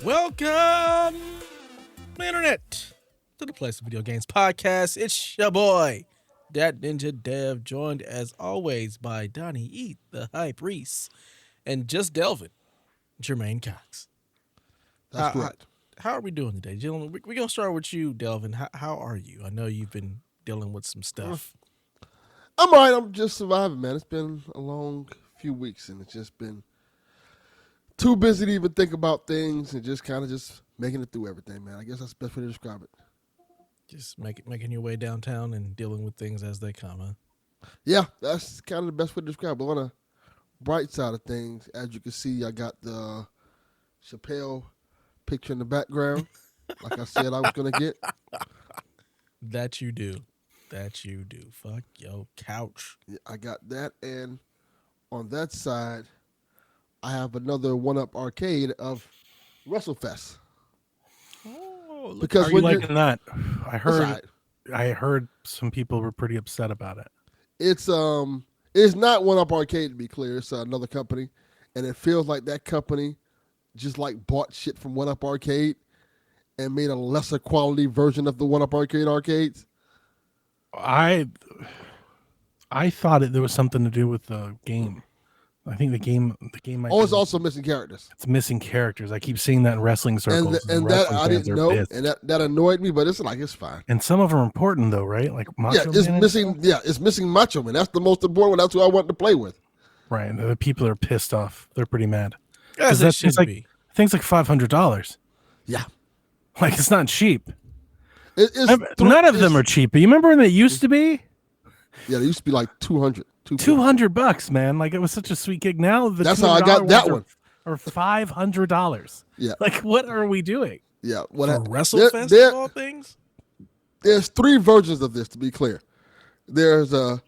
Welcome, Internet, to the Place of Video Games podcast. It's your boy, Dat Ninja Dev, joined as always by Donnie Eat, the Hype Reese, and just Delvin, Jermaine Cox. That's correct. How are we doing today, gentlemen? We're going to start with you, Delvin. How are you? I know you've been dealing with some stuff. I'm all right. I'm just surviving, man. It's been a long few weeks, and it's just been too busy to even think about things and just kind of just making it through everything, man. I guess that's the best way to describe it. Just making your way downtown and dealing with things as they come, huh? Yeah, that's kind of the best way to describe it. But on the bright side of things, as you can see, I got the Chappelle picture in the background, like I said I was going to get. That you do. Fuck your couch. Yeah, I got that, and on that side, I have another 1UP arcade of WrestleFest. Oh, because when you're liking that, I heard some people were pretty upset about it. It's not 1UP arcade, to be clear. It's another company, and it feels like that company just like bought shit from 1UP arcade and made a lesser quality version of the 1UP arcade arcades. I thought there was something to do with the game. I think the game might it's also missing characters. It's missing characters. I keep seeing that in wrestling circles. And that I didn't know, and that annoyed me, but it's fine. And some of them are important though, right? Like Macho Man it's missing Macho Man. That's the most important one. That's who I want to play with. Right. And the people are pissed off. They're pretty mad. As it should be. Things like $500. Yeah. Like it's not cheap. None of them are cheap. But you remember when they used to be? Yeah, they used to be like $200. $200, man. Like it was such a sweet gig. Now that's how I got that one. Or $500. Yeah. Like what are we doing? Yeah. What WrestleFest of all things? There's 3 versions of this, to be clear. There's a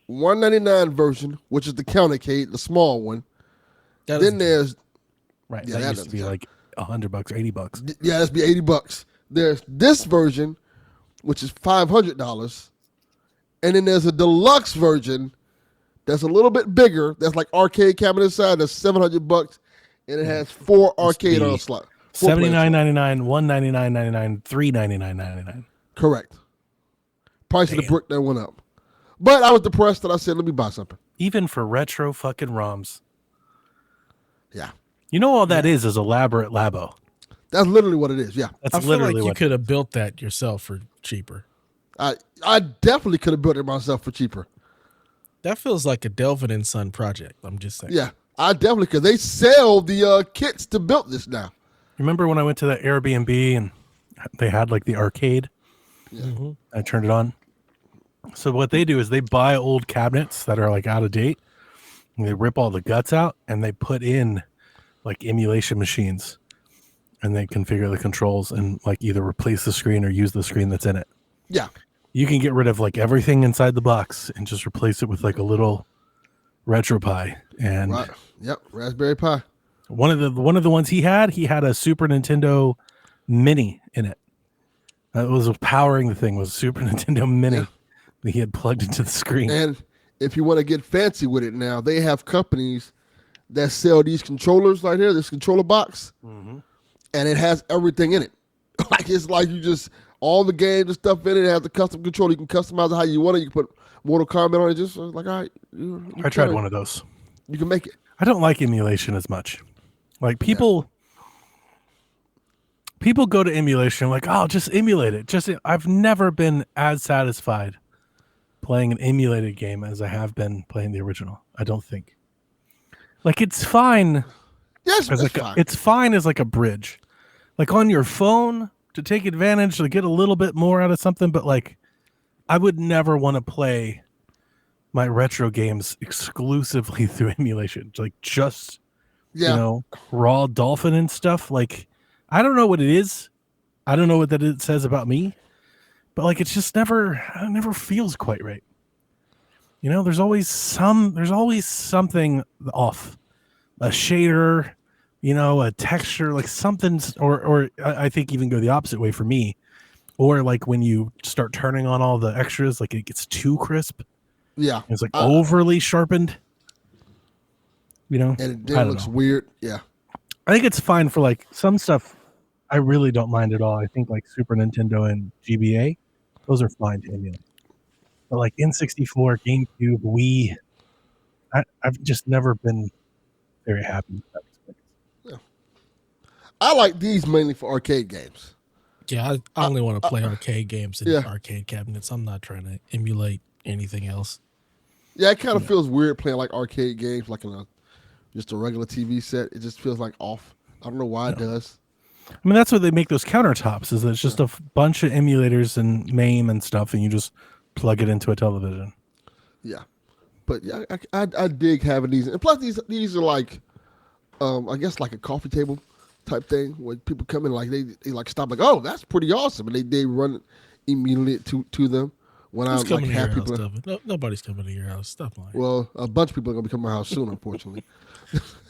$199 version, which is the countercade, the small one. Then there's right. Yeah, that used to be like $100 or $80. Yeah, that'd be $80. There's this version, which is $500, and then there's a deluxe version that's a little bit bigger. That's like arcade cabinet inside. That's $700, and it has 4 arcade on a slot. $79.99, $199.99, $399.99. Correct. Price of the brick that went up, but I was depressed, and I said, "Let me buy something." Even for retro fucking ROMs. Yeah. You know all that is elaborate labo. That's literally what it is. Yeah. I feel like you could have built that yourself for cheaper. I definitely could have built it myself for cheaper. That feels like a Delvin and Son project. I'm just saying. Yeah, I definitely could. They sell the kits to build this now. Remember when I went to that Airbnb and they had like the arcade? Yeah. Mm-hmm. I turned it on. So what they do is they buy old cabinets that are like out of date. And they rip all the guts out and they put in like emulation machines. And they configure the controls and like either replace the screen or use the screen that's in it. Yeah. You can get rid of like everything inside the box and just replace it with like a little RetroPie. And Yep, Raspberry Pi. One of the ones he had a Super Nintendo Mini in it. That was powering the thing, was Super Nintendo Mini that he had plugged into the screen. And if you want to get fancy with it now, they have companies that sell these controllers right here, this controller box. Mm-hmm. And it has everything in it. Like it's like you just all the games and stuff in it. It has the custom controller. You can customize it how you want it. You can put Mortal Kombat on it. Just like, all right. I tried one of those. You can make it. I don't like emulation as much. Like people go to emulation like, oh, just emulate it. I've never been as satisfied playing an emulated game as I have been playing the original. I don't think. Like it's fine. Yes, it's fine as like a bridge. Like on your phone to take advantage to get a little bit more out of something, but like I would never want to play my retro games exclusively through emulation. Like just raw dolphin and stuff. Like I don't know what it is. I don't know what that it says about me, but like it's just never feels quite right. You know, there's always something off. A shader, you know, a texture, like something's, or I think even go the opposite way for me. Or like when you start turning on all the extras, like it gets too crisp. Yeah. It's like overly sharpened. You know? And it looks weird. Yeah. I think it's fine for like some stuff I really don't mind at all. I think like Super Nintendo and GBA, those are fine to emulate. But like N64, GameCube, Wii, I've just never been very happy with that experience. I like these mainly for arcade games. Yeah, I only want to play arcade games in yeah. arcade cabinets. I'm not trying to emulate anything else. Yeah, it kind of feels weird playing like arcade games, like in just a regular TV set. It just feels like off. I don't know why it does. I mean, that's what they make those countertops. Is that it's just a bunch of emulators and MAME and stuff, and you just plug it into a television. Yeah, but yeah, I dig having these, and plus these are like, I guess like a coffee table type thing when people come in, like they like stop, like, oh, that's pretty awesome, and they run emulate to them. When Who's I coming like to your have house, people, Duffin? Nobody's coming to your house. Stop lying. well, a bunch of people are gonna be coming to my house soon, unfortunately.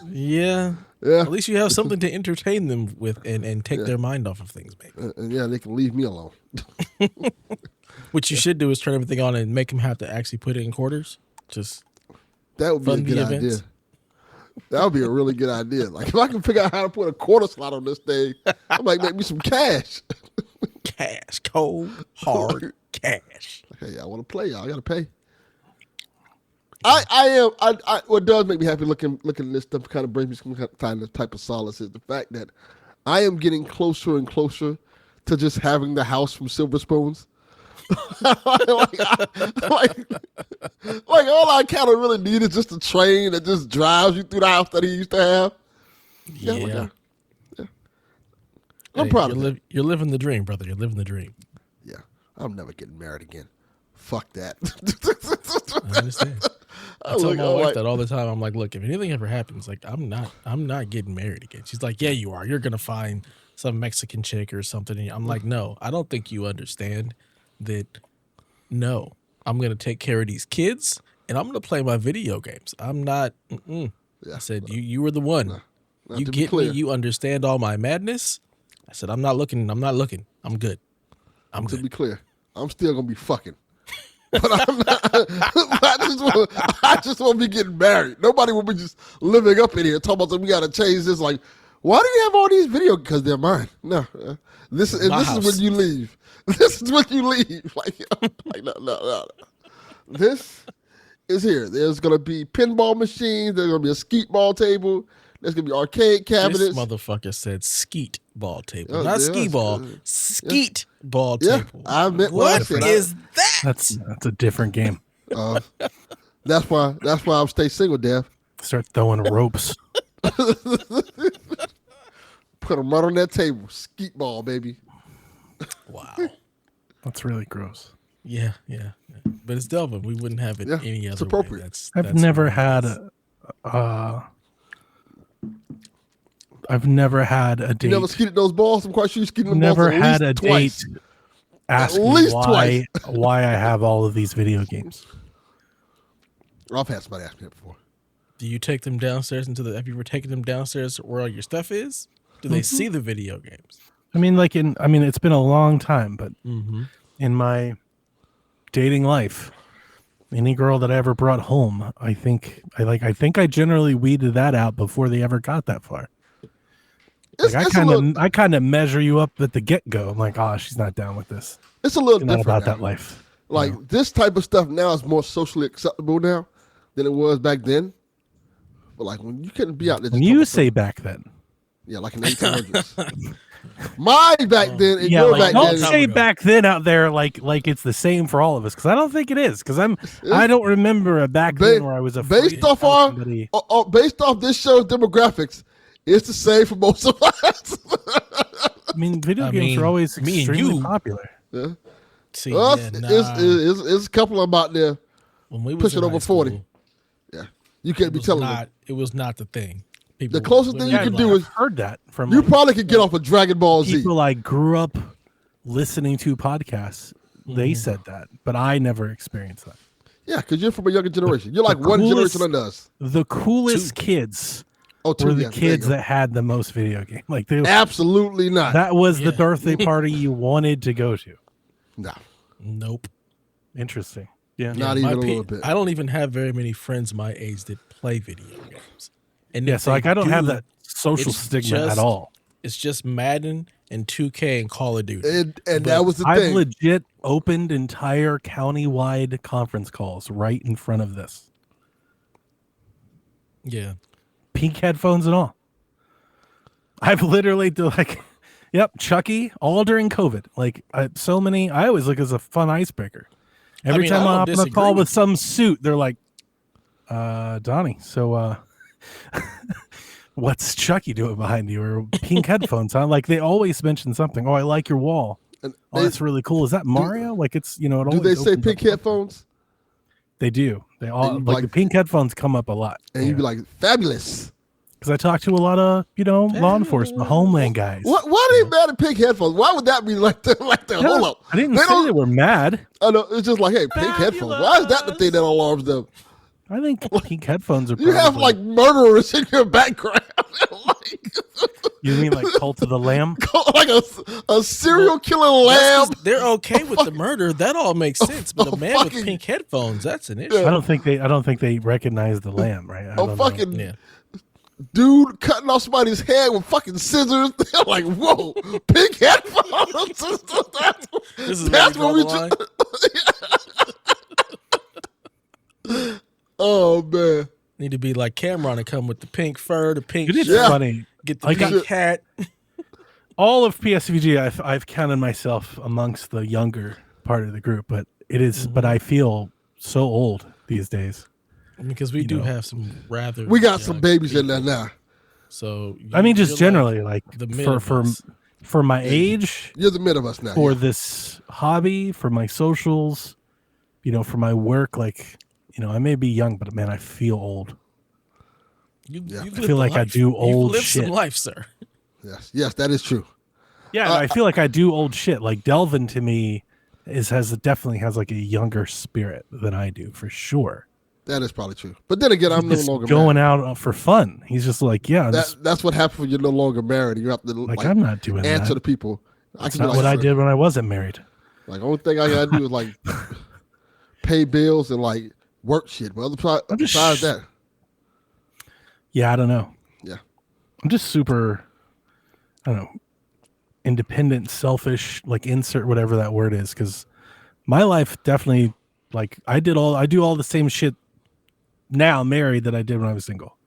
Yeah. Yeah, At least you have something to entertain them with and take their mind off of things, maybe. and yeah, they can leave me alone. What you should do is turn everything on and make them have to actually put it in quarters. Just That would be a fund good the idea. events. That would be a really good idea. Like if I can figure out how to put a quarter slot on this thing, I might make me some cash. Cash, cold, hard cash. Hey, I want to play. Y'all got to pay. I what does make me happy looking at this stuff kind of brings me some kind of type of solace is the fact that I am getting closer and closer to just having the house from Silver Spoons. like all I kind of really need is just a train that just drives you through the house that he used to have. Yeah. I'm proud of it. You're living the dream, brother. You're living the dream. Yeah, I'm never getting married again. Fuck that. I understand. I tell my wife that all the time. I'm like, look, if anything ever happens, like I'm not getting married again. She's like, yeah, you are. You're gonna find some Mexican chick or something. And I'm like, no, I don't think you understand that. No, I'm gonna take care of these kids and I'm gonna play my video games. I'm not. Yeah, I said, you were the one. You get me. You understand all my madness. I said, I'm not looking. I'm good. I'm good. To be clear, I'm still gonna be fucking. But I'm not. I just won't be getting married. Nobody will be just living up in here talking about we got to change this. Like, why do you have all these videos? Because they're mine. No, this is when you leave. This is when you leave. Like no. This is here. There's gonna be pinball machines. There's gonna be a skeet ball table. There's gonna be arcade cabinets. This motherfucker said skeet ball table, not ski ball. Skeet ball table. I meant what is that? That's a different game. That's why I'll stay single, Dev. Start throwing ropes. Put them right on that table. Skeet ball, baby. Wow. That's really gross. Yeah. But it's Delvin. We wouldn't have it any other it's appropriate. way. I've never had a date. You never skeeted those balls? I'm quite sure you skeeted them Never balls had a twice. date ask At me least why twice. why I have all of these video games. I've had somebody ask me that before. Do you take them downstairs have you ever taken them downstairs where all your stuff is? Do they see the video games? I mean, it's been a long time, but in my dating life, any girl that I ever brought home, I think I generally weeded that out before they ever got that far. I kind of measure you up at the get go. I'm like, she's not down with this. It's a little She's different not about now. that life. Like this type of stuff now is more socially acceptable now than it was back then. But like when you couldn't be out there. When you say back then, yeah, like in the 1800s. My back then and yeah, your like, back don't then. say back then out there like it's the same for all of us because I don't think it is because I don't remember a back then where I was afraid based off based off this show's demographics. It's the same for most of us. I mean, video games are always extremely popular. Yeah. See, it's a couple of them out there when we was pushing in over high school, 40. Yeah, you can't be telling them. It was not the thing. The closest thing you could do is heard that from you probably could get off of Dragon Ball Z. People I grew up listening to podcasts. They said that, but I never experienced that. Yeah, because you're from a younger generation. You're like one generation under us. The coolest kids were the kids that had the most video games. Like absolutely not. That was the birthday party you wanted to go to. No. Nope. Interesting. Yeah. Not even a little bit. I don't even have very many friends my age that play video games. And so I don't have that social stigma at all. It's just Madden and 2K and Call of Duty. And that was the I've thing. legit opened entire county-wide conference calls right in front of this. Yeah. Pink headphones and all. I've literally yep, Chucky, all during COVID. Like I always look as a fun icebreaker. Every time I'm on a call with some suit, they're like, Donnie, so what's Chucky doing behind you? Or pink headphones, huh? Like they always mention something. Oh, I like your wall. That's really cool. Is that Mario? Like it's, it do they say pink headphones? They do. They all like the pink headphones come up a lot. And you'd be like, fabulous. Because I talk to a lot of, law enforcement, homeland guys. Why are they mad at pink headphones? Why would that be like the hold up? I didn't say they were mad. I know, it's just like, hey, pink headphones. Why is that the thing that alarms them? I think pink headphones are You have like murderers in your background. You mean like Cult of the Lamb? Like a serial killer lamb. They're okay with the murder. That all makes sense. But a man with pink headphones, that's an issue. Yeah. I don't think they recognize the lamb, right? Dude cutting off somebody's head with fucking scissors. They're like, whoa, pink headphones. that's what we Oh man. Need to be like Cameron and come with the pink fur, the pink It is shirt, funny. get the pink hat. All of PSVG, I've counted myself amongst the younger part of the group, but but I feel so old these days. Because we do have some rather. We got some babies in there now. So I mean, just generally, like the for my age, you're the mid of us now. For this hobby, for my socials, for my work, like I may be young, but man, I feel old. I feel like I do old shit. Some life, sir. Yes, that is true. Yeah, I feel like I do old shit. Like Delvin to me definitely has like a younger spirit than I do, for sure. That is probably true. But then again, I'm no longer going married. out for fun. He's just like, that's what happens when you're no longer married. You have to I'm not doing answer that. to people. That's not what I did when I wasn't married. Like only thing I gotta do is like pay bills and like work shit. But besides that, yeah, I don't know. Yeah, I'm just super, I don't know, independent, selfish, like insert whatever that word is, because my life definitely, like I do all the same shit now married that I did when I was single.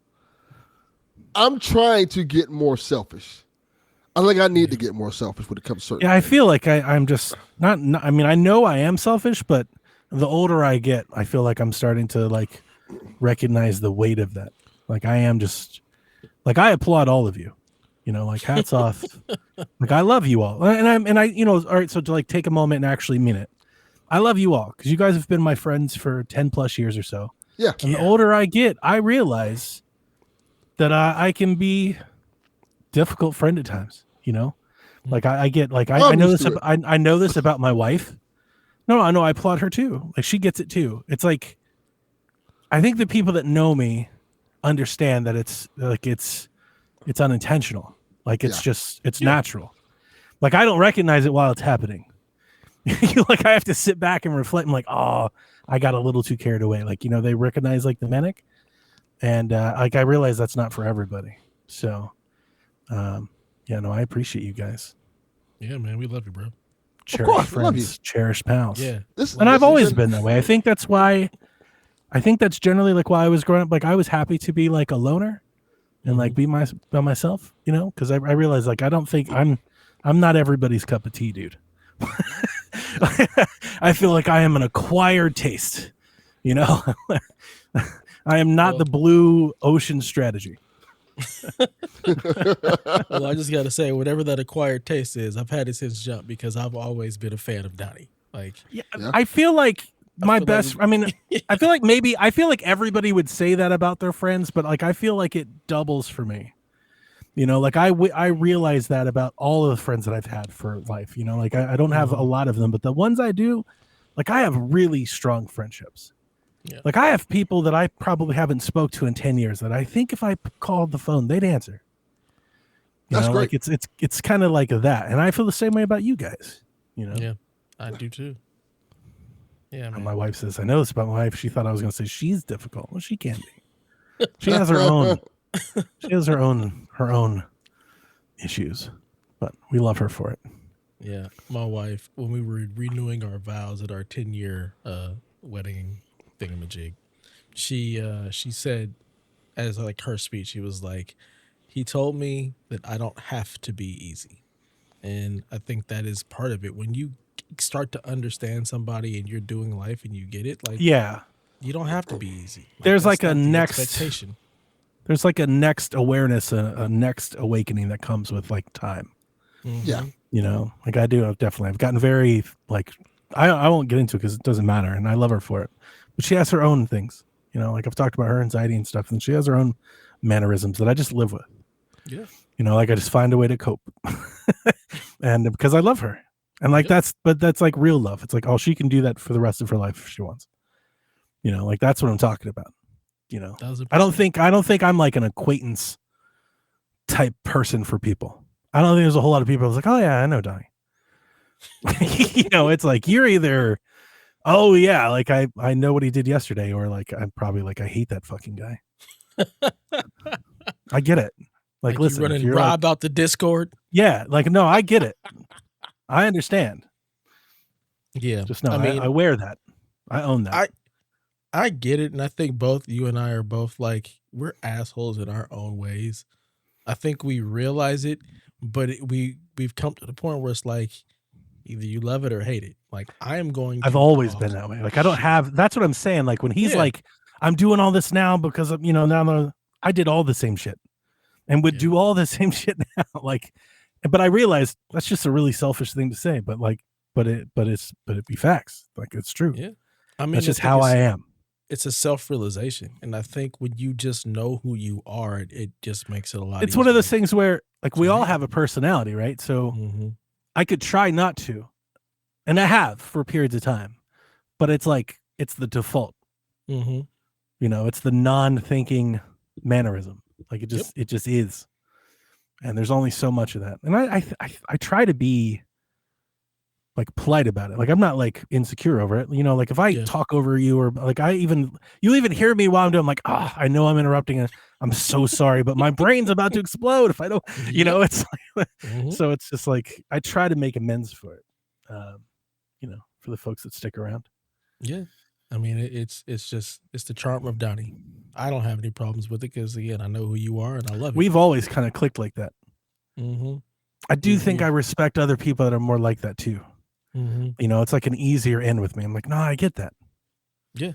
I'm trying to get more selfish. I think I need to get more selfish when it comes to certain I feel like I'm just not, I mean, I know I am selfish, but the older I get, I feel like I'm starting to like recognize the weight of that. Like I am just, like I applaud all of you, like hats off. Like I love you all. And I, all right, so to like take a moment and actually mean it. I love you all because you guys have been my friends for 10 plus years or so. Yeah. And the older I get, I realize that I can be difficult friend at times, like I get like, I know this, I know this about my wife. No, I know. I applaud her too. Like she gets it too. It's like, I think the people that know me understand that it's like, it's unintentional. Like it's just, it's natural. Like I don't recognize it while it's happening. Like I have to sit back and reflect. I'm like, oh, I got a little too carried away. Like, they recognize like the manic, and like I realize that's not for everybody. So, I appreciate you guys. Yeah, man, we love you, bro. Cherished friends, cherished pals. Yeah, and I've always been that way. I think that's why. I think that's generally like why I was growing up. Like I was happy to be like a loner, and like be by myself. Because I realized like I don't think I'm not everybody's cup of tea, dude. I feel like I am an acquired taste, I am not the blue ocean strategy. Well, I just got to say, whatever that acquired taste is, I've had it since jump because I've always been a fan of Donnie. Like, I feel like I feel like everybody would say that about their friends, but like I feel like it doubles for me. Like I realize that about all of the friends that I've had for life, like I don't have a lot of them, but the ones I do, like I have really strong friendships. Yeah. Like I have people that I probably haven't spoke to in 10 years that I think if I called the phone, they'd answer. That's great. Like it's kind of like that. And I feel the same way about you guys, Yeah, I do too. Yeah, man. My wife says, I know this about my wife. She thought I was going to say she's difficult. Well, she can be. She has her own. She has her own issues. but we love her for it. Yeah, my wife, when we were renewing our vows at our 10-year wedding thingamajig, she said, as like her speech, she was like, he told me that I don't have to be easy. And I think that is part of it. When you start to understand somebody and you're doing life and you get it, like, Yeah. you don't have to be easy. There's that's like a not the next expectation. There's like a next awareness, a next awakening that comes with like time. Yeah. You know, like I do. I've gotten very like, I won't get into it because it doesn't matter. And I love her for it, but she has her own things, you know, like I've talked about her anxiety and stuff, and she has her own mannerisms that I just live with. Yeah. You know, like I just find a way to cope. And because I love her, and like Yep. that's like real love. It's like, oh, she can do that for the rest of her life if she wants. You know, like that's what I'm talking about. You know, 1000%. I don't think I'm like an acquaintance type person for people. I don't think there's a whole lot of people that's like, oh yeah, I know Donnie. You know, it's like you're either, oh yeah, like I know what he did yesterday, or like I'm probably like I hate that fucking guy. I get it. Like listen, you if running you're Rob like, out the Discord. yeah, like no, I get it. I understand. Yeah. Just no, I mean, I wear that. I own that. I get it, and I think both you and I are both like, we're assholes in our own ways. I think we realize it, but we've come to the point where it's like either you love it or hate it. Like I am going to I've always talk been that way. Like I don't have. That's what I'm saying. Like when he's Yeah. like, I'm doing all this now because of, you know, now I did all the same shit and would Yeah. do all the same shit now. Like, but I realized that's just a really selfish thing to say. But like, but it be facts. Like it's true. Yeah. I mean, That's just how I am. It's a self-realization, and I think when you just know who you are, it just makes it a lot It's easier. one of those things where like we So, all yeah. have a personality, right? So Mhm. I could try not to, and I have for periods of time, but it's like it's the default. Mhm. You know, it's the non-thinking mannerism. Like it just is, and there's only so much of that. And I try to be like polite about it. Like I'm not like insecure over it. You know, like if I Yeah. talk over you, or like you'll even hear me while I'm doing, like, I know I'm interrupting it. I'm so sorry, but my brain's about to explode if I don't, you know, it's like, Mhm. so it's just like, I try to make amends for it. You know, for the folks that stick around. Yeah. I mean, it's the charm of Donnie. I don't have any problems with it because again, I know who you are and I love it. We've always kind of clicked like that. Mm-hmm. I do think I respect other people that are more like that too. Mm-hmm. You know, it's like an easier end with me. I'm like, no, I get that. Yeah.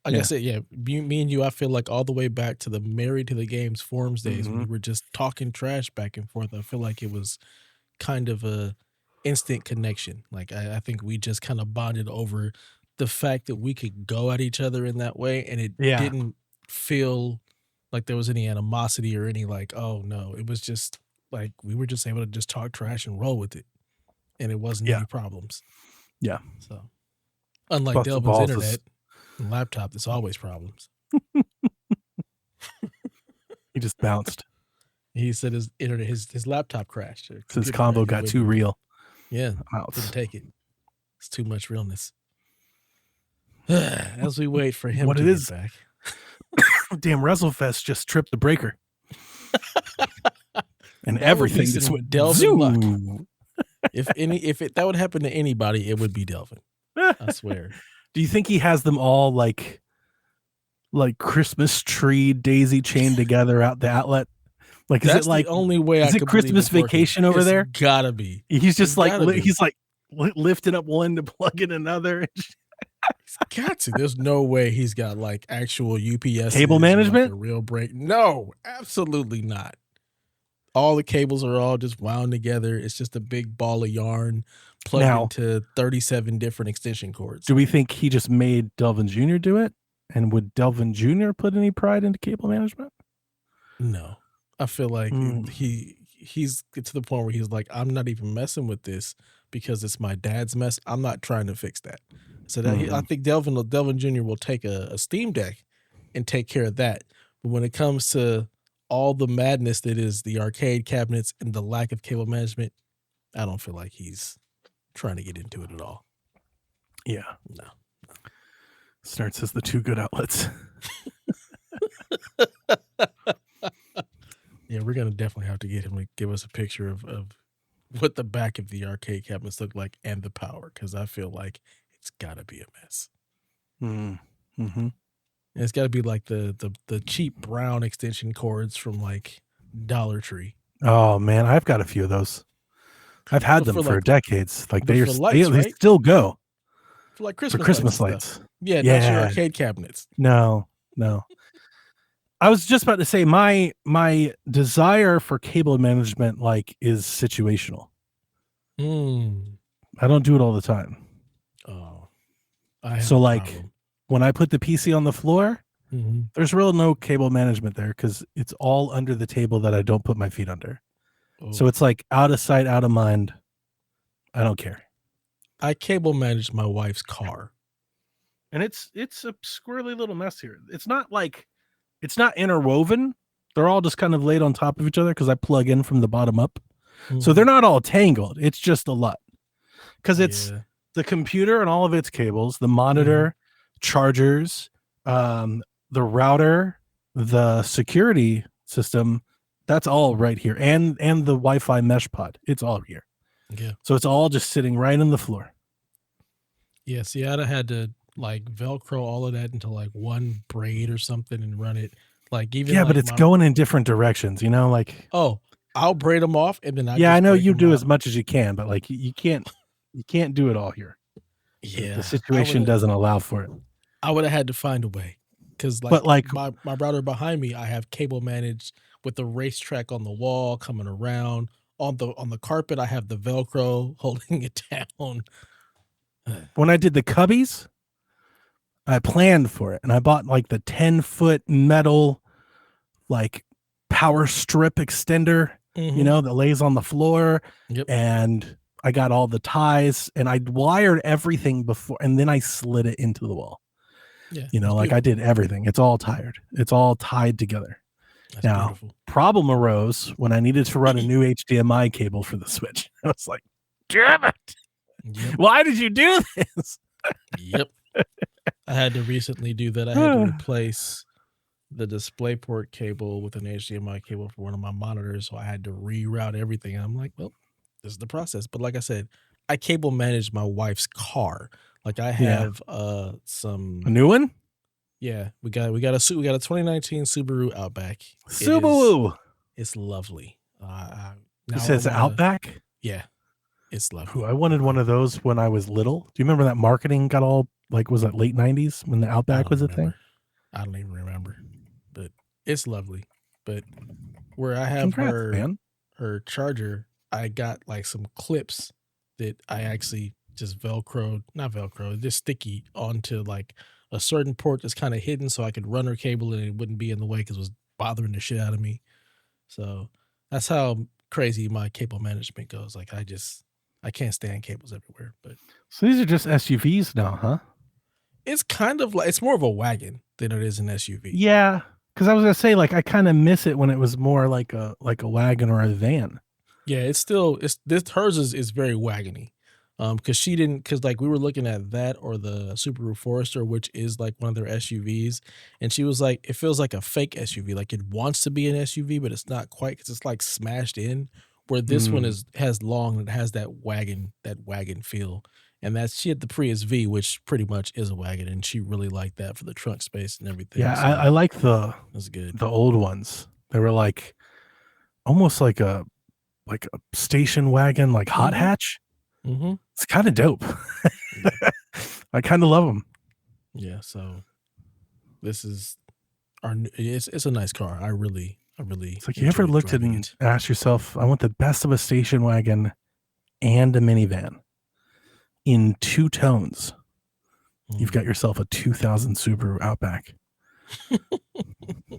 Like I said, yeah, me and you, I feel like all the way back to the Married to the Games forums days when we were just talking trash back and forth, I feel like it was kind of a instant connection. Like I think we just kind of bonded over the fact that we could go at each other in that way, and it didn't feel like there was any animosity or any like, oh no, it was just like we were just able to just talk trash and roll with it, and it wasn't any problems. Yeah. So unlike Bust the Delvin's balls internet and laptop, there's always problems. He just bounced. He said his internet, his laptop crashed. His combo got too real. Yeah, couldn't take it. It's too much realness. As we wait for him to get back. Damn, WrestleFest just tripped the breaker. And that everything would be just some went Delvin luck. If that would happen to anybody, it would be Delvin. I swear. Do you think he has them all like Christmas tree daisy chained together out the outlet? Like, is That's it like the only way is I it could Christmas believe it's vacation working. over there? Gotta be. He's just like gotta be. he's like lifting up one to plug in another. He's got to. There's no way he's got like actual UPS cable management. Like a real break. No, absolutely not. All the cables are all just wound together. It's just a big ball of yarn plugged into 37 different extension cords. Do we think he just made Delvin Jr. do it? And would Delvin Jr. put any pride into cable management? No. I feel like he's to the point where he's like, I'm not even messing with this because it's my dad's mess. I'm not trying to fix that. So that I think Delvin Jr. will take a Steam Deck and take care of that. But when it comes to all the madness that is the arcade cabinets and the lack of cable management, I don't feel like he's trying to get into it at all. Yeah. No. Starts as the two good outlets. Yeah, we're gonna definitely have to get him to give us a picture of what the back of the arcade cabinets look like and the power, because I feel like it's got to be a mess. Mm-hmm. And it's got to be like the cheap brown extension cords from like Dollar Tree. Oh man, I've got a few of those. I've had them for like decades. Like but they for lights, they right? still go For like for Christmas Christmas lights and stuff. lights. Yeah, not your Yeah. arcade cabinets. No. I was just about to say my desire for cable management like is situational. I don't do it all the time. Oh, I have So a like problem. when I put the PC on the floor, Mm-hmm. there's really no cable management there because it's all under the table that I don't put my feet under. Oh. So it's like out of sight, out of mind. I don't care. I cable managed my wife's car. And it's a squirrely little mess here. It's not interwoven. They're all just kind of laid on top of each other because I plug in from the bottom up. Mm-hmm. So they're not all tangled. It's just a lot. Because it's the computer and all of its cables, the monitor, chargers, the router, the security system, that's all right here. And the Wi-Fi mesh pod. It's all here. Yeah. So it's all just sitting right on the floor. Yeah, see, I'd have had to like Velcro all of that into like one braid or something and run it. Like even but it's going in different directions, you know, like I'll braid them off and then I know you do as much as you can, but like you can't do it all here. Yeah, the situation doesn't allow for it. I would have had to find a way because my router behind me, I have cable managed with the racetrack on the wall coming around on the carpet. I have the Velcro holding it down. When I did the cubbies, I planned for it and I bought like the 10-foot metal like power strip extender, you know, that lays on the floor. And I got all the ties and I wired everything before and then I slid it into the wall. Yeah, you know, like beautiful. I did everything. It's all tied together. That's now, beautiful. Problem arose when I needed to run a new HDMI cable for the Switch. I was like, damn it. Yep. Why did you do this? Yep. I had to recently do that. I had to replace the DisplayPort cable with an HDMI cable for one of my monitors. So I had to reroute everything. And I'm like, well, this is the process. But like I said, I cable managed my wife's car. Like I have a new one? Yeah, we got a 2019 Subaru Outback. Subaru. It's lovely. It says Outback? Yeah. It's lovely. Ooh, I wanted one of those when I was little. Do you remember that marketing got all like, was that late 90s when the Outback was a thing? I don't even remember, but it's lovely. But where I have her charger, I got like some clips that I actually just just sticky onto like a certain port that's kind of hidden so I could run her cable and it wouldn't be in the way because it was bothering the shit out of me. So that's how crazy my cable management goes. Like I can't stand cables everywhere. But so these are just SUVs now, huh? It's kind of like, it's more of a wagon than it is an SUV. Yeah, because I was gonna say like I kind of miss it when it was more like a wagon or a van. Yeah, hers is very wagony. Because like we were looking at that or the Subaru Forester, which is like one of their SUVs, and she was like, it feels like a fake SUV, like it wants to be an SUV, but it's not quite because it's like smashed in. Where this one has long and it has that wagon feel, and she had the Prius V, which pretty much is a wagon, and she really liked that for the trunk space and everything. Yeah, so I like that's good. The old ones. They were like almost like a station wagon, like hot hatch. Mm-hmm. It's kind of dope. I kind of love them. Yeah, so this is it's a nice car. I really. It's like you ever looked at and asked yourself, I want the best of a station wagon and a minivan in two tones. You've got yourself a 2000 Subaru Outback.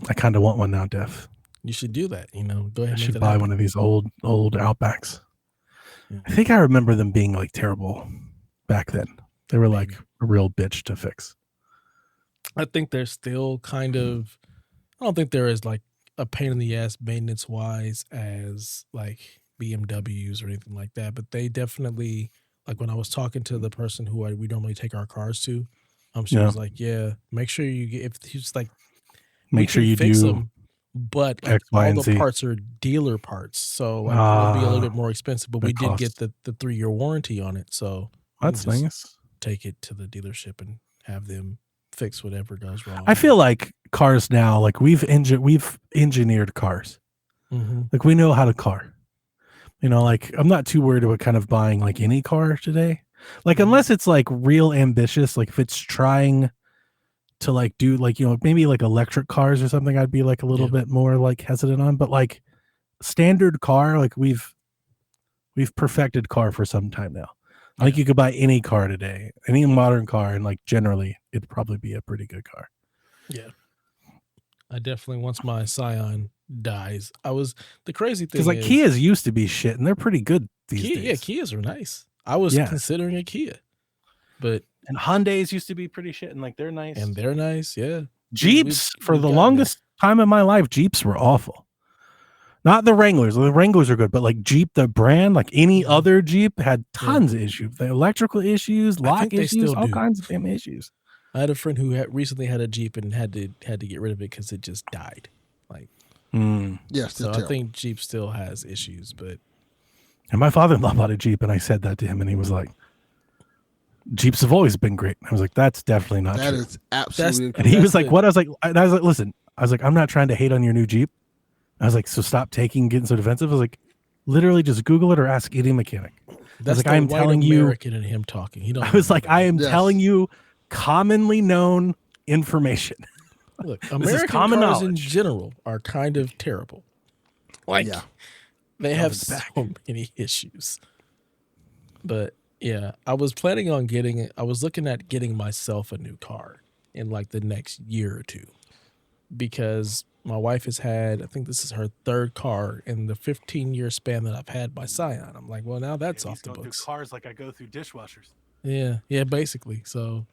I kind of want one now, Def. You should do that. You know, go ahead. I should buy one of these old Outbacks. Yeah. I think I remember them being like terrible back then. They were like a real bitch to fix. I think they're still kind of. I don't think they're as like a pain in the ass maintenance wise as like BMWs or anything like that, but they definitely, like when I was talking to the person who we normally take our cars to, she was like, yeah, make sure you get, if he's like, make sure you fix do them. but like X, Y, all and the Z. parts are dealer parts, so like it'll be a little bit more expensive. But we big did get cost. the 3-year warranty on it, so we That's can just nice. take it to the dealership and have them fix whatever goes wrong. I feel like cars now, like we've engineered cars. Mm-hmm. Like we know how to car. You know, like I'm not too worried about kind of buying like any car today. Like unless it's like real ambitious, like if it's trying to like do like, you know, maybe like electric cars or something, I'd be like a little bit more like hesitant on. But like standard car, like we've perfected car for some time now. I think you could buy any car today, any modern car, and like generally it'd probably be a pretty good car. Yeah. I definitely, once my Scion dies, the crazy thing Because like Kias used to be shit and they're pretty good these days. Yeah, Kias are nice. I was considering a Kia, but and Hyundais used to be pretty shit and like they're nice. And they're nice, yeah. Jeeps, for the longest time of my life, Jeeps were awful. Not the Wranglers. The Wranglers are good, but like Jeep, the brand, like any other Jeep, had tons of issues. The electrical issues, lock issues, all kinds of damn issues. I had a friend who recently had a Jeep and had to get rid of it because it just died. Like, yes. So I think Jeep still has issues, but. And my father-in-law bought a Jeep, and I said that to him, and he was like, "Jeeps have always been great." I was like, "That's definitely not true." That is absolutely. And he was like, "What?" I was like, "Listen." I was like, "I'm not trying to hate on your new Jeep." I was like, "So stop getting so defensive." I was like, "Literally, just Google it or ask any mechanic." That's like, I am telling you. American and him talking. He don't. I was like, I am telling you commonly known information. Look, American common cars knowledge in general are kind of terrible. Like, they have so many issues. But yeah, I was planning on I was looking at getting myself a new car in like the next year or two, because my wife has had, I think this is her third car in the 15-year span that I've had my Scion. I'm like, well, now that's off the books. Cars like I go through dishwashers. Yeah, basically. So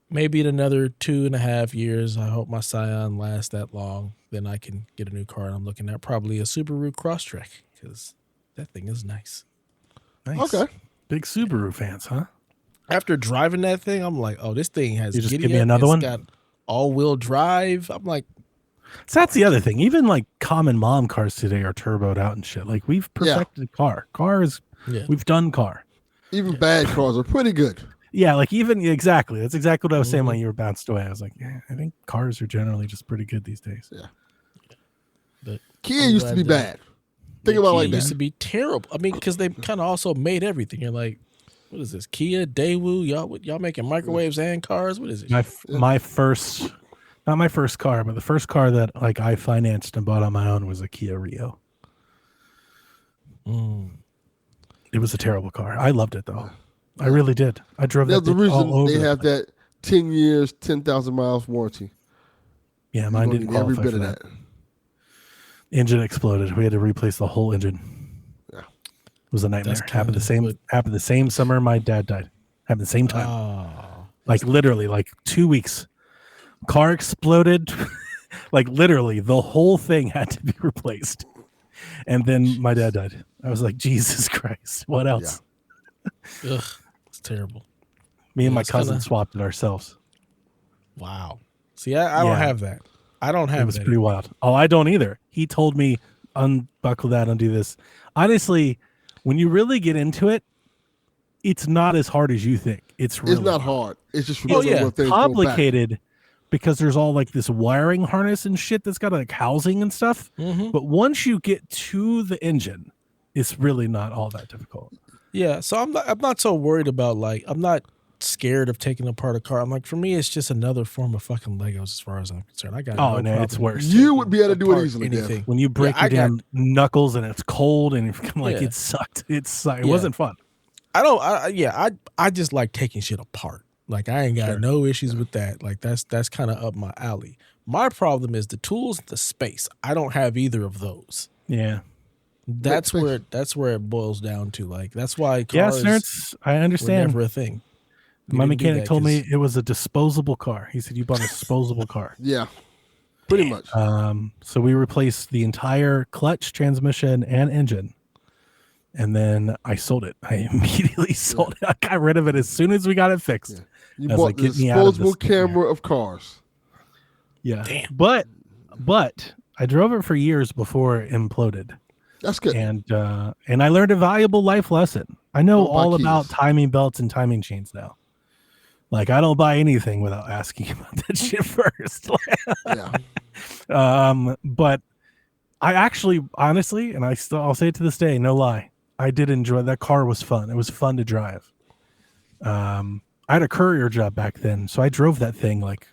maybe in another 2.5 years, I hope my Scion lasts that long. Then I can get a new car. And I'm looking at probably a Subaru Crosstrek, because that thing is nice. Nice. Okay. Big Subaru fans, huh? After driving that thing, I'm like, oh, this thing has. You just give me another one. Got all-wheel drive. I'm like. So that's the other thing. Even like common mom cars today are turboed out and shit. Like we've perfected car. We've done car. Even bad cars are pretty good. Yeah, like exactly. That's exactly what I was saying when you were bounced away. I was like, yeah, I think cars are generally just pretty good these days. Yeah. But Kia used to be bad. Think about it like that. Used to be terrible. I mean, because they kind of also made everything. You're like, what is this? Kia, Daewoo, y'all making microwaves and cars? What is it? My first, not my first car, but the first car that like I financed and bought on my own was a Kia Rio. It was a terrible car. I loved it though. I really did. I drove that. That's the reason all over they have that 10 years, 10,000 miles warranty. Yeah, mine didn't qualify every bit of that. Engine exploded. We had to replace the whole engine. Yeah, it was a nightmare. Happened the same summer my dad died. Happened the same time. Oh, like literally, like 2 weeks. Car exploded. Like literally, the whole thing had to be replaced. And then my dad died. I was like, Jesus Christ! What else? Yeah. Ugh, it's terrible. Me and my cousin swapped it ourselves. Wow. See, I don't have that. I don't have. It was pretty wild. Oh, I don't either. He told me, unbuckle that, undo this. Honestly, when you really get into it, it's not as hard as you think. It's not hard. It's just complicated because there's all like this wiring harness and shit that's got like housing and stuff. Mm-hmm. But once you get to the engine, it's really not all that difficult. Yeah, so I'm not so worried about like, I'm not scared of taking apart a car. I'm like, for me, it's just another form of fucking Legos as far as I'm concerned. I got no, it's worse. You would be able to do it easily. Anything. When you break your damn knuckles and it's cold and like it sucked. It wasn't fun. I just like taking shit apart. Like I ain't got no issues with that. Like that's kind of up my alley. My problem is the tools and the space. I don't have either of those. Yeah. That's where it boils down to. Like that's why cars nerds, I understand. Were never a thing. My mechanic told me it was a disposable car. He said you bought a disposable car. Yeah. Pretty much. So we replaced the entire clutch, transmission, and engine. And then I sold it. I immediately sold it. I got rid of it as soon as we got it fixed. Yeah. You bought the disposable camera of cars. Yeah. Damn. But but I drove it for years before it imploded. That's good. And I learned a valuable life lesson. I know Don't buy all keys. about timing belts and timing chains now. Like, I don't buy anything without asking about that shit first. Yeah. But I actually, honestly, and I'll say it to this day, no lie, I did enjoy that car. Was fun. It was fun to drive. I had a courier job back then, so I drove that thing like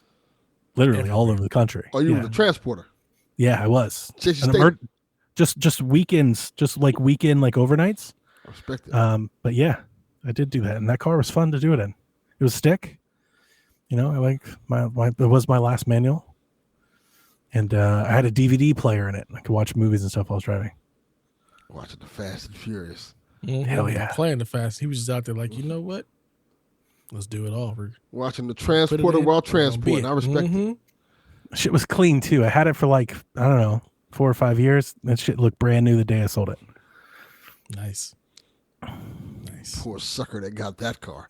literally all over the country. Oh, you were the transporter. Yeah, I was. Just Weekends, just like weekend, like overnights. I respect it. But yeah, I did do that, and that car was fun to do it in. It was stick, you know. I like it was my last manual, and I had a DVD player in it. I could watch movies and stuff while I was driving. Watching the Fast and Furious. Hell yeah, playing the Fast. He was just out there like, you know what? Let's do it all. Watching the transporter while transporting. I respect it. Shit was clean too. I had it for like, I don't know, 4 or 5 years. That shit looked brand new the day I sold it. Nice. Poor sucker that got that car.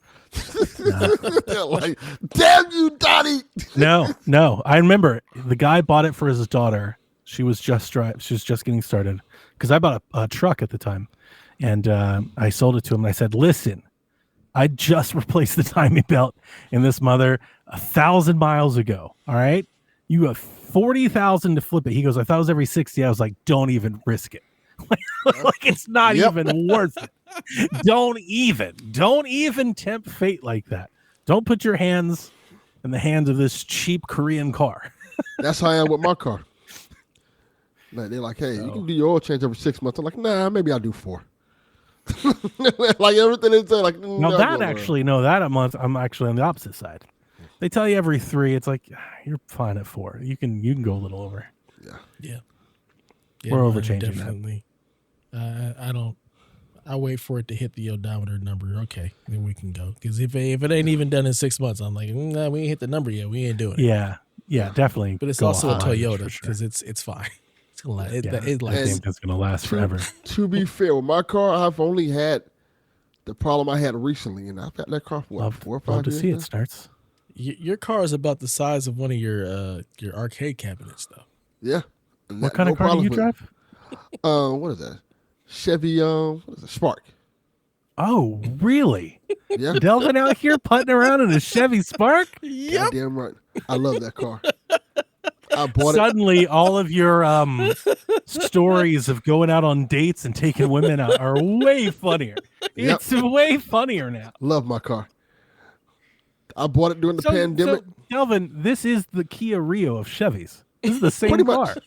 Like, damn you, Donnie. No. I remember the guy bought it for his daughter. She was just getting started because I bought a truck at the time, and I sold it to him. And I said, "Listen, I just replaced the timing belt in this mother 1,000 miles ago. All right, you have 40,000 to flip it." He goes, "I thought it was every 60." I was like, "Don't even risk it. Like it's not even worth it. Don't even tempt fate like that. Don't put your hands in the hands of this cheap Korean car." That's how I am with my car. Like, they're like, "Hey, you can do your oil change every 6 months." I'm like, "Nah, maybe I'll do 4." Like everything they say, like that a month. I'm actually on the opposite side. They tell you every 3. It's like you're fine at 4. You can go a little over. Yeah. We're overchanging definitely. I wait for it to hit the odometer number. Okay, then we can go. Because if it ain't even done in 6 months, I'm like, nah, we ain't hit the number yet. We ain't doing it. Yeah, definitely. But it's also a Toyota because it's fine. It's gonna last. It's gonna last forever. To be fair, with my car, I've only had the problem I had recently, and I've got that car for 4 or 5 love to years see now. it starts. Your car is about the size of one of your arcade cabinets, though. Yeah. What kind of car do you drive? What is that? Chevy. What is it? Spark. Oh, really? Yeah. Delvin out here putting around in a Chevy Spark? Yep. Damn right. I love that car. I bought Suddenly, all of your stories of going out on dates and taking women out are way funnier. Yep. It's way funnier now. Love my car. I bought it during the pandemic. So, Delvin, this is the Kia Rio of Chevys. This is the same Pretty car. much.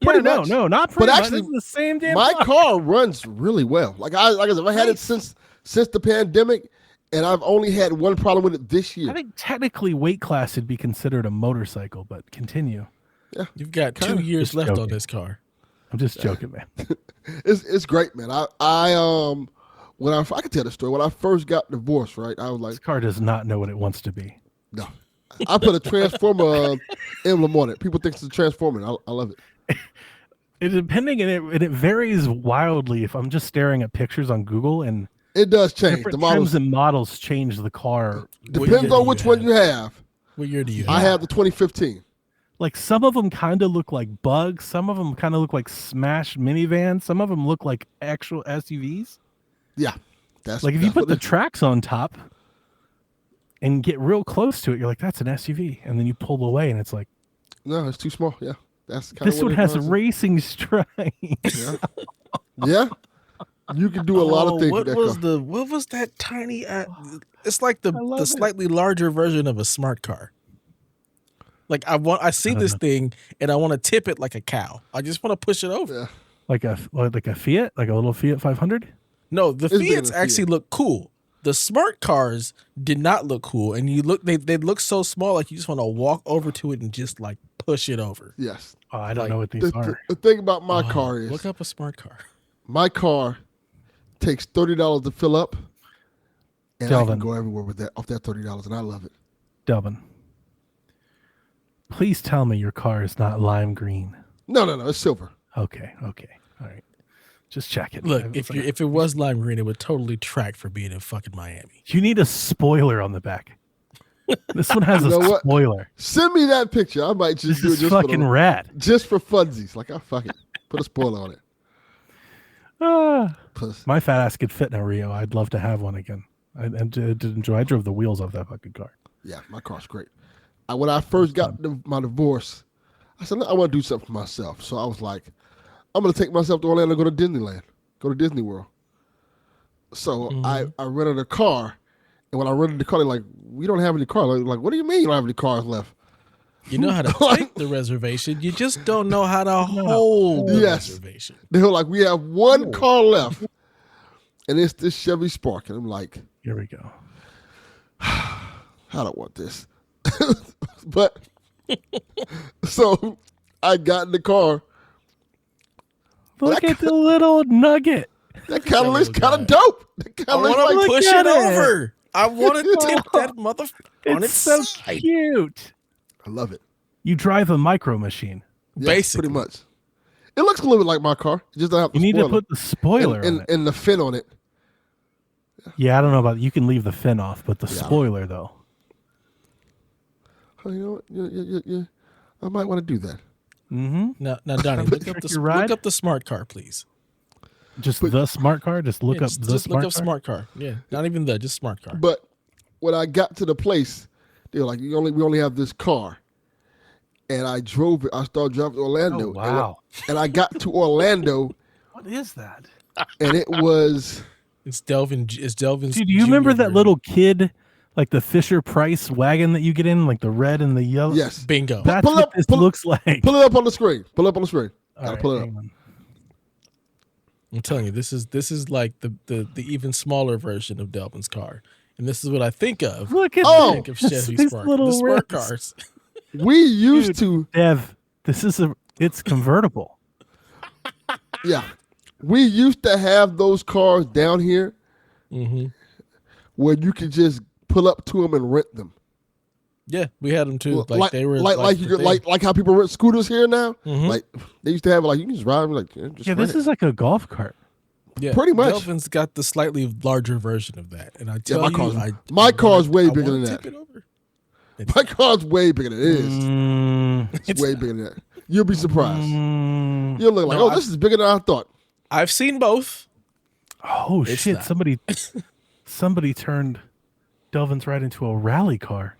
Pretty much. No, not pretty But much. actually, This is the same damn my car. car runs really well. Like I said, I had it since the pandemic, and I've only had one problem with it this year. I think technically weight class would be considered a motorcycle, but continue. Yeah, You've got 2 years left on this car. I'm just joking, man. it's great, man. I can tell the story. When I first got divorced, right, I was like, This car does not know what it wants to be. no. I put a Transformer emblem on it. People think it's a Transformer. I love it. It varies wildly. If I'm just staring at pictures on Google, and It does change. different The models trims and models change the car. depends on which one you have. What year do you have? I have the 2015. Like some of them kind of look like bugs. Some of them kind of look like smash minivans. Some of them look like actual SUVs. Yeah, that's Like if you that's put what the it- tracks on top and get real close to it, you're like, that's an SUV. And then you pull away and it's like, no, it's too small. Yeah, that's kind of this one has racing stripes. Yeah. Yeah, you can do a lot of things with that car. What was that tiny? It's like the it. slightly larger version of a smart car. Like I see this thing and I want to tip it like a cow. I just want to push it over. Yeah. like a Fiat, like a little Fiat 500. No, the It's bigger Fiats than actually Fiat. look cool. The smart cars did not look cool, and they look so small, like you just want to walk over to it and just like push it over. Yes. Oh, I don't know what these The, are. the thing about my car is Look up a smart car. my car takes $30 to fill up, and I Delvin. can go everywhere with that off that $30, and I love it. Delvin, please tell me your car is not lime green. No, it's silver. Okay, all right. Just check it. Look, if it was lime green, it would totally track for being in fucking Miami. You need a spoiler on the back. This one has You know a what? spoiler. Send me that picture. I might just This do it is just fucking rad. just for funsies. Like, fuck it. Put a spoiler on it. Ah, Plus, my fat ass could fit in a Rio. I'd love to have one again. I did enjoy. I drove the wheels off that fucking car. yeah, my car's great. When I first got my divorce, I said, I want to do something for myself. So I was like, I'm going to take myself to Orlando, go to Disneyland, go to Disney World. So I rented a car. And when I rented the car, they're like, we don't have any cars. Like, what do you mean you don't have any cars left? You know how to take the reservation. You just don't know how to hold the reservation. They were like, we have one car left. And it's this Chevy Spark. And I'm like, Here we go. I don't want this. But, so I got in the car. Look at the little nugget. That kind of looks kind of dope. I want to push it over. I want to tip that motherfucker on its so side. cute. I love it. You drive a micro machine. Yes, Basically. pretty much. It looks a little bit like my car. You just don't have the You need spoiler. to put the spoiler on it. and the fin on it. Yeah, I don't know about you can leave the fin off, but the spoiler though. Oh, you know what? Yeah. I might want to do that. Mm-hmm. Now, Donnie, look up the smart car, please. Just the smart car. Just look up the just smart look up car. smart car. Yeah, not even just smart car. But when I got to the place, they were like, we only have this car. And I drove it. I started driving to Orlando. Oh, wow. And I got to Orlando, What is that? and it was... It's Delvin's. Dude, do you remember that little kid, like the Fisher Price wagon that you get in, like the red and the yellow? Yes. Bingo. That's what this looks like. Pull it up on the screen. Pull it up on the screen. All Gotta right, pull it up. hang on. I'm telling you, this is like the even smaller version of Delvin's car, and this is what I think of. Look at Oh, I think of Chevy these Spark, little the smart rims. cars. We used to... Dev, it's convertible. Yeah. We used to have those cars down here where you could just pull up to them and rent them. Yeah, we had them too. Like they were like how people rent scooters here now. Like they used to have it, like you can just ride them, like just Yeah, rent this it. is like a golf cart. Yeah, pretty much. Delvin's got the slightly larger version of that, and I tell my car's way bigger than tip that. it over. My car's way bigger than it is. It's way bigger than that. You'll be surprised. You'll look like, this is bigger than I thought. I've seen both. Oh It's shit! not. Somebody turned Delvin's right into a rally car.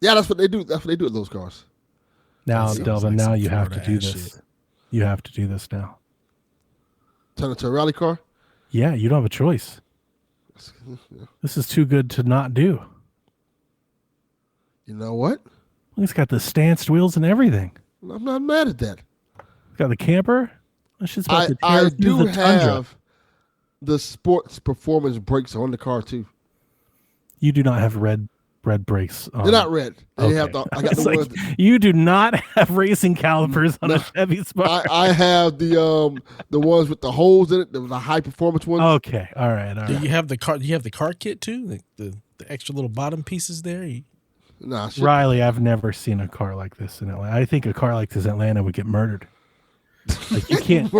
Yeah, that's what they do. That's what they do with those cars. Now, That sounds Delvin, like now some you have to Florida do ass this. shit. You have to do this now. Turn it to a rally car. Yeah, you don't have a choice. This is too good to not do. You know what? It's got the stanced wheels and everything. I'm not mad at that. It's got the camper. That shit's about to tear I through do the Tundra. have the sports performance brakes on the car too. You do not have red brakes on. They're not red. They Okay. have the, I got It's the like, ones. you do not have racing calipers on a Chevy Spark. I have the ones with the holes in it, the high performance ones. Okay, all right. Do you have the car? Do you have the car kit too? The extra little bottom pieces there. Nah, shit. Riley, I've never seen a car like this in Atlanta. I think a car like this in Atlanta would get murdered. Like you can't.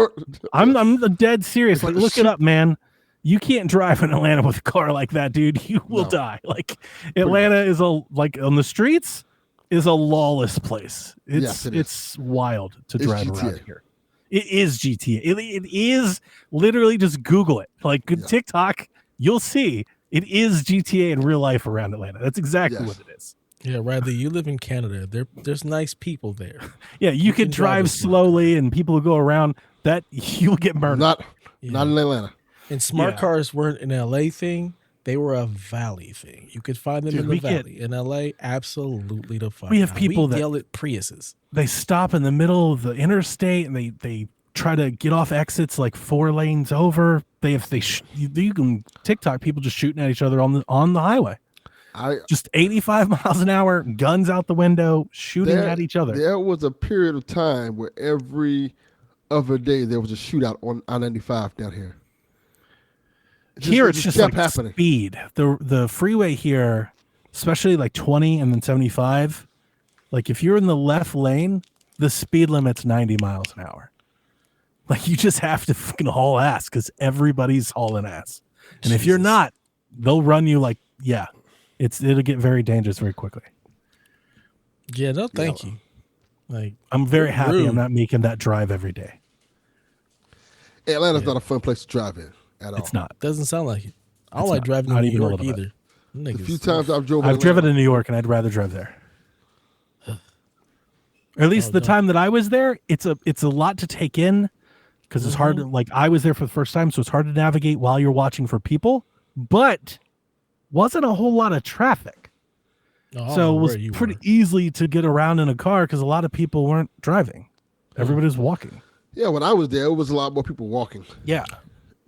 I'm dead serious. Like look it up, man. You can't drive in Atlanta with a car like that, dude. You will die. Like Atlanta is like on the streets is a lawless place. It's wild to drive around here. It is GTA. It is literally just Google it. Like TikTok, you'll see it is GTA in real life around Atlanta. That's exactly what it is. Yeah, Riley, you live in Canada. There's nice people there. Yeah, you could drive slowly and people will go around. That you'll get murdered. Not in Atlanta. And smart cars weren't an LA thing. They were a Valley thing. You could find them in the Valley. In LA, absolutely the fuck. We have people that yell at Priuses. They stop in the middle of the interstate and they try to get off exits like 4 lanes over. You can TikTok people just shooting at each other on the highway. Just 85 miles an hour, guns out the window, shooting at each other. There was a period of time where every other day there was a shootout on I-95 down here. It's just kept like happening. Speed. The freeway here, especially like 20 and then 75, like if you're in the left lane, the speed limit's 90 miles an hour. Like you just have to fucking haul ass because everybody's hauling ass. And if you're not, they'll run you like, It'll get very dangerous very quickly. Yeah, no, thank you. Like, I'm very happy rude. I'm not making that drive every day. Atlanta's not a fun place to drive in at all. It's not. Doesn't sound like it. I don't It's like not. driving to Not New even a York little bit. either. Them The niggas- few times I've driven, I've driven to New York, and I'd rather drive there. Or at least the time that I was there, it's a lot to take in because it's hard to, like, I was there for the first time, so it's hard to navigate while you're watching for people, but wasn't a whole lot of traffic. No, I don't So know it was where you pretty were. easy to get around in a car because a lot of people weren't driving. Everybody was walking. Yeah, when I was there, it was a lot more people walking. Yeah.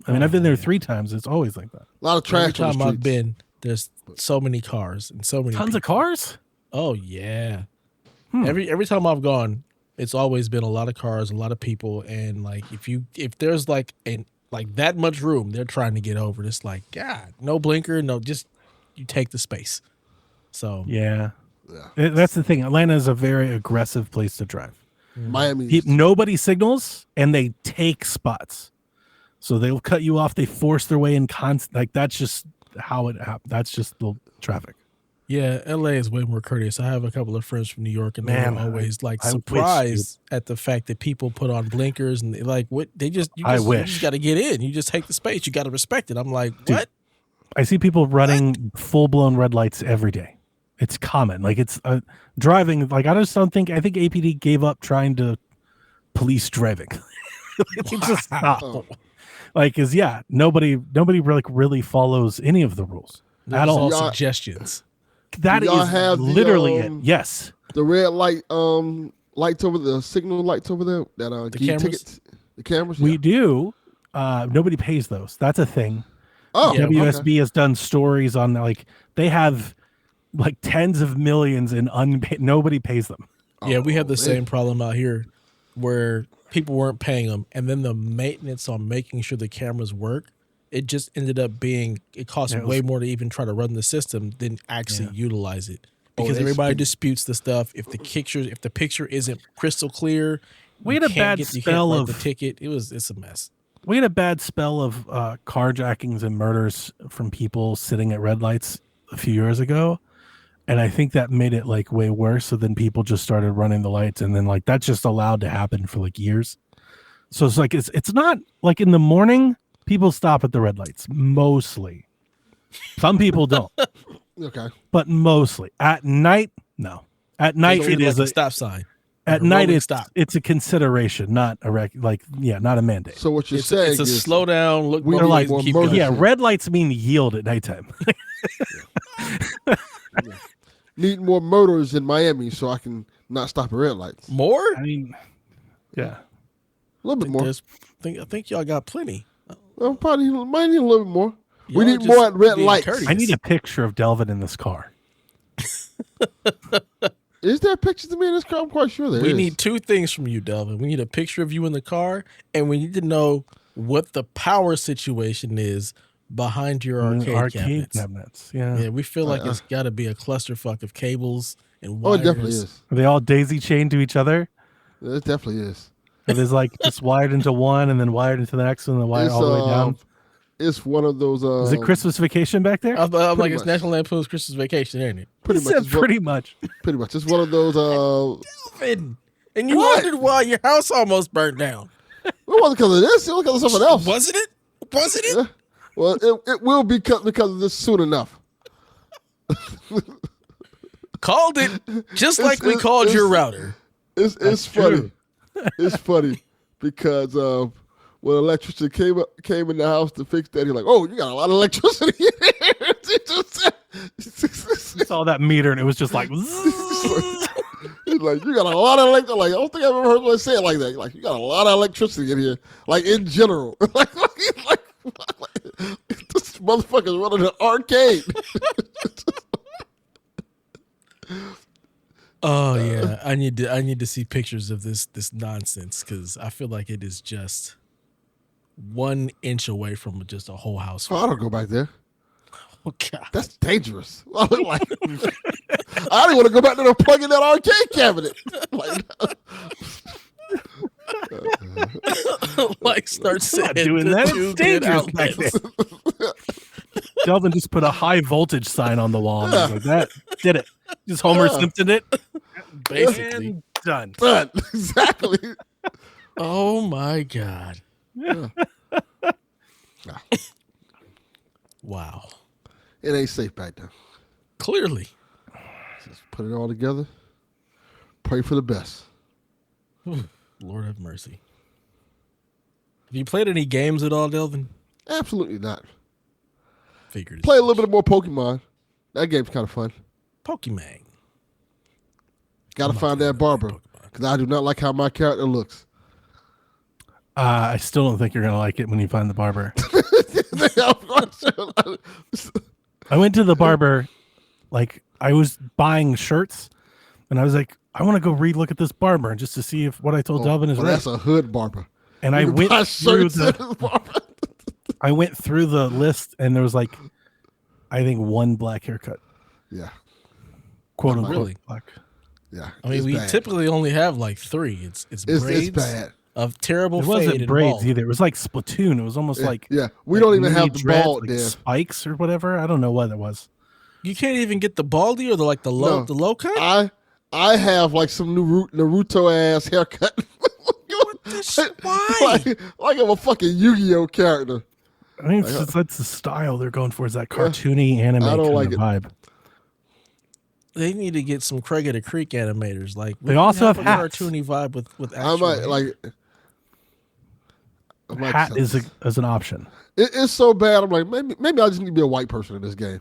I mean, I've been there 3 times. It's always like that. A lot of trash Every on the time I've streets. been, there's so many cars and so many Tons people. of cars? Oh yeah. Every time I've gone, it's always been a lot of cars, a lot of people, and like if there's like that much room, they're trying to get over. It's like, God, no blinker, no, just you take the space. So Yeah. Yeah. That's the thing. Atlanta is a very aggressive place to drive. Miami. Nobody signals, and they take spots. So they'll cut you off. They force their way in like that's just how it happens. That's just the traffic. yeah, LA is way more courteous. I have a couple of friends from New York, and they're Man, always like I wish surprised at the fact that people put on blinkers and they, like what they just you I just, wish. you just got to get in. You just take the space. You got to respect it. I'm like, Dude. what? I see people running full-blown red lights every day. It's common. Like it's driving. Like I think APD gave up trying to police driving. They just stopped. Like, nobody really follows any of the rules at all. All suggestions. That y'all is have the, literally it. Yes. The red light, lights over the signal lights over there that The give you cameras? tickets. The cameras. We Yeah. do. Nobody pays those. That's a thing. Oh, Yeah, WSB okay. has done stories on like they have like tens of millions in unpaid. Nobody pays them. Yeah, we have the man. same problem out here where people weren't paying them. And then the maintenance on making sure the cameras work, it just ended up being, it cost Yeah, it way was- more to even try to run the system than actually utilize it. Oh, Because they everybody spend- disputes the stuff. If the picture isn't crystal clear, We you had a can't bad you can't spell write of the ticket. It's a mess. We had a bad spell of carjackings and murders from people sitting at red lights a few years ago. And I think that made it like way worse. So then people just started running the lights, and then like that's just allowed to happen for like years. So it's like it's not like in the morning people stop at the red lights mostly. Some people don't, Okay. but mostly at night. No, at night They treat it like is a a stop sign. at a night rolling it's stop. it's a consideration, not a not a mandate. So what you're It's saying a is slow down, look we both need ways, more and keep mercy. going. Yeah, red lights mean yield at nighttime. need more murders in Miami so I can not stop at red lights. More? I mean, yeah. A little bit more. I think y'all got plenty. Well, probably might need a little bit more. We Y'all need more just at red being lights. courteous. I need a picture of Delvin in this car. Is there pictures of me in this car? I'm quite sure there We is. need 2 things from you, Delvin. We need a picture of you in the car, and we need to know what the power situation is behind your arcade cabinets. Yeah. Yeah, we feel like it's got to be a clusterfuck of cables and Oh, wires. it definitely is. Are they all daisy chained to each other? It definitely is. It is like just wired into one and then wired into the next one and then wired all the way down. It's one of those. Is it Christmas Vacation back there? I'm like, it's much. National Lampoon's Christmas Vacation, ain't it? pretty He much. said It's one- pretty much. pretty much. It's one of those. Delvin! And you What? wondered why your house almost burnt down. It wasn't because of this. It was because of something else. Wasn't it? Wasn't it? Yeah. Well, it will be because of this soon enough. Called it just like we called your router. It's funny. It's funny because when electrician came in the house to fix that, he's like, "Oh, you got a lot of electricity in here." You saw that meter and it was just like, He's like, "You got a lot of electricity." Like, I don't think I've ever heard anyone say it like that. Like, you got a lot of electricity in here, like in general. like this motherfucker's running an arcade. Oh yeah, I need to see pictures of this nonsense because I feel like it is just 1 inch away from just a whole house. Oh, I don't go back there. Oh God, That's dangerous. I don't want to go back there and plug in that arcade cabinet. Like, like start saying doing the that. 2 It's good dangerous back outlets. Delvin just put a high voltage sign on the wall. And I was like, that did it. Just Homer Simpson it. Basically. And done. Done. Exactly. Oh my God. Yeah. Wow. It ain't safe back there. Clearly. Just put it all together. Pray for the best. Lord have mercy. Have you played any games at all, Delvin? Absolutely not. Figured. Play a little bit more Pokemon. That game's kind of fun. Pokemon. Gotta find that barber. Because I do not like how my character looks. I still don't think you're going to like it when you find the barber. I went to the barber, like I was buying shirts, and I was like, I want to go look at this barber just to see if what I told Delvin is right. That's a hood barber. And I went through I went through the list, and there was like, I think one black haircut. Yeah. Quote unquote Really? black. Yeah. I mean, we typically only have like 3. It's braids It's bad. of terrible It fade wasn't and braids bald. either. It was like Splatoon. It was almost like we like don't even mini have the dreads, bald like there. spikes or whatever. I don't know what it was. You can't even get the baldy or the No. low cut. I have like some new Naruto ass haircut. Why? like I'm a fucking Yu-Gi-Oh character. I think that's the style they're going for. Is that cartoony anime I don't kind like of it. vibe? They need to get some Craig of the Creek animators. Like They also have a hats. cartoony vibe with I actual might hair. like. I might Hat just- is an option. It's so bad. I'm like, maybe I just need to be a white person in this game.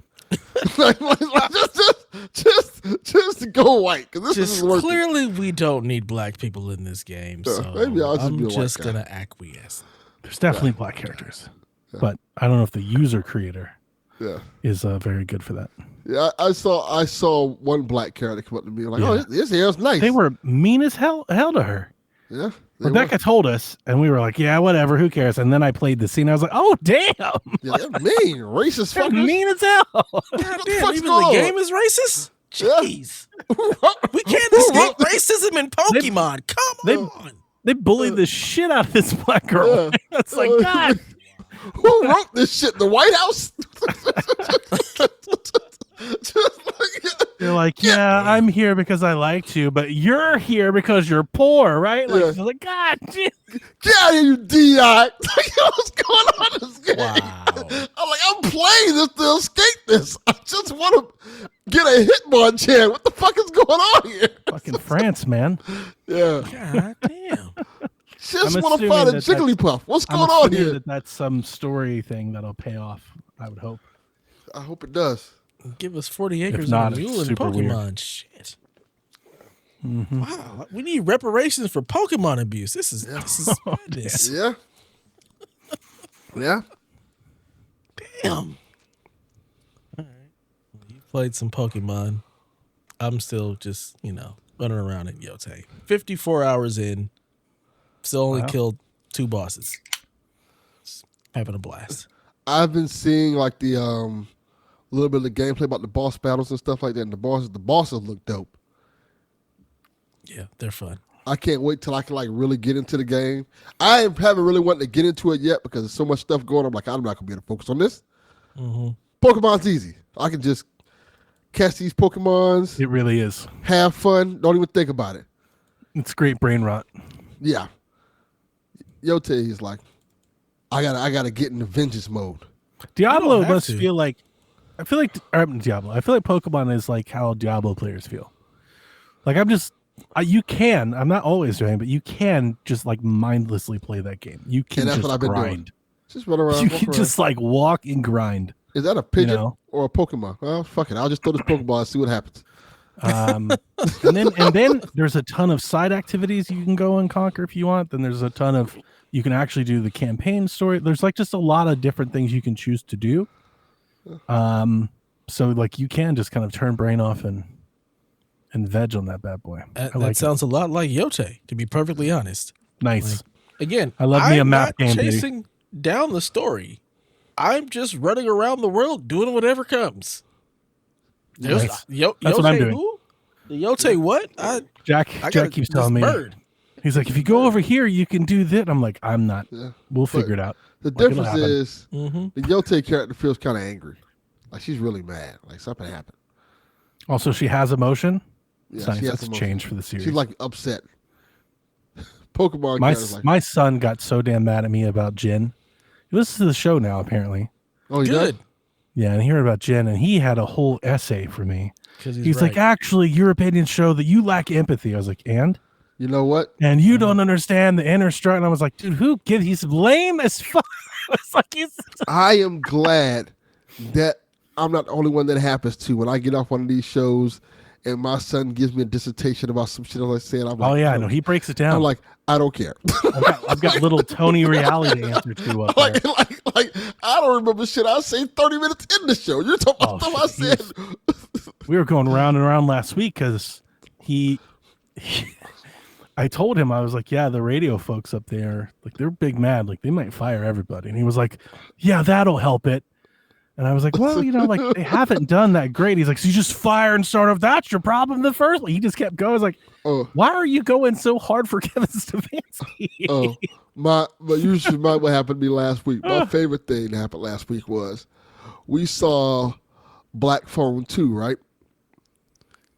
just to go white, because this Just is working. clearly we don't need black people in this game. Yeah, So maybe I'll just I'm be a white just guy. gonna acquiesce. There's definitely black characters, but I don't know if the user creator Yeah, is very good for that. yeah. I saw one black character come up to me like, Yeah. oh, this hair's nice. They were mean as hell to her. Yeah, they Rebecca told us, and we were like, "Yeah, whatever, who cares?" And then I played the scene. I was like, "Oh, damn, were. Yeah, they're mean, racist they're fuckers. mean as hell." God the damn, fuck's even going the on? game is racist. Yeah. Jeez, we can't escape racism in Pokemon. Come on. They bullied the shit out of this black girl. Yeah. It's like, God, Who wrote this shit? The White House? Just like, they're like, "Yeah, I'm here because I liked you, but you're here because you're poor, right?" Like, Yeah. they're like, God, geez. get out of here, you DI. What's going on in this game? Wow. I'm like, I'm playing this to escape this. I just want to get a Hitmonchan. What the fuck is going on here? Fucking France, man. Yeah. God damn. Just I'm want to assuming find a that Jigglypuff. What's I'm going on assuming here? that that's some story thing that'll pay off. I would hope. I hope it does. Give us 40 acres not, of a it's mule in super Pokemon. weird. Shit. Wow. We need reparations for Pokemon abuse. This is madness. Yeah. Yeah. Damn. All right. You played some Pokemon. I'm still just, running around in Yote. 54 hours in. Still only Wow. killed 2 bosses. Just having a blast. I've been seeing like the little bit of the gameplay about the boss battles and stuff like that. And the bosses look dope. Yeah, they're fun. I can't wait till I can like really get into the game. I haven't really wanted to get into it yet because there's so much stuff going on. I'm like, I'm not gonna be able to focus on this. Mm-hmm. Pokemon's easy. I can just catch these Pokemons, It really is. have fun, don't even think about it. It's great brain rot. Yeah. Yote is like, I gotta get into vengeance mode. Diablo don't have must to. feel like, I feel like Pokemon is like how Diablo players feel. Like you can, I'm not always doing it, but you can just like mindlessly play that game. You can that's just what I've been doing. grind. Just run around. You walk can around. just like walk and grind. Is that a pigeon know? or a Pokemon? Well, fuck it. I'll just throw this Pokeball and see what happens. And then there's a ton of side activities you can go and conquer if you want. Then there's a ton of, you can actually do the campaign story. There's like just a lot of different things you can choose to do. So like you can just kind of turn brain off and veg on that bad boy. That, I like sounds a lot like Yote, to be perfectly honest. it. Nice. Again, I love me a I'm map not game, baby. chasing down the story. I'm just running around the world doing whatever comes. Nice. That's what Yote I'm doing. who? The Yote what? Jack gotta- keeps this telling me. bird. He's like, if you go over here, you can do that. I'm like, I'm not. Yeah. We'll figure it out. The Like, it'll difference happen. is Mm-hmm. the Yote character feels kind of angry. Like she's really mad. Like something happened. Also, she has emotion. Yeah, It's nice. she has That's a emotion. change for the series. She's like upset. Pokemon my characters like, my son got so damn mad at me about Jin. He listens to the show now, apparently. oh, he Good. does? Yeah, and he heard about Jin, and he had a whole essay for me. Because He's right. like, actually, your opinions show that you lack empathy. I was like, and You know what? you don't understand the inner struggle. And I was like, dude, who gives? He's lame as fuck. It's like I am glad that I'm not the only one that happens to. When I get off one of these shows and my son gives me a dissertation about some shit I was saying, I'm like, oh yeah, I know. He breaks it down. I'm like, I don't care. I've got little Tony reality answer to up there. like, I don't remember shit I say 30 minutes in the show. You're talking about stuff I said. We were going round and around last week because I told him, I was like, yeah, the radio folks up there, like they're big mad, like they might fire everybody. And he was like, yeah, that'll help it. And I was like, well, like they haven't done that great. He's like, so you just fire and start off. That's your problem in the first one. He just kept going. I was like, why are you going so hard for Kevin Stefanski? But you should mind what happened to me last week. My favorite thing that happened last week was we saw Black Phone 2, right?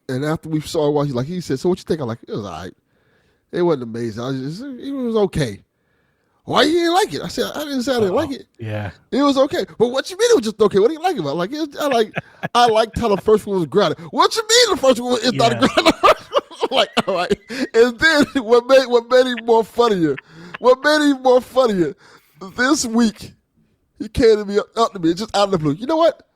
And after we saw it, he said, so what you think? I'm like, it was all right. It wasn't amazing. It was okay. Why you didn't like it? I said, I didn't say I didn't like it. Yeah. It was okay. But what you mean it was just okay? What do you like about it? I liked how the first one was grounded. What you mean the first one is not grounded? I'm like, all right. And then what made it more funnier, this week, he came to me up to me just out of the blue. You know what?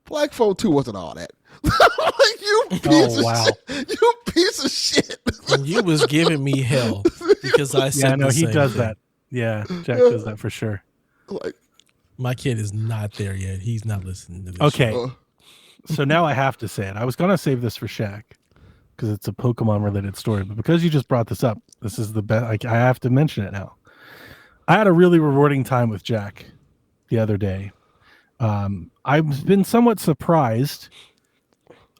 Black Phone 2 wasn't all that. Like, you piece of shit. You piece of shit. And you was giving me hell because I said no, he does thing. that. Yeah, Jack does that for sure. Like, my kid is not there yet. He's not listening to this. Okay. Show. So now I have to say it. I was going to save this for Shaq because it's a Pokemon related story. But because you just brought this up, this is the best. I have to mention it now. I had a really rewarding time with Jack the other day. I've been somewhat surprised.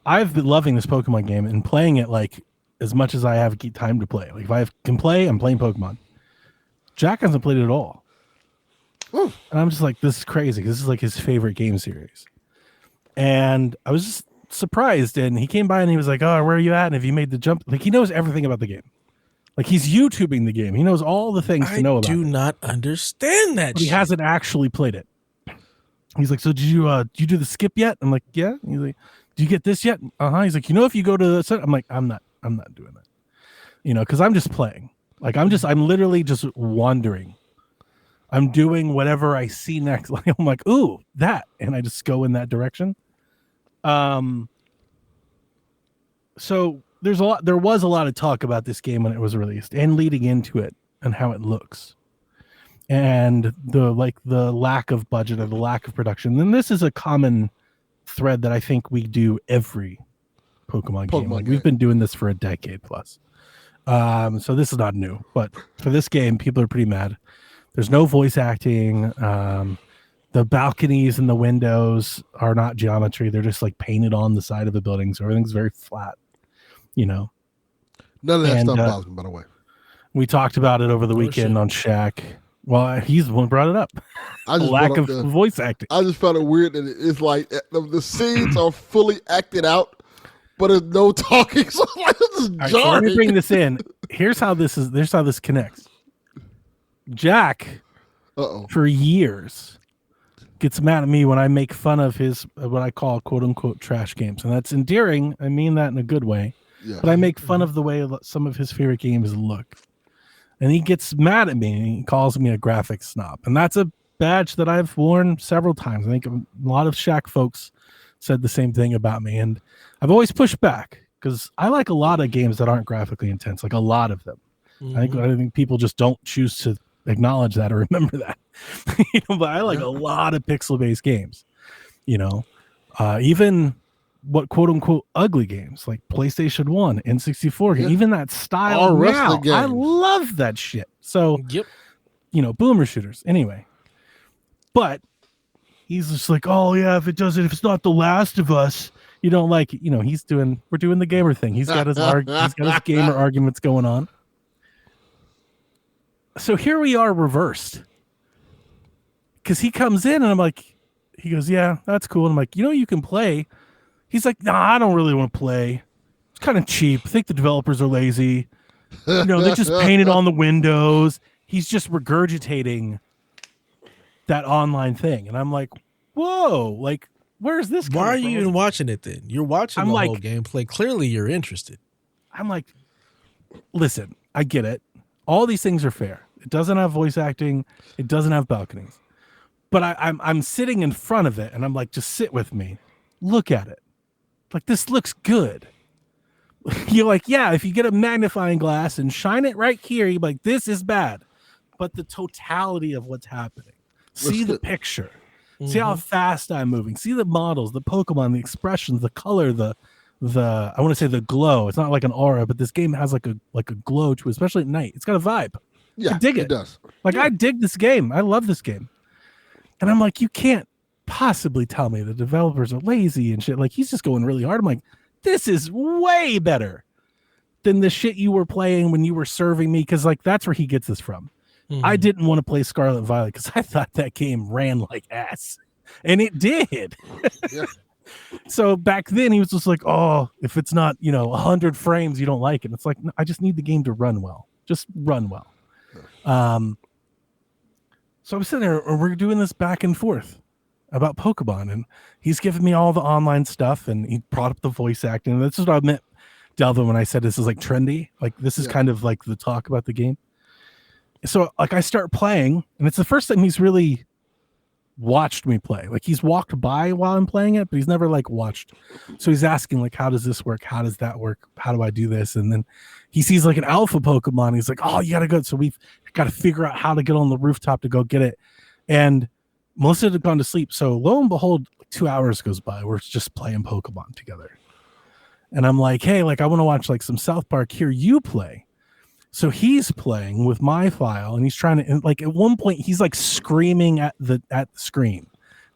I've been loving this Pokemon game and playing it like as much as I have time to play. Like if I can play, I'm playing Pokemon. Jack hasn't played it at all. And I'm just like, this is crazy. This is like his favorite game series. And I was just surprised. And he came by and he was like, oh, where are you at? And have you made the jump? Like he knows everything about the game. Like he's YouTubing the game. He knows all the things to know about it. I do not understand that. But he hasn't actually played it. He's like, so did you do the skip yet? I'm like, yeah. He's like, do you get this yet? He's like, if you go to the set, I'm like, I'm not doing that. Because I'm just playing. Like I'm literally just wandering. I'm doing whatever I see next. Like I'm like, ooh, that, and I just go in that direction. So there was a lot of talk about this game when it was released and leading into it and how it looks. And the lack of budget or the lack of production. And this is a common thread that I think we do every Pokemon game. Like we've been doing this for a decade plus. So this is not new, but for this game, people are pretty mad. There's no voice acting. The balconies and the windows are not geometry. They're just like painted on the side of the building. So everything's very flat, None of that stuff bothers me, by the way. We talked about it over the weekend on Shaq. Well, he's the one who brought it up. I just lack of voice acting. I just found it weird that it's like the scenes are fully acted out, but there's no talking. So like, this is jarring. So let me bring this in. Here's how this connects. Jack, for years, gets mad at me when I make fun of his what I call "quote unquote" trash games, and that's endearing. I mean that in a good way. Yeah. But I make fun of the way some of his favorite games look, and he gets mad at me. And he calls me a graphics snob, and that's a badge that I've worn several times. I think a lot of Shaq folks said the same thing about me, and I've always pushed back because I like a lot of games that aren't graphically intense, like a lot of them. Mm-hmm. I think people just don't choose to acknowledge that or remember that. But I like a lot of pixel-based games. Even what quote unquote ugly games like PlayStation 1, N64, even that style now. I love that shit. So boomer shooters. Anyway. But he's just like, oh yeah, if it's not The Last of Us, you don't like it. We're doing the gamer thing. He's got his gamer arguments going on. So here we are reversed. Because he comes in and I'm like, he goes, yeah, that's cool. And I'm like, you can play. He's like, nah, I don't really want to play. It's kind of cheap. I think the developers are lazy. They just painted on the windows. He's just regurgitating that online thing. And I'm like, whoa, like, where's this coming Why are from? you even watching it then? You're watching I'm the like- whole gameplay. Clearly, you're interested. I'm like, listen, I get it. All these things are fair. It doesn't have voice acting. It doesn't have balconies. But I'm sitting in front of it, and I'm like, just sit with me. Look at it. Like, this looks good. You're like, yeah, if you get a magnifying glass and shine it right here, you're like, this is bad. But the totality of what's happening. See the picture. See how fast I'm moving. See the models, the Pokemon, the expressions, the color, the I want to say the glow. It's not like an aura, but this game has like a glow to it, especially at night. It's got a vibe. Yeah, I dig it does. Like, I dig this game. I love this game. And I'm like, you can't possibly tell me the developers are lazy and shit. Like, he's just going really hard. I'm like, this is way better than the shit you were playing when you were serving me. Cause like, that's where he gets this from. I didn't want to play Scarlet Violet because I thought that game ran like ass. And it did. Yeah. So back then he was just like, oh, if it's not, 100 frames, you don't like it. It's like, no, I just need the game to run well. Just run well. So I'm sitting there and we're doing this back and forth about Pokemon, and he's giving me all the online stuff, and he brought up the voice acting. And this is what I meant, Delvin, when I said this is like trendy. Like, this is kind of like the talk about the game. So like, I start playing, and it's the first time he's really watched me play. Like, he's walked by while I'm playing it, but he's never like watched. So he's asking like, how does this work? How does that work? How do I do this? And then he sees like an alpha Pokemon. He's like, oh, you gotta go. So we've got to figure out how to get on the rooftop to go get it. And Melissa had gone to sleep. So lo and behold, 2 hours goes by. We're just playing Pokemon together. And I'm like, hey, like, I want to watch like some South Park. Hear you play. So he's playing with my file, and he's trying to, and like, at one point he's like screaming at the screen.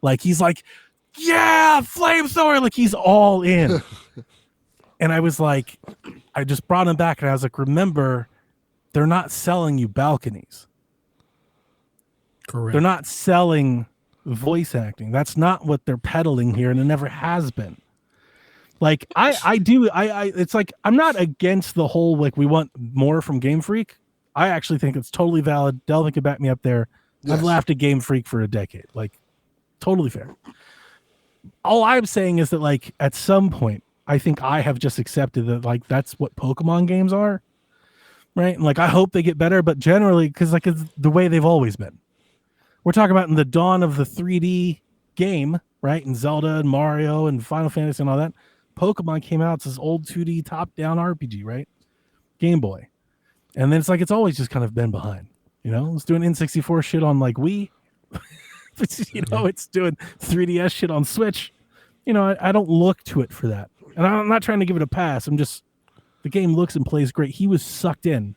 Like, he's like, yeah, flamethrower. Like, he's all in. And I was like, I just brought him back, and I was like, remember, they're not selling you balconies. Correct. They're not selling voice acting. That's not what they're peddling here, and it never has been. Like, it's like, I'm not against the whole, like, we want more from Game Freak. I actually think it's totally valid. Delvin can back me up there. Yes. I've laughed at Game Freak for a decade. Like, totally fair. All I'm saying is that, like, at some point, I think I have just accepted that, like, that's what Pokemon games are. Right? And, like, I hope they get better, but generally, because, like, it's the way they've always been. We're talking about in the dawn of the 3D game, right? And Zelda and Mario and Final Fantasy and all that. Pokemon came out. It's this old 2D top-down RPG, right? Game Boy. And then it's like, it's always just kind of been behind. It's doing N64 shit on, like, Wii. It's doing 3DS shit on Switch. I don't look to it for that. And I'm not trying to give it a pass. I'm just, the game looks and plays great. He was sucked in,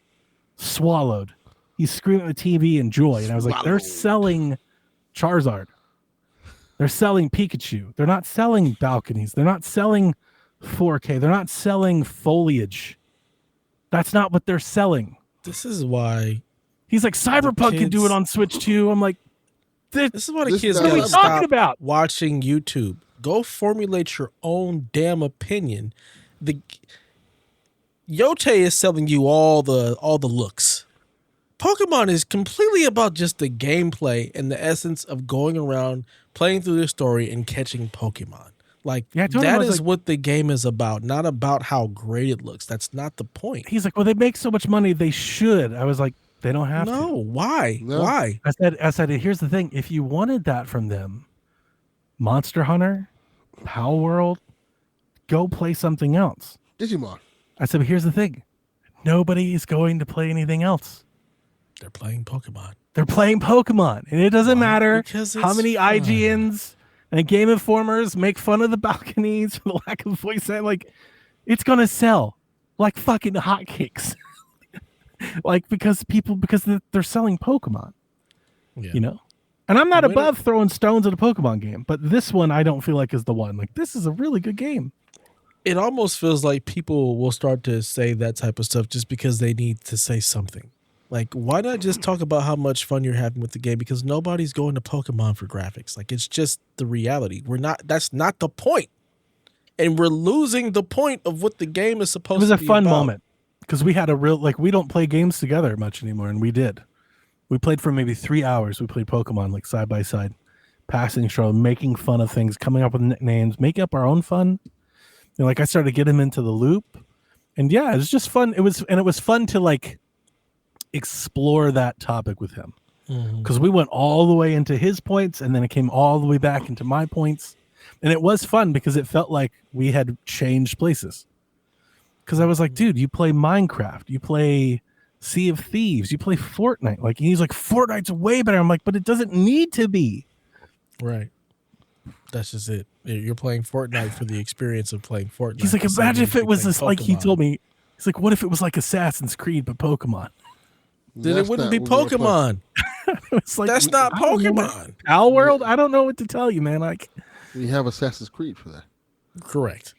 swallowed. He's screaming at the TV in joy. And I was like, they're selling Charizard. They're selling Pikachu. They're not selling balconies. They're not selling 4K. They're not selling foliage. That's not what they're selling. This is why he's like, Cyberpunk can do it on Switch too. I'm like, this is why the kids gotta stop watching YouTube. Go formulate your own damn opinion. The Yote is selling you all the looks. Pokemon is completely about just the gameplay and the essence of going around, playing through the story, and catching Pokemon. Like, that is like, what the game is about, not about how great it looks. That's not the point. He's like, well, they make so much money, they should. I was like, they don't have to. No, why? No. Why? I said, here's the thing. If you wanted that from them, Monster Hunter, Power World, go play something else. Digimon. I said, but here's the thing. Nobody is going to play anything else. They're playing Pokemon. They're playing Pokemon. And it doesn't matter how many fun. IGNs and Game Informers make fun of the balconies for the lack of voice acting. Like, it's going to sell like fucking hotcakes. Like, because they're selling Pokemon. Yeah. And I'm not above throwing stones at a Pokemon game, but this one I don't feel like is the one. Like, this is a really good game. It almost feels like people will start to say that type of stuff just because they need to say something. Like, why not just talk about how much fun you're having with the game? Because nobody's going to Pokemon for graphics. Like, it's just the reality. That's not the point. And we're losing the point of what the game is supposed to be. It was a fun about. moment because we had a real, like, we don't play games together much anymore. And we did. We played for maybe 3 hours. We played Pokemon like side by side, passing show, making fun of things, coming up with nicknames, making up our own fun. And like I started to get him into the loop. And yeah, it was just fun. It was fun to like explore that topic with him. Because we went all the way into his points and then it came all the way back into my points. And it was fun because it felt like we had changed places. Because I was like, dude, you play Minecraft, you play Sea of Thieves, you play Fortnite. Like, and he's like, Fortnite's way better. I'm like, but it doesn't need to be. Right. That's just it. You're playing Fortnite for the experience of playing Fortnite. He's like, imagine if it was this, like he told me, he's like, what if it was like Assassin's Creed, but Pokemon? Then it wouldn't be Pokemon. It's like, that's not Pokemon. Our World, I don't know what to tell you, man. Like, we have Assassin's Creed for that. Correct.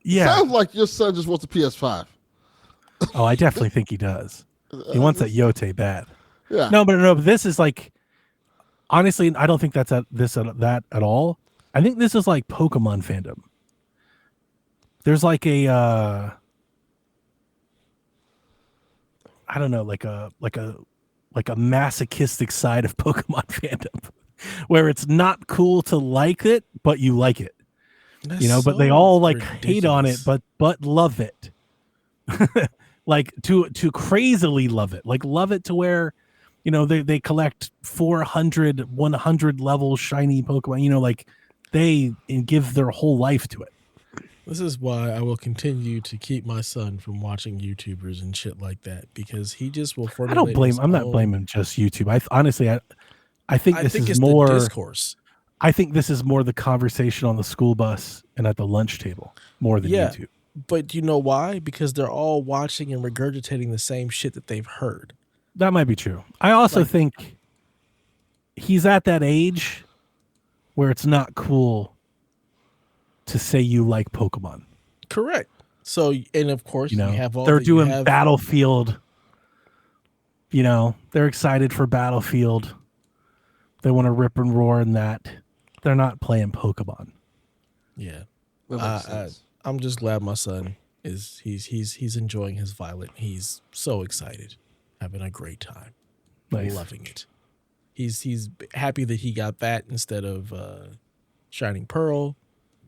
Yeah. Sounds like your son just wants a PS5. Oh, I definitely think he does. He wants that Yote bad. Yeah. No, but this is like, honestly, I don't think that's that at all. I think this is like Pokemon fandom. There's like a, I don't know, like a masochistic side of Pokemon fandom, where it's not cool to like it, but you like it. That's but they all like hate on it, but love it. Like to crazily love it. Like love it to where, they collect 400, 100 level shiny Pokemon, like they give their whole life to it. This is why I will continue to keep my son from watching YouTubers and shit like that, because he just will formulate. I don't blame. I'm not blaming just YouTube. I think this is more the discourse. I think this is more the conversation on the school bus and at the lunch table more than YouTube. But you know why? Because they're all watching and regurgitating the same shit that they've heard. That might be true. I also think he's at that age where it's not cool to say you like Pokemon. Correct. So, and of course, you have all they're doing Battlefield. They're excited for Battlefield. They want to rip and roar in that. They're not playing Pokemon. Yeah. I'm just glad my son he's enjoying his Violet. He's so excited, having a great time, loving it. He's happy that he got that instead of Shining Pearl.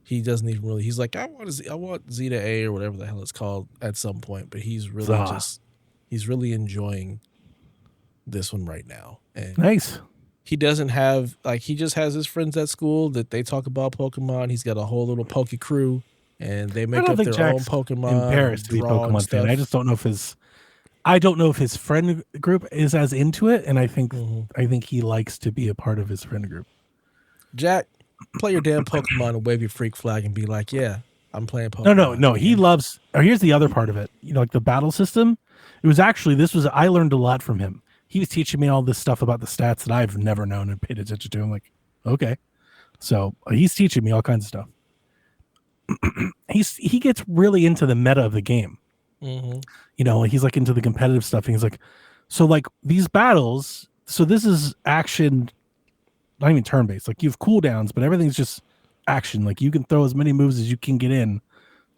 He doesn't even really. He's like, I want Zeta A or whatever the hell it's called at some point. But he's really he's really enjoying this one right now. And nice. He doesn't have he just has his friends at school that they talk about Pokemon. He's got a whole little Poke crew, and they make up their own Pokemon. Embarrassed to be a Pokemon fan. I just don't know if his friend group is as into it, and I think he likes to be a part of his friend group. Jack, play your damn Pokemon and wave your freak flag and be like, yeah, I'm playing Pokemon. No. He loves. Here's the other part of it. Like the battle system. It was actually I learned a lot from him. He was teaching me all this stuff about the stats that I've never known and paid attention to. I'm like, okay. So he's teaching me all kinds of stuff. He gets really into the meta of the game. He's like into the competitive stuff. And he's like, so like these battles. So this is action, not even turn-based. Like you have cooldowns, but everything's just action. Like you can throw as many moves as you can get in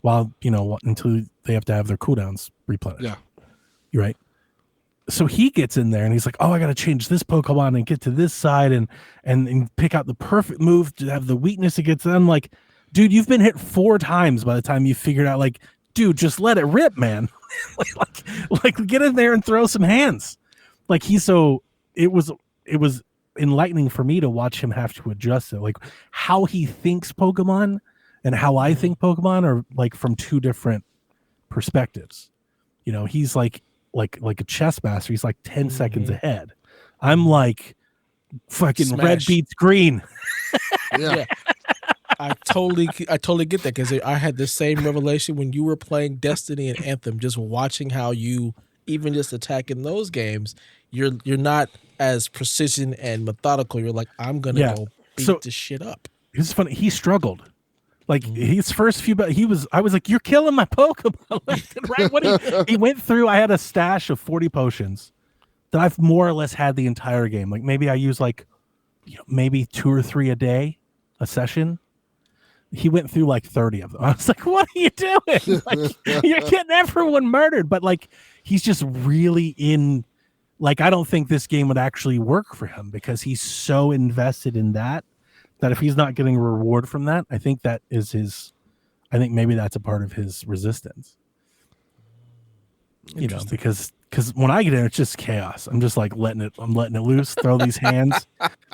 while, until they have to have their cooldowns replenished. Yeah. You're right. So he gets in there and he's like, oh, I got to change this Pokemon and get to this side and pick out the perfect move to have the weakness against them. Like, dude, you've been hit 4 times by the time you figured out, like, dude, just let it rip, man. like get in there and throw some hands. Like it was enlightening for me to watch him have to adjust it. Like how he thinks Pokemon and how I think Pokemon are like from 2 different perspectives. He's like a chess master. He's like 10 seconds ahead. I'm like fucking Smash. Red beats green. Yeah. I totally get that, because I had the same revelation when you were playing Destiny and Anthem, just watching how you even just attack in those games, you're not as precision and methodical. You're like, I'm gonna go beat this shit up. It's funny. He struggled. Like his first few, but I was like, you're killing my Pokemon left and right. He went through. I had a stash of 40 potions, that I've more or less had the entire game. Like maybe I use like, maybe 2 or 3 a day, a session. He went through like 30 of them. I was like, what are you doing? Like, you're getting everyone murdered. But like, he's just really in, like, I don't think this game would actually work for him because he's so invested in that if he's not getting a reward from that, I think that is I think maybe that's a part of his resistance. Because when I get in, it's just chaos. I'm just like letting it loose, throw these hands,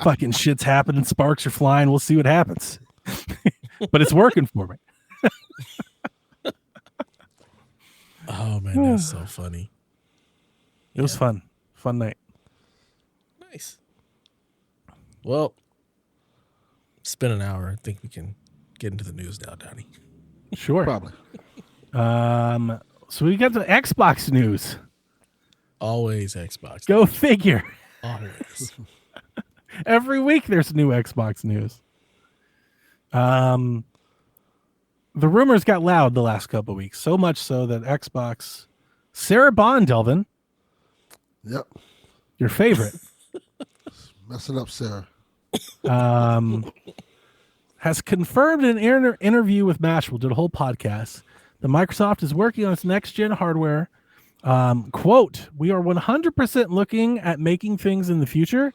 fucking shit's happening, sparks are flying. We'll see what happens. But it's working for me. Oh man, that's so funny. It was fun night. Nice. Well, it's been an hour. I think we can get into the news now, Donnie. Sure. Probably. So we got the Xbox news. Always Xbox. Go figure. Always. Every week there's new Xbox news. The rumors got loud the last couple of weeks, so much so that Xbox, Sarah Bond, Delvin. Yep. Your favorite. Messing up, Sarah. Has confirmed in an interview with Mashable, did a whole podcast, that Microsoft is working on its next-gen hardware. Quote, we are 100% looking at making things in the future.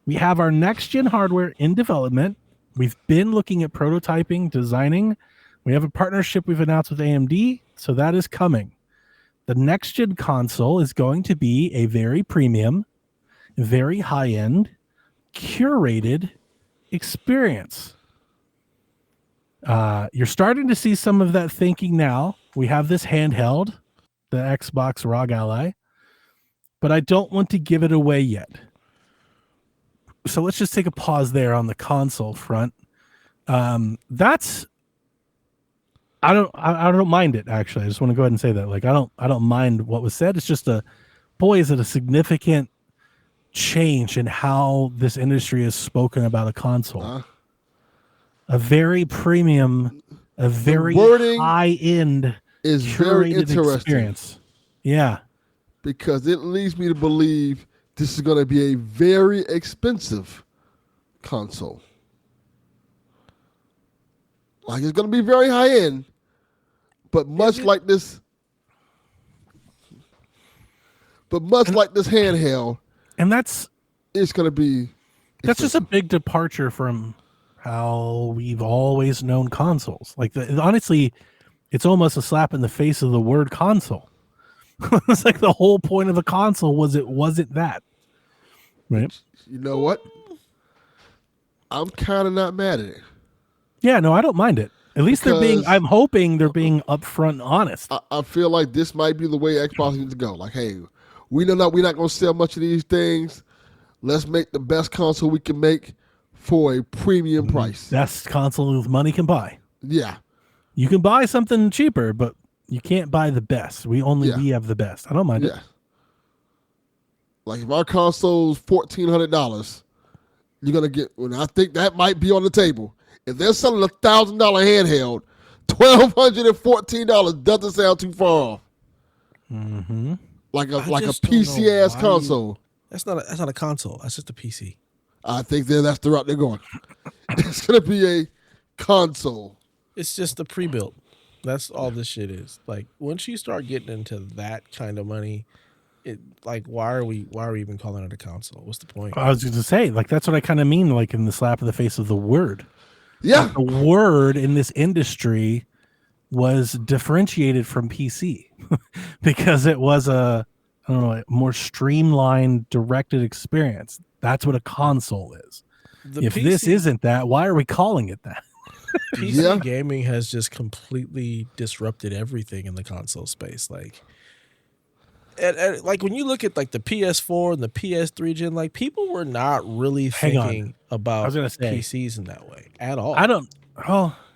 We have our next-gen hardware in development. We've been looking at prototyping, designing. We have a partnership we've announced with AMD, so that is coming. The next-gen console is going to be a very premium, very high-end, curated experience. You're starting to see some of that thinking now. We have this handheld, the Xbox ROG Ally, but I don't want to give it away yet. So let's just take a pause there on the console front. I don't mind it, actually. I just want to go ahead and say that. Like, I don't mind what was said. It's just is it a significant change in how this industry has spoken about a console. A very premium, a very high-end, is very interesting experience. Yeah. Because it leads me to believe this is going to be a very expensive console. Like, it's going to be very high-end, but much like this handheld, and it's going to be that's just a big departure from how we've always known consoles. Like, honestly, it's almost a slap in the face of the word console. It's like the whole point of a console wasn't that. Right? You know what? I'm kind of not mad at it. Yeah, no, I don't mind it. At least I'm hoping they're being upfront and honest. I feel like this might be the way Xbox needs to go. Like, hey, we're not going to sell much of these things. Let's make the best console we can make for a premium price. Best console money can buy. Yeah. You can buy something cheaper, but you can't buy the best. We have the best. I don't mind it. Like, if our console's $1,400, you're going to get, I think that might be on the table. If they're selling a $1,000 handheld, $1,214 doesn't sound too far off. Mm-hmm. Like a PC ass console. That's not a console. That's just a PC. I think that's the route they're going. It's going to be a console. It's just the pre-built. That's all this shit is. Like, once you start getting into that kind of money, why are we even calling it a console? What's the point? I was going to say, like, that's what I kind of mean, like, in the slap in the face of the word. Yeah. Like, the word in this industry was differentiated from PC because it was a more streamlined, directed experience. That's what a console is. This isn't that, why are we calling it that? PC gaming has just completely disrupted everything in the console space. Like, like when you look at like the PS4 and the PS3 gen, like people were not really thinking about PCs in that way at all.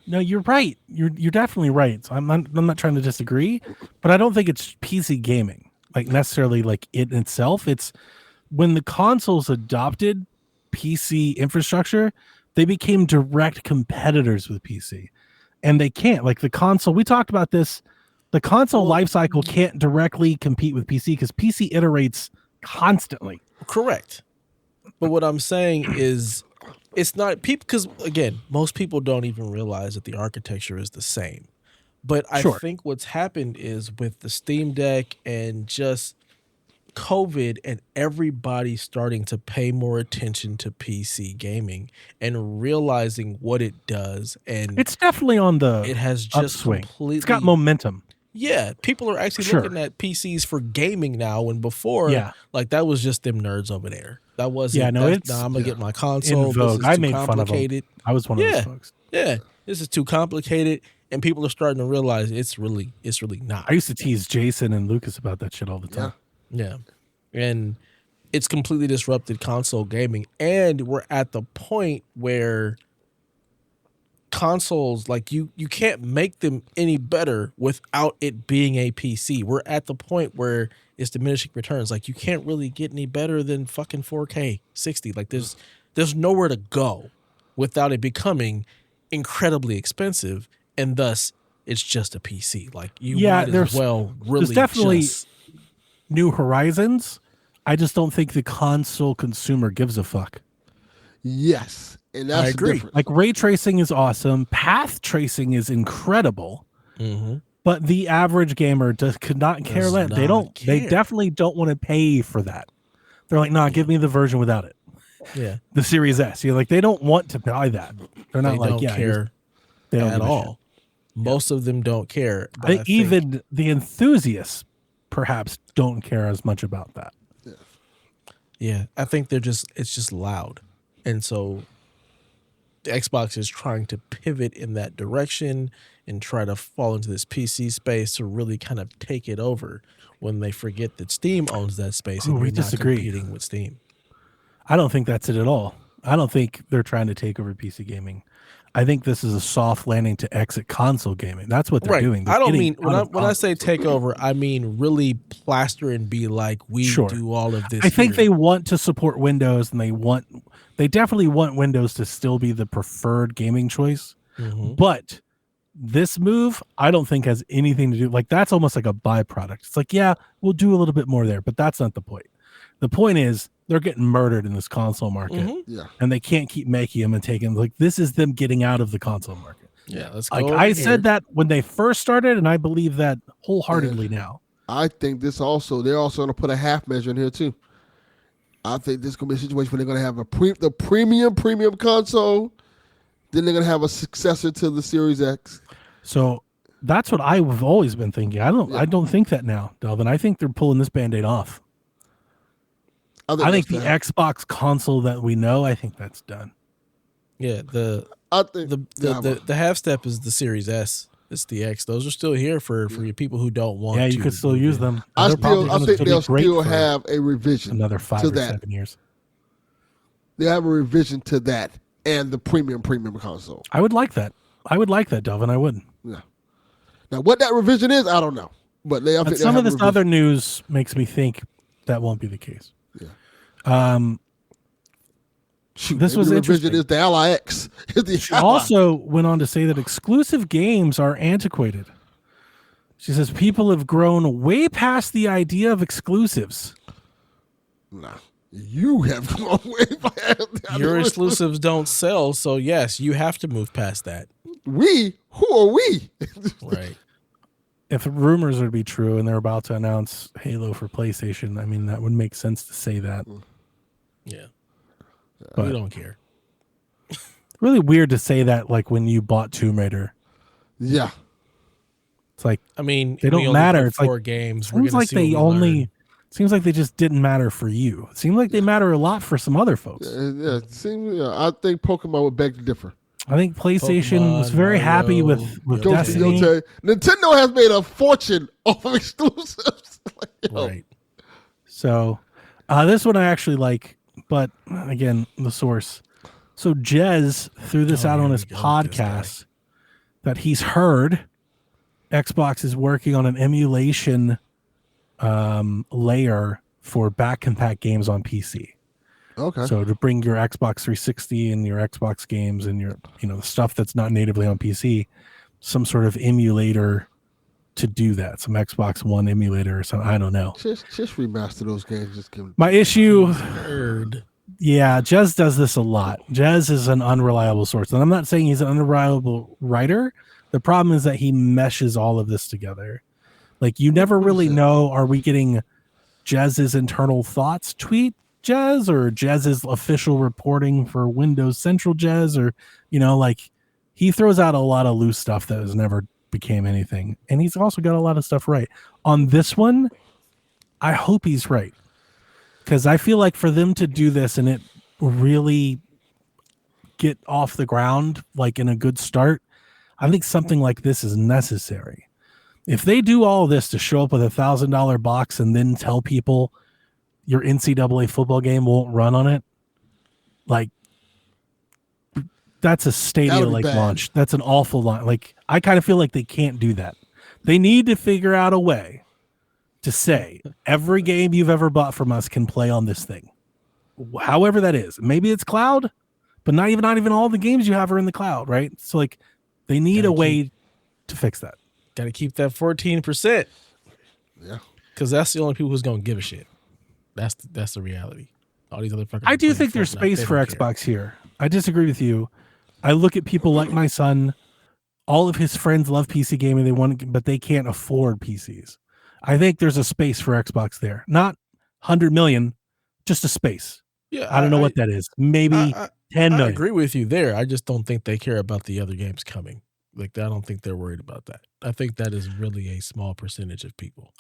No, you're right. You're definitely right. So I'm not trying to disagree, but I don't think it's PC gaming, like necessarily like it itself. It's when the consoles adopted PC infrastructure, they became direct competitors with PC, and they can't. Like the console, we talked about this. The console lifecycle can't directly compete with PC because PC iterates constantly. Correct. But what I'm saying is it's not people, because again, most people don't even realize that the architecture is the same. But I Sure. think what's happened is with the Steam Deck and just COVID and everybody starting to pay more attention to PC gaming and realizing what it does, and It's definitely on the it has just upswing. completely, It's got momentum. yeah, people are actually Sure. looking at PCs for gaming now, when before, Yeah. like that was just them nerds over there. That wasn't. Yeah, no, that's, it's nah, I'm gonna get my in console. This vogue. is I too made fun of them. complicated. I was one of Yeah. those folks. Yeah, this is too complicated, and people are starting to realize it's really not. I used to tease Jason and Lucas about that shit all the time. Yeah, and it's completely disrupted console gaming, and we're at the point where consoles, like you can't make them any better without it being a PC. We're at the point where it's diminishing returns. Like you can't really get any better than fucking 4K 60. Like there's nowhere to go without it becoming incredibly expensive, and thus it's just a PC. Like you might as well really there's definitely just new horizons. I just don't think the console consumer gives a fuck. Yes. And that's I the agree. difference. Like ray tracing is awesome. Path tracing is incredible. But the average gamer could not care Does less. They not don't. They care. definitely don't want to pay for that. They're like, nah, give me the version without it. Yeah, The Series S. You're like, they don't want to buy that. They're not they like, don't yeah, care they don't at give a shit. all. Most of them don't care. But I think even the enthusiasts perhaps don't care as much about that. yeah, I think it's just loud. And so the Xbox is trying to pivot in that direction and try to fall into this PC space to really kind of take it over, when they forget that Steam owns that space and we you're not disagree. competing with Steam. I don't think that's it at all. I don't think they're trying to take over PC gaming. I think this is a soft landing to exit console gaming. That's what they're Right. doing. They're I don't getting mean out when of I say take over, I mean really plaster and be like, we Sure. do all of this. I think here. they want to support Windows, and they definitely want Windows to still be the preferred gaming choice. Mhm. But this move, I don't think has anything to do. Like that's almost like a byproduct. It's like, yeah, we'll do a little bit more there, but that's not the point. The point is they're getting murdered in this console market, Mhm. Yeah. and they can't keep making them and taking. Like this is them getting out of the console market. Yeah, let's go. Like over I here. said that when they first started, and I believe that wholeheartedly now. I think they're also going to put a half measure in here too. I think this is going to be a situation where they're going to have the premium console. Then they're going to have a successor to the Series X. So that's what I've always been thinking. I don't think that now, Delvin. I think they're pulling this Band-Aid off. I think the Xbox console that we know, I think that's done. Yeah, I think the half step is the Series S. It's the X. Those are still here for your people who don't want. Yeah, you to could still move use in. them. I They're probably gonna think be they'll great still for have a revision another 5 to or that. 7 years. They have a revision to that and the premium console. I would like that. I would like that, Delvin. I would. Yeah. Now, what that revision is, I don't know. But I But think some they'll of have this a other news makes me think that won't be the case. Yeah. This was the interesting. revision is the Ally X. She also went on to say that exclusive games are antiquated. She says people have grown way past the idea of exclusives. Nah. You have gone way past. Your exclusives don't sell, so yes, you have to move past that. We? Who are we? Right. If rumors are to be true and they're about to announce Halo for PlayStation, I mean, that would make sense to say that. Yeah. But We don't care. really weird to say that, like when you bought Tomb Raider. Yeah. It's like, I mean, they don't we only matter. played It's like 4 games. We're seems gonna like see they what we only. learn. Seems like they just didn't matter for you. It seemed like they matter a lot for some other folks. Yeah. I think Pokemon would beg to differ. I think PlayStation was Pokemon, very happy Mario, with Yoshi. Destiny. Nintendo has made a fortune off of exclusives. Right. So this one I actually like, but again, the source. So Jez threw this out here on we his go with this guy. podcast that he's heard Xbox is working on an emulation layer for back compat games on PC. Okay. So to bring your Xbox 360 and your Xbox games and your the stuff that's not natively on PC, some sort of emulator to do that. Some Xbox One emulator or something. I don't know. Just remaster those games. Just give them. My issue, Nerd. yeah, Jez does this a lot. Jez is an unreliable source, and I'm not saying he's an unreliable writer. The problem is that he meshes all of this together. Like, you never really know, are we getting Jez's internal thoughts tweet Jez, or Jez's official reporting for Windows Central Jez, or, you know, like, he throws out a lot of loose stuff that has never became anything. And he's also got a lot of stuff right. On this one, I hope he's right. Because I feel like for them to do this and it really get off the ground, like in a good start, I think something like this is necessary. If they do all of this to show up with $1,000 box and then tell people your NCAA football game won't run on it, like, that's a Stadia like launch. That's an awful launch. Like, I kind of feel like they can't do that. They need to figure out a way to say every game you've ever bought from us can play on this thing, however that is. Maybe it's cloud, but not even all the games you have are in the cloud, right? So, like, they need a way to fix that. Got to keep that 14%. Yeah, because that's the only people who's gonna give a shit. That's the reality. All these other fuckers. I do think there's space for Xbox here. I disagree with you. I look at people like my son. All of his friends love PC gaming. But they can't afford PCs. I think there's a space for Xbox there. Not 100 million, just a space. Yeah, I don't know what that is. Maybe 10 million. I agree with you there. I just don't think they care about the other games coming. Like, I don't think they're worried about that. I think that is really a small percentage of people.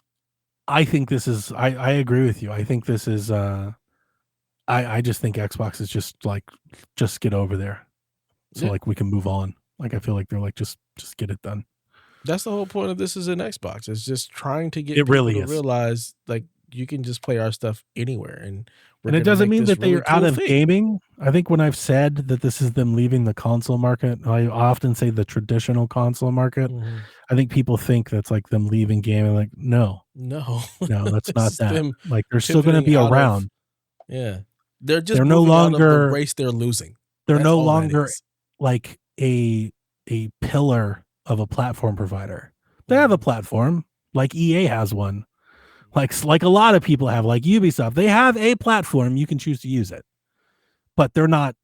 I think this is. I agree with you. I think this is. I just think Xbox is just like, just get over there. So like we can move on. Like, I feel like they're like, just get it done. That's the whole point of this is an Xbox. It's just trying to get it people really to is. realize, like, you can just play our stuff anywhere. And it doesn't mean that they're out of gaming. I think when I've said that this is them leaving the console market, I often say the traditional console market. Mm-hmm. I think people think that's like them leaving gaming. Like, no, that's not that. Like, they're still going to be around. They're just no longer out of the race they're losing. They're no longer like a pillar of a platform provider. They have a platform, like EA has one, like a lot of people have, like Ubisoft. They have a platform, you can choose to use it, but they're not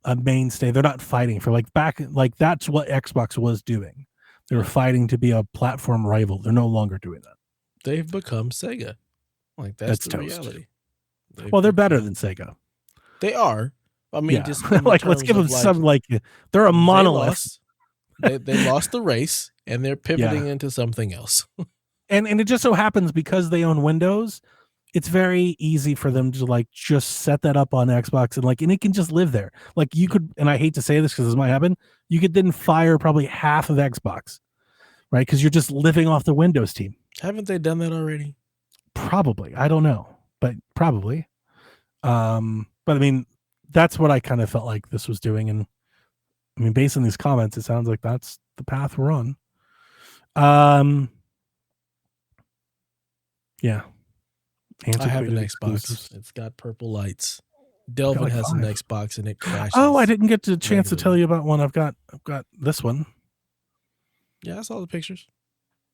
a mainstay. They're not fighting for that's what Xbox was doing. They were fighting to be a platform rival. They're no longer doing that. They've become Sega. Like, that's the toast. reality. They're better than Sega. They are. I mean, just like, let's give them some, like, they're a monolith. They lost the race, and they're pivoting into something else. and it just so happens because they own Windows, it's very easy for them to, like, just set that up on Xbox and it can just live there. Like, you could, and I hate to say this because this might happen, you could then fire probably half of Xbox, right? Because you're just living off the Windows team. Haven't they done that already? Probably. I don't know, but probably. But I mean, that's what I kind of felt like this was doing. And I mean, based on these comments, it sounds like that's the path we're on. Yeah. I have an Xbox. It's got purple lights. Delvin has an Xbox and it crashes. Oh, I didn't get the chance to tell you about one. I've got this one. Yeah, I saw the pictures.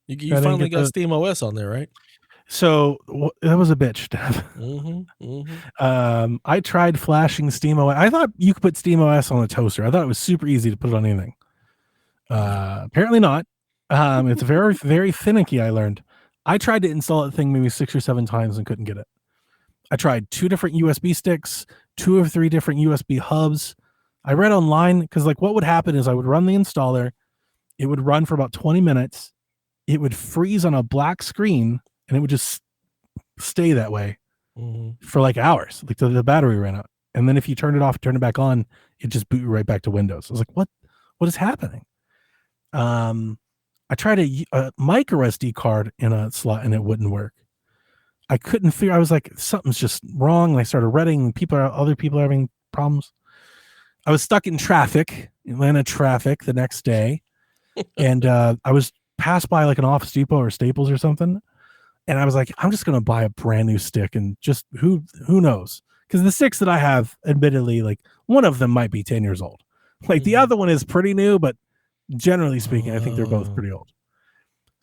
You finally got Steam OS on there, right? So that was a bitch, Dev. I tried flashing Steam OS. I thought you could put Steam OS on a toaster. I thought it was super easy to put it on anything. Apparently not. It's very, very finicky, I learned. I tried to install that thing maybe 6 or 7 times and couldn't get it. I tried 2 different USB sticks, 2 or 3 different USB hubs. I read online because, like, what would happen is I would run the installer. It would run for about 20 minutes. It would freeze on a black screen, and it would just stay that way for like hours, like the battery ran out. And then if you turn it off, turn it back on, it just boot right back to Windows. I was like, what is happening? I tried a micro SD card in a slot and it wouldn't work. I couldn't figure. I was like, something's just wrong. And I started reading. Other people are having problems. I was stuck in traffic, Atlanta traffic, the next day, and I was passed by like an Office Depot or Staples or something, and I was like, I'm just gonna buy a brand new stick and just who knows? Because the sticks that I have, admittedly, like one of them might be 10 years old. Like the other one is pretty new, but generally speaking, I think they're both pretty old.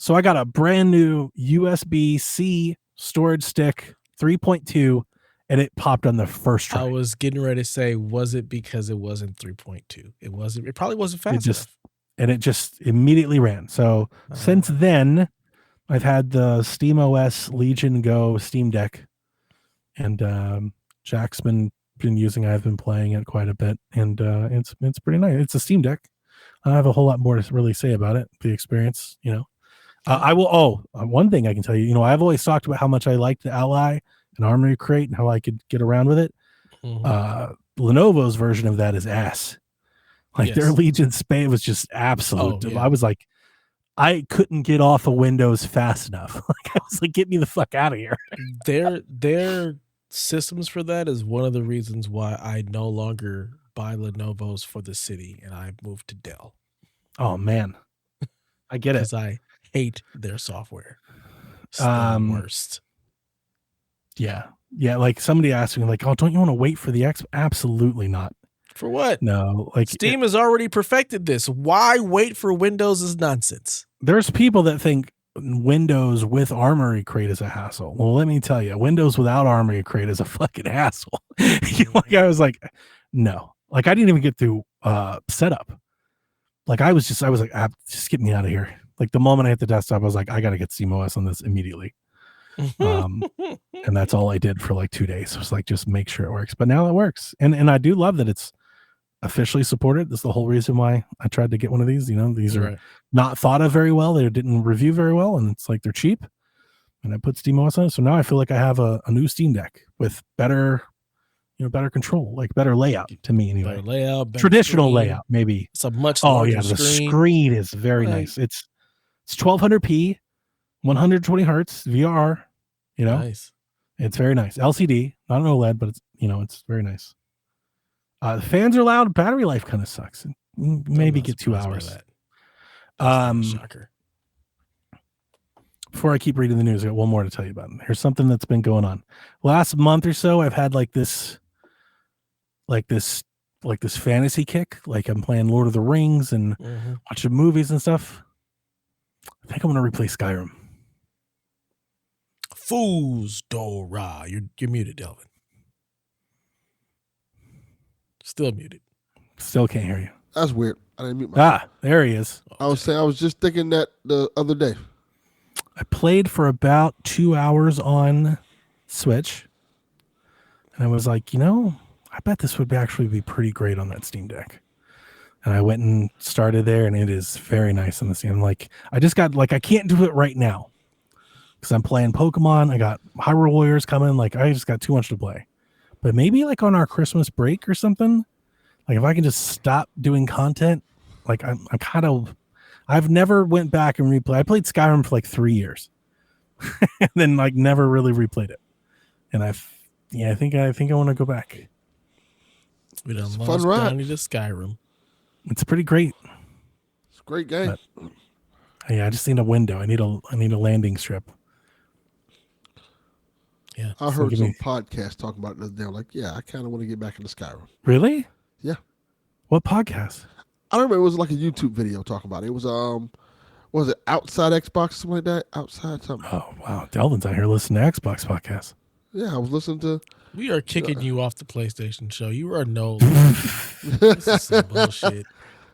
So I got a brand new USB-C storage stick, 3.2, and it popped on the first try. I was getting ready to say, was it because it wasn't 3.2? It wasn't. It probably wasn't fast enough. And it just immediately ran. So since then, I've had the SteamOS Legion Go Steam Deck, and Jack's been using. I've been playing it quite a bit, and it's pretty nice. It's a Steam Deck. I don't have a whole lot more to really say about it. The experience, I will. One thing I can tell you, I've always talked about how much I liked the Ally and Armory Crate and how I could get around with it. Lenovo's version of that is ass. Like their Legion Spay was just absolute. I was like, I couldn't get off of Windows fast enough. Like I was like, get me the fuck out of here. Their systems for that is one of the reasons why I no longer buy Lenovo's for the city and I moved to Dell. Oh man, I get it. Because I hate their software. It's the worst. Yeah. Like somebody asked me, like, "Oh, don't you want to wait for the X?" Absolutely not. For what? No, like Steam has already perfected this. Why wait for Windows is nonsense. There's people that think Windows with Armory Crate is a hassle. Well, let me tell you, Windows without Armory Crate is a fucking hassle. Like I was like, no. Like I didn't even get through setup. Like I was like, just get me out of here. Like the moment I hit the desktop, I was like, I gotta get SteamOS on this immediately. And that's all I did for like 2 days. It was like, just make sure it works. But now it works. And I do love that it's officially supported. That's the whole reason why I tried to get one of these. These are not thought of very well. They didn't review very well, and it's like they're cheap. And I put SteamOS on it. So now I feel like I have a new Steam Deck with better, better control, like better layout to me anyway. Better layout, better traditional screen. Layout, maybe. It's a much larger the screen. screen is very nice. It's 1200p, 120 hertz VRR. Nice. It's very nice. LCD, not an OLED, but it's it's very nice. The fans are loud. Battery life kind of sucks. Maybe get 2 hours. Shocker. Before I keep reading the news, I got one more to tell you about. Here's something that's been going on. Last month or so, I've had like this fantasy kick. Like I'm playing Lord of the Rings and watching movies and stuff. I think I'm gonna replay Skyrim. Fools Dora. You're muted, Delvin. Still muted. Still can't hear you. That's weird. I didn't mute myself. There he is. I was just thinking that the other day. I played for about 2 hours on Switch, and I was like, I bet this would actually be pretty great on that Steam Deck. And I went and started there, and it is very nice on the Steam. Like, I just got I can't do it right now because I'm playing Pokemon. I got Hyrule Warriors coming. Like, I just got too much to play. But maybe like on our Christmas break or something, like if I can just stop doing content, like I've never went back and replayed. I played Skyrim for like 3 years and then like never really replayed it. And I think I want to go back. We done lost Donnie to Skyrim. It's pretty great. It's a great game. But, I just need a window. I need a landing strip. Yeah, I heard some podcasts talking about it the other day. I'm like, yeah, I kind of want to get back into Skyrim. Really? Yeah. What podcast? I don't remember. It was like a YouTube video talking about it. It was was it Outside Xbox, something like that? Outside something. Oh wow, Delvin's out here listening to Xbox podcasts. Yeah, I was listening to. We are kicking you off the PlayStation show. You are no. This is some bullshit.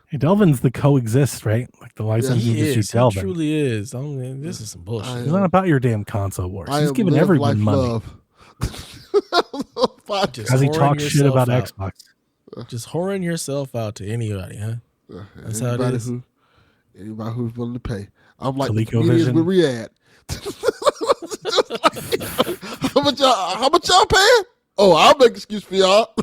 Hey, Delvin's the coexist, right? Like the license He just is. He Delvin. truly is. This is some bullshit. It's not about your damn console wars. He's giving everyone money. As he talks shit about Xbox. Just whoring yourself out to anybody, huh? That's how it is. Anybody who's willing to pay. I'm like the ColecoVision. comedians with Riyadh. How much y'all paying? Oh, I'll make excuse for y'all.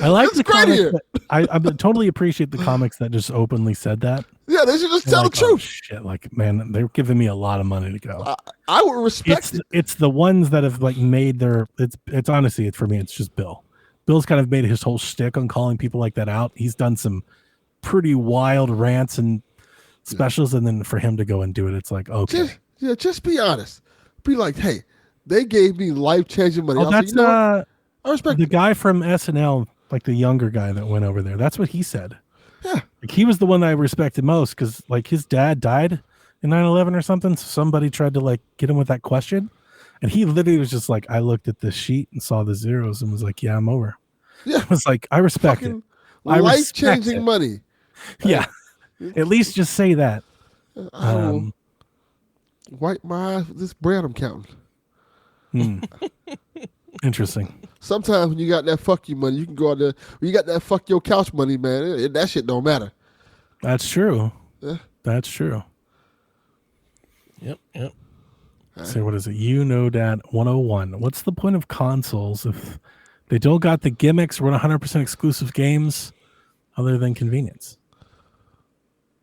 I like the comics. I totally appreciate the comics that just openly said that. Yeah, they should just tell the truth. Oh, shit, like man, they're giving me a lot of money to go. I would respect it. It's the ones that have like made their. It's honestly, for me, it's just Bill. Bill's kind of made his whole shtick on calling people like that out. He's done some pretty wild rants and specials, and then for him to go and do it, it's like okay. Just be honest. Be like, hey, they gave me life-changing money. Oh, that's I respect the guy from SNL, like the younger guy that went over there. That's what he said. Yeah, Like, he was the one that I respected most because like his dad died in 9/11 or something. So somebody tried to like get him with that question, and he literally was just like, I looked at the sheet and saw the zeros and was like, yeah, I'm over. Yeah. I was like, I respect it. Fucking I life respect changing it. money. Yeah. At least just say that. I will wipe my eyes with this bread I'm counting. Interesting. Sometimes when you got that fuck you money, you can go out there. When you got that fuck your couch money, man, that shit don't matter. That's true. Yeah. That's true. Yep. So what is it? You know that 101. What's the point of consoles if they don't got the gimmicks, run 100% exclusive games other than convenience?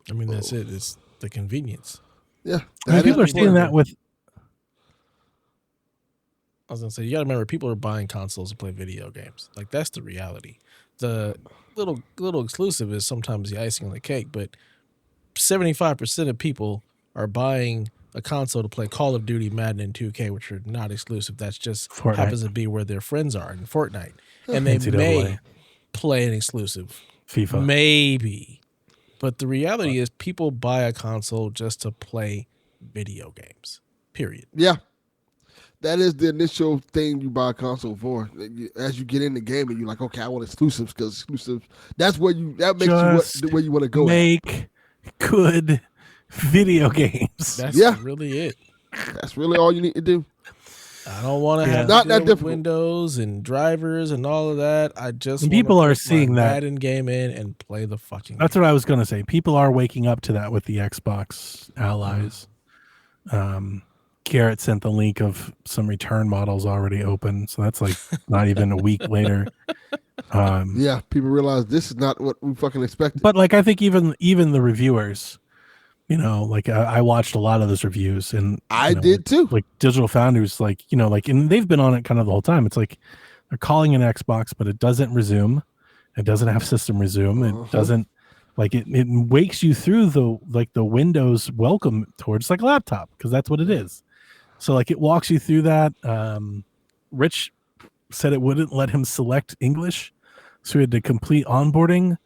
I mean, that's it. It's the convenience. Yeah. I mean, people are seeing that with. I was gonna say, you gotta remember, people are buying consoles to play video games. Like, that's the reality. The little exclusive is sometimes the icing on the cake, but 75% of people are buying a console to play Call of Duty, Madden, and 2K, which are not exclusive. That's just Fortnite. happens to be where their friends are in Fortnite, and they NCAA. may play an exclusive, FIFA. maybe. But the reality is, people buy a console just to play video games. Period. Yeah. That is the initial thing you buy a console for. As you get in the game and you're like, okay, I want exclusives because exclusives. That makes Just you where you want to go. Make good video games. That's really it. That's really all you need to do. I don't want to have Not to that deal with difficult. Windows and drivers and all of that. I just And wanna people are put seeing my that. Madden game in and play the fucking. That's what I was going to say. People are waking up to that with the Xbox allies. Garrett sent the link of some return models already open, so that's like not even a week later. Yeah, people realize this is not what we fucking expected. But like, I think even the reviewers, you know, like I watched a lot of those reviews, and I did too. Like Digital Founders, like, you know, like, and they've been on it kind of the whole time. It's like they're calling an Xbox, but it doesn't resume. It doesn't have system resume. It doesn't. Like it wakes you through the Windows welcome towards like a laptop, because that's what it is. So like it walks you through that. Rich said it wouldn't let him select English, so he had to complete onboarding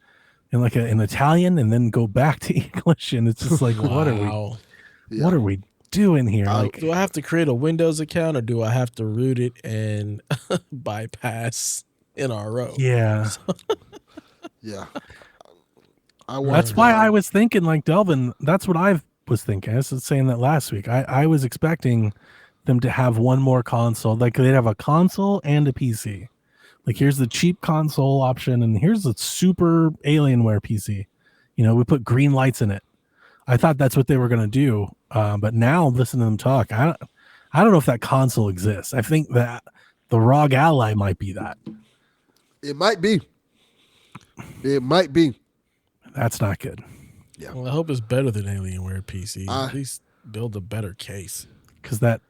in like in Italian and then go back to English, and it's just like, what are we doing here? Like, do I have to create a Windows account, or do I have to root it and bypass NRO? Yeah. Yeah. That's why I was thinking, like, Delvin, that's what I was thinking. I was saying that last week. I was expecting them to have one more console. Like, they'd have a console and a PC. Like, here's the cheap console option, and here's the super Alienware PC. You know, we put green lights in it. I thought that's what they were going to do. But now, listen to them talk. I don't know if that console exists. I think that the ROG Ally might be that. It might be. It might be. That's not good. Yeah. Well, I hope it's better than Alienware PC. At least build a better case. Because that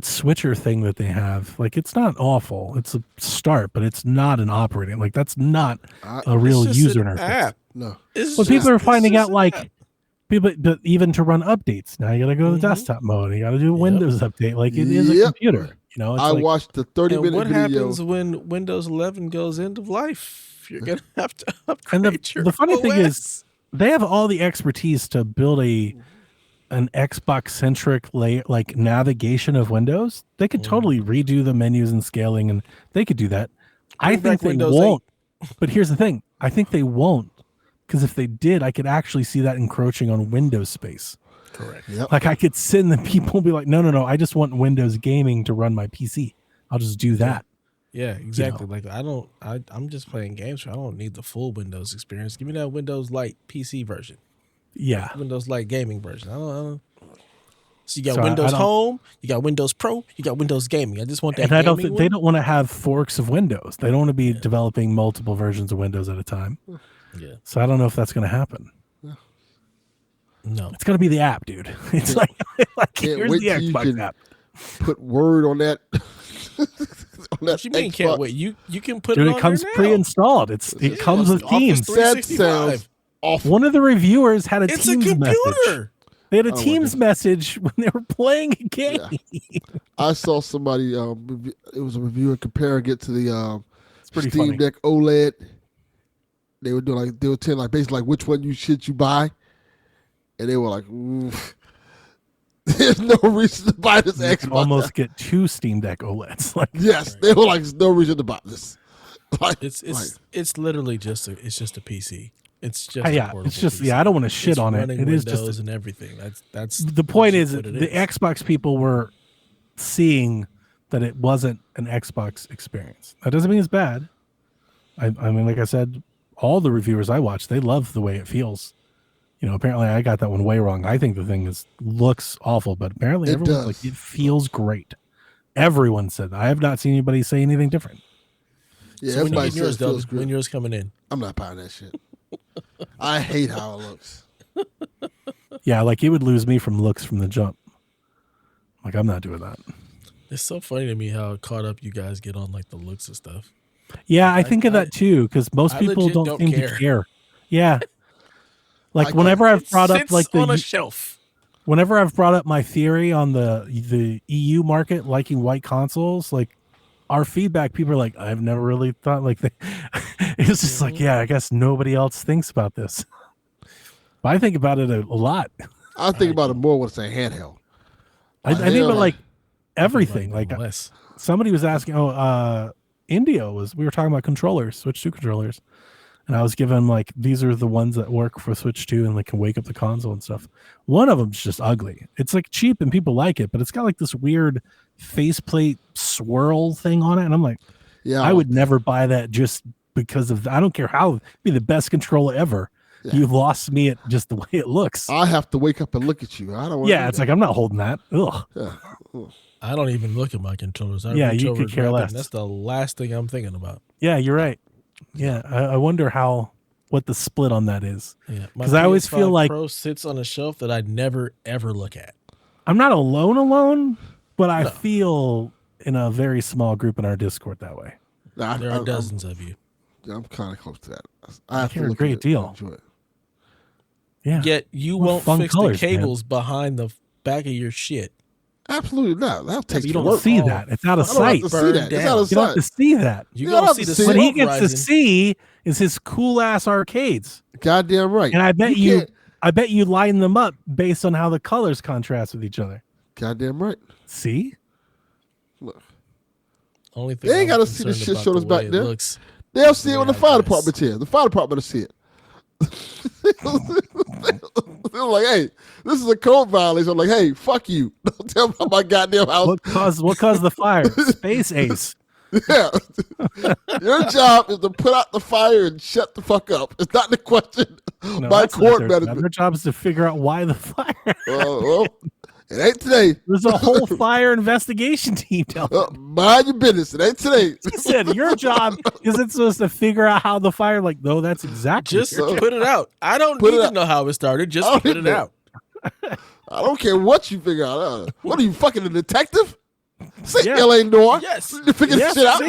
switcher thing that they have, like, it's not awful. It's a start, but it's not an operating. Like, that's not a real user interface. App. No. Well, people are finding out, like, people, but even to run updates now, you got to go to the desktop mode. You got to do a Windows update. Like, it is a computer. You know, it's I watched the 30-minute video. What happens when Windows 11 goes end of life? You're gonna have to upgrade and your the funny OS. thing is, they have all the expertise to build an Xbox centric like navigation of Windows. They could totally redo the menus and scaling, and they could do that. I think they Windows won't. But here's the thing: I think they won't, because if they did, I could actually see that encroaching on Windows space. Correct. Yep. Like, I could send the people be like, no, I just want Windows gaming to run my PC. I'll just do that. Yeah, exactly. You Like, I'm just playing games, so I don't need the full Windows experience. Give me that Windows Lite PC version. Yeah. Windows Lite gaming version. I don't. So you got So Windows I don't- Home, you got Windows Pro, you got Windows Gaming. I just want that. And I don't gaming think they one. don't want to have forks of Windows. They don't want to be developing multiple versions of Windows at a time. Yeah. So I don't know if that's going to happen. No. It's going to be the app, dude. It's like here's wait the till you Xbox can app. Put Word on that. on that What you mean? Xbox. Can't wait? You can put Dude, it it on comes there now. pre-installed. It comes with Office Teams. 365. That sounds awful. One of the reviewers had a It's a Teams message. computer. They had a Oh, Teams message when they were playing a game. Yeah. I saw somebody. It was a reviewer comparing it to the pretty Steam funny. Deck OLED. they would tell like basically like which one you buy, and they were like, there's no reason to buy this You Xbox. could almost get 2 Steam Deck OLEDs. Like, Yes, they were like, there's no reason to buy this. Like, It's literally just a PC. It's just yeah, it's just PC. I don't want to shit on it. It is just and everything. That's the point. Is the Xbox people were seeing that it wasn't an Xbox experience. That doesn't mean it's bad. I mean, like I said, all the reviewers I watched, they love the way it feels. Apparently I got that one way wrong. I think the thing looks awful, but apparently everyone's like, it feels great. Everyone said that. I have not seen anybody say anything different. Yeah, so everybody says feels when yours coming in. I'm not buying that shit. I hate how it looks. Yeah, like it would lose me from looks from the jump. Like, I'm not doing that. It's so funny to me how caught up you guys get on like the looks and stuff. Yeah, I think of that too, because most people don't seem to care. Yeah. Like whenever I've brought up like on a shelf. Whenever I've brought up my theory on the EU market liking white consoles, like our feedback, people are like, I've never really thought like that. It's just like, yeah, I guess nobody else thinks about this. But I think about it a lot. I think about it more when it's a handheld. I think about like everything. Like somebody was asking, Indio we were talking about controllers, Switch 2 controllers. And I was given like, these are the ones that work for Switch 2 and like can wake up the console and stuff. One of them's just ugly. It's like cheap and people like it, but it's got like this weird faceplate swirl thing on it. And I'm like, yeah, I would never buy that just because of I don't care how it'd be the best controller ever. Yeah. You've lost me at just the way it looks. I have to wake up and look at you. I don't want it's like, I'm not holding that. Ugh. Yeah. I don't even look at my controllers. You could care less. That's the last thing I'm thinking about. Yeah, you're right. Yeah, I wonder what the split on that is. Yeah, because I always feel like Pro sits on a shelf that I'd never ever look at. I'm not alone, but I feel in a very small group in our Discord that way. There are dozens of you. I'm kind of close to that. I have to hear look a great deal. Enjoy it. Yeah. Yet you won't fix the cables behind the back of your shit. Absolutely not. That takes you don't work. see that. It's out of sight. It's out of sight. You don't have to see that. You don't see the smoke What he gets rising. to see is his cool ass arcades. Goddamn right. And I bet you line them up based on how the colors contrast with each other. Goddamn right. See? Look. Only thing they ain't got to see the shit showed us back there. They'll see it when the fire department's here. The fire department will see it. They're like, hey, this is a code violation. I'm like, hey, fuck you. Don't tell me about my goddamn house. What caused the fire? Space Ace. Yeah. Your job is to put out the fire and shut the fuck up. It's not the question by court management. Their job is to figure out why the fire. Well, it ain't today. There's a whole fire investigation team. Mind your business. It ain't today. He said, your job isn't supposed to figure out how the fire, like, no, that's exactly. Just put it out. I don't need to know how it started. Just put it out. I don't care what you figure out. What are you, fucking a detective? Say L.A. Noir. Yes. You figure this shit out.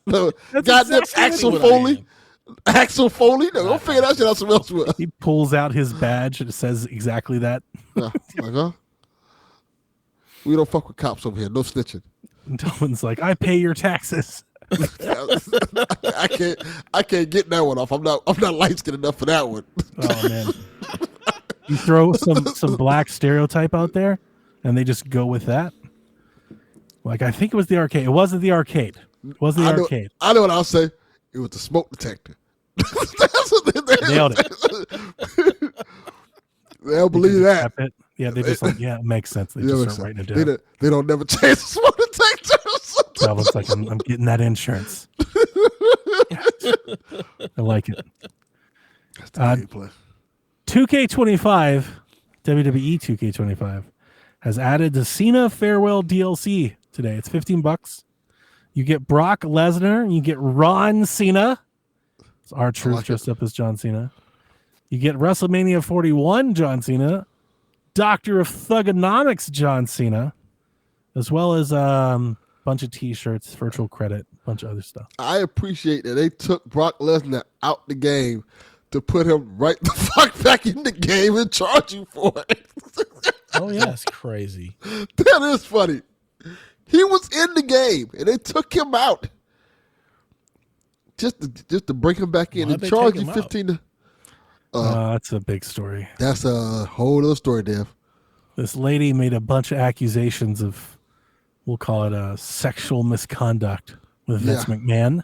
No, goddamn Axel Foley. Axel Foley? No, don't figure that shit out somewhere else with. He pulls out his badge and it says exactly that. We don't fuck with cops over here. No snitching. Dylan's like, I pay your taxes. I can't get that one off. I'm not light skinned enough for that one. Oh man. You throw some black stereotype out there and they just go with that. Like, I think it was the arcade. It wasn't the arcade. It wasn't the arcade. I know what I'll say. It was the smoke detector. That's what they nailed it. They'll believe that. Yeah, they're just like, yeah, it makes sense. They just start writing it down. They don't never change the smoke detectors. That was like, I'm getting that insurance. I like it. That's the game play. 2K25, WWE 2K25, has added the Cena Farewell DLC today. It's $15. You get Brock Lesnar. You get Ron Cena. It's R-Truth dressed up as John Cena. You get WrestleMania 41 John Cena. Doctor of Thugonomics John Cena. As well as a bunch of T-shirts, virtual credit, a bunch of other stuff. I appreciate that they took Brock Lesnar out the game to put him right the fuck back in the game and charge you for it. Oh, yeah. That's crazy. That is funny. He was in the game, and they took him out just to bring him back in Why'd and they charge take you him out? 15. That's a big story. That's a whole other story, Dev. This lady made a bunch of accusations of, we'll call it a sexual misconduct with Vince Yeah. McMahon,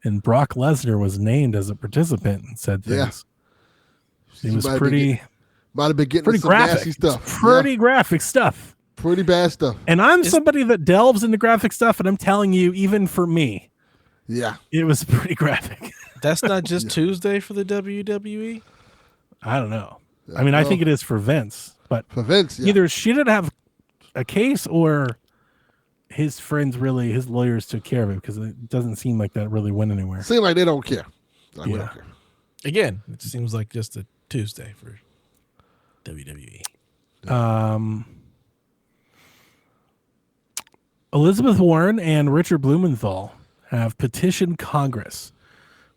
and Brock Lesnar was named as a participant and said things. Yeah. It was Might have been getting pretty some graphic. nasty stuff. Pretty graphic stuff. Pretty bad stuff. And I'm somebody that delves into graphic stuff, and I'm telling you, even for me, Yeah. it was pretty graphic. That's not just Tuesday for the WWE. I don't know. I mean, I think it is for Vince, but For Vince, yeah. either she didn't have a case or his friends really, his lawyers took care of it, because it doesn't seem like that really went anywhere. Seem like they don't care. Like, we Yeah. don't care. Again, it seems like just a Tuesday for WWE. Elizabeth Warren and Richard Blumenthal have petitioned Congress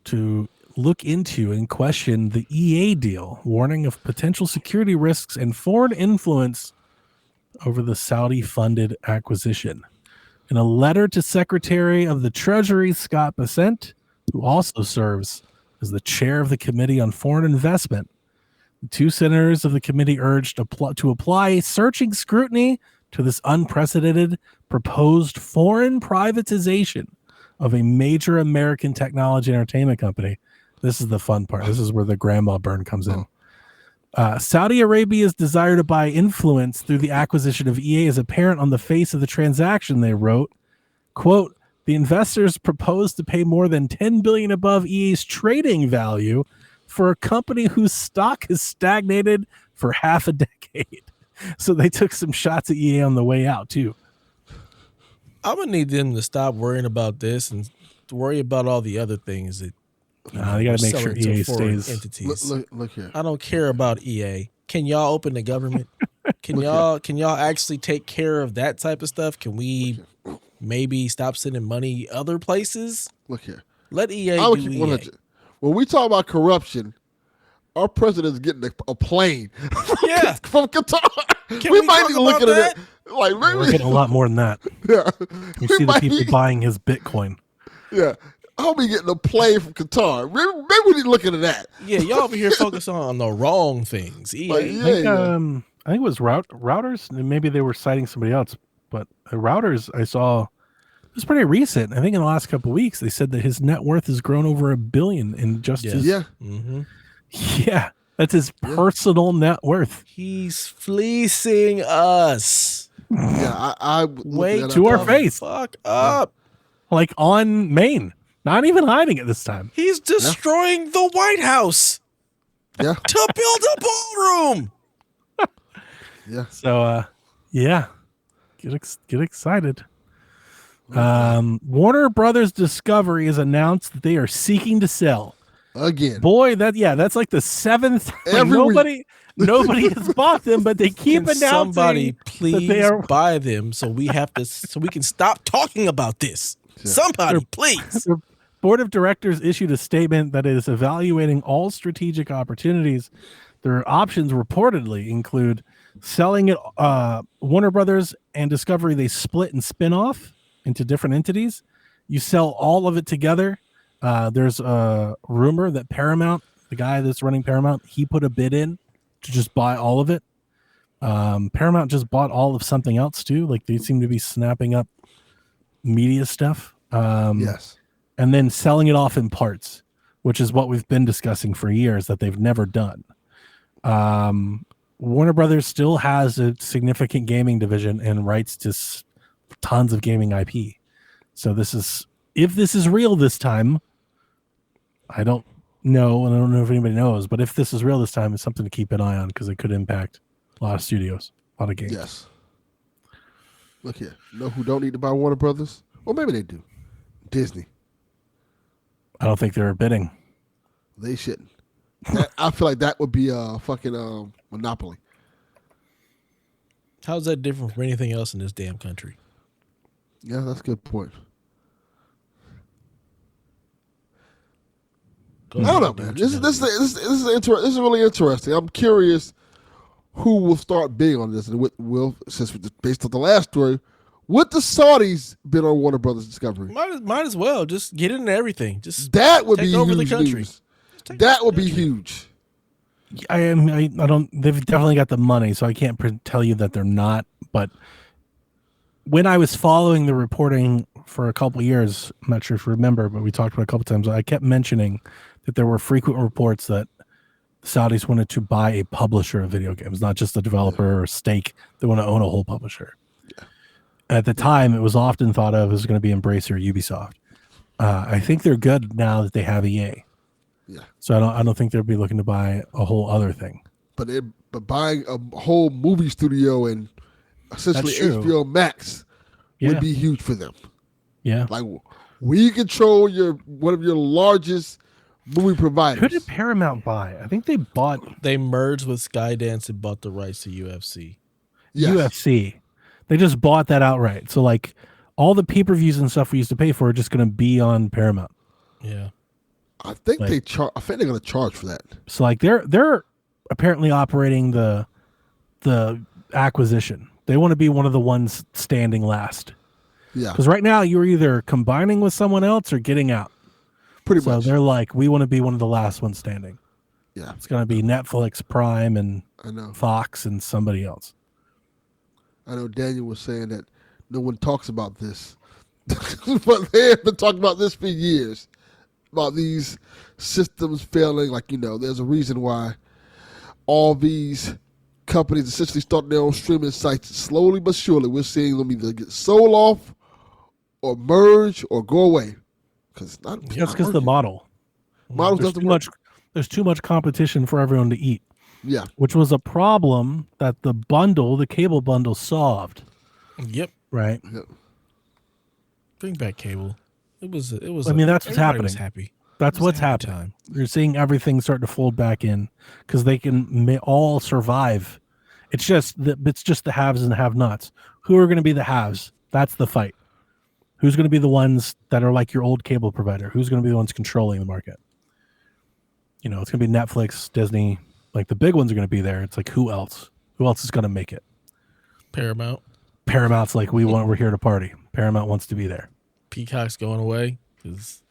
to look into and question the EA deal, warning of potential security risks and foreign influence over the Saudi-funded acquisition. In a letter to Secretary of the Treasury, Scott Bessent, who also serves as the chair of the Committee on Foreign Investment, the two senators of the committee urged to apply searching scrutiny to this unprecedented proposed foreign privatization of a major American technology and entertainment company. This is the fun part. This is where the grandma burn comes in. Saudi Arabia's desire to buy influence through the acquisition of EA is apparent on the face of the transaction, they wrote. Quote, the investors proposed to pay more than $10 billion above EA's trading value for a company whose stock has stagnated for half a decade. So they took some shots at EA on the way out, too. I'm gonna need them to stop worrying about this and to worry about all the other things that They got to make sure selling to EA foreign stays. entities. Look here. I don't care about EA. Can y'all open the government? Can y'all actually take care of that type of stuff? Can we maybe stop sending money other places? Look here. Let EA I would do keep EA. 100. When we talk about corruption, our president is getting a plane Yeah. from Qatar. Can we we might talk need to look about at it. that? Like We're maybe, getting a lot more than that. yeah. You We see the might people need- buying his Bitcoin. Yeah. I'll be getting a plane from Qatar. Maybe we need to look into that. Yeah, y'all over here focusing on the wrong things. EA. Like, I think it was routers. And maybe they were citing somebody else, but routers I saw, it was pretty recent. I think in the last couple of weeks they said that his net worth has grown over $1 billion in just his, Yeah. Mm-hmm. yeah, that's his personal net worth. He's fleecing us. Yeah. I would look Wait that to up. our face. Fuck up. Like on Maine, not even hiding it this time. He's destroying the White House Yeah. to build a ballroom. Yeah. So, yeah, get excited. Warner Brothers Discovery has announced that they are seeking to sell. Again. Boy, that's like the seventh. Like Every nobody has bought them, but they keep Can announcing. somebody that please they are- buy them so we can stop talking about this. Somebody please. The board of directors issued a statement that it is evaluating all strategic opportunities. Their options reportedly include selling it. Warner Brothers and Discovery, they split and spin off into different entities. You sell all of it together. There's a rumor that Paramount, the guy that's running Paramount, he put a bid in to just buy all of it. Paramount just bought all of something else too. Like they seem to be snapping up media stuff. Yes. And then selling it off in parts, which is what we've been discussing for years that they've never done. Warner Brothers still has a significant gaming division and rights to tons of gaming IP. So if this is real this time, I don't know, and I don't know if anybody knows, but if this is real this time, it's something to keep an eye on because it could impact a lot of studios, a lot of games. Yes. Look here. Know who don't need to buy Warner Brothers? Well, maybe they do. Disney. I don't think they're bidding. They shouldn't. I feel like that would be a fucking monopoly. How's that different from anything else in this damn country? Yeah, that's a good point. I don't know, man. This is really interesting. I'm curious who will start bidding on this, and since based on the last story, Would the Saudis bid on Warner Brothers Discovery? Might as well just get into everything. Just That would take be over huge the country. news. That would be huge. I don't. They've definitely got the money, so I can't tell you that they're not. But when I was following the reporting for a couple of years, I'm not sure if you remember, but we talked about it a couple of times. I kept mentioning that there were frequent reports that the Saudis wanted to buy a publisher of video games, not just a developer or stake. They want to own a whole publisher. At the time, it was often thought of as going to be Embracer or Ubisoft. I think they're good now that they have EA. Yeah. So I don't think they'll be looking to buy a whole other thing. But buying a whole movie studio and essentially HBO Max would be huge for them. Yeah. Like we control one of your largest movie providers. Who did Paramount buy? I think they merged with Skydance and bought the rights to UFC. Yes. UFC. They just bought that outright. So like all the pay-per-views and stuff we used to pay for are just going to be on Paramount. Yeah. I think they're going to charge for that. So like they're apparently operating the acquisition. They want to be one of the ones standing last. Yeah. Because right now you're either combining with someone else or getting out. Pretty much. So they're like, we want to be one of the last ones standing. Yeah. It's going to be Netflix, Prime, and Fox, and somebody else. I know Daniel was saying that no one talks about this. But they have been talking about this for years. About these systems failing. Like, there's a reason why all these companies essentially start their own streaming sites. Slowly but surely, we're seeing them either get sold off or merge or go away. That's because the model. There's too much competition for everyone to eat. Yeah. Which was a problem that the cable bundle solved. Yep. Right? Yep. Bring back cable. It was. I mean, that's what's happening. Was happy. That's what's happening. Time. You're seeing everything start to fold back in because they can all survive. It's just the haves and the have-nots. Who are going to be the haves? That's the fight. Who's going to be the ones that are like your old cable provider? Who's going to be the ones controlling the market? It's going to be Netflix, Disney. Like the big ones are going to be there. It's like who else? Who else is going to make it? Paramount. Paramount's like we're here to party. Paramount wants to be there. Peacock's going away because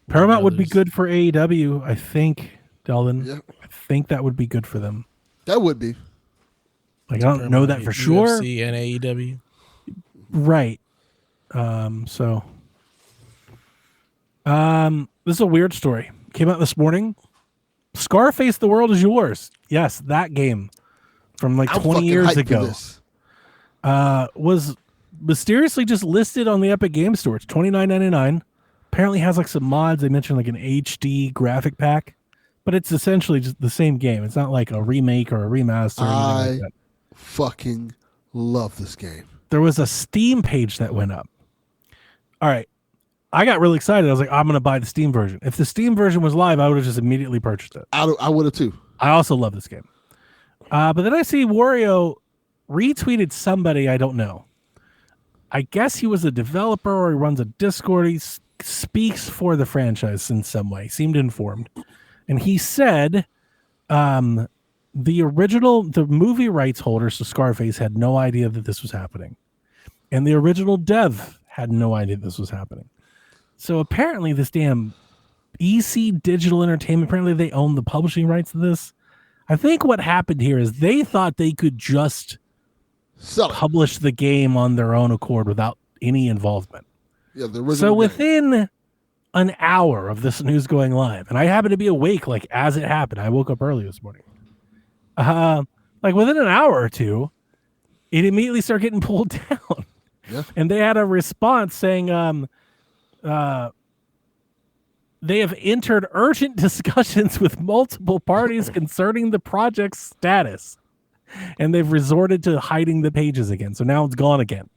Paramount would be good for AEW. I think, Delvin. Yeah. I think that would be good for them. That would be. Like I don't know that for sure. UFC and AEW. Right. This is a weird story. Came out this morning. Scarface, The World Is Yours. Yes, that game from like 20 years ago was mysteriously just listed on the Epic Game Store. It's $29.99. Apparently has like some mods. They mentioned like an HD graphic pack, but it's essentially just the same game. It's not like a remake or a remaster or anything like that. Fucking love this game. There was a Steam page that went up. All right. I got really excited. I was like, I'm going to buy the Steam version. If the Steam version was live, I would have just immediately purchased it. I would have too. I also love this game. But then I see Wario retweeted somebody I don't know. I guess he was a developer or he runs a Discord. He speaks for the franchise in some way. Seemed informed. And he said the movie rights holders to Scarface had no idea that this was happening. And the original dev had no idea this was happening. So apparently this damn EC Digital Entertainment, apparently they own the publishing rights to this. I think what happened here is they thought they could just publish the game on their own accord without any involvement. Yeah, the original. So within an hour of this news going live, and I happened to be awake like as it happened. I woke up early this morning. Like within an hour or two, it immediately started getting pulled down. Yeah. And they had a response saying they have entered urgent discussions with multiple parties concerning the project's status. And they've resorted to hiding the pages again. So now it's gone again.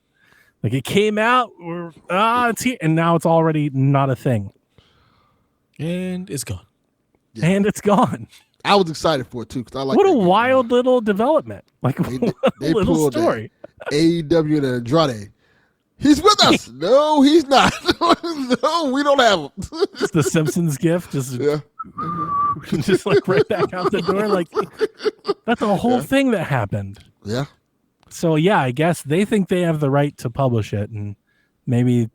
Like it came out, it's here, and now it's already not a thing. And it's gone. Yeah. And it's gone. I was excited for it too because I like. What a wild little development! Like they little pulled story. AEW and Andrade. He's with us. No, he's not. No, we don't have him. Just the Simpsons gift. Just like right back out the door. Like that's a whole thing that happened. Yeah. So yeah, I guess they think they have the right to publish it, and maybe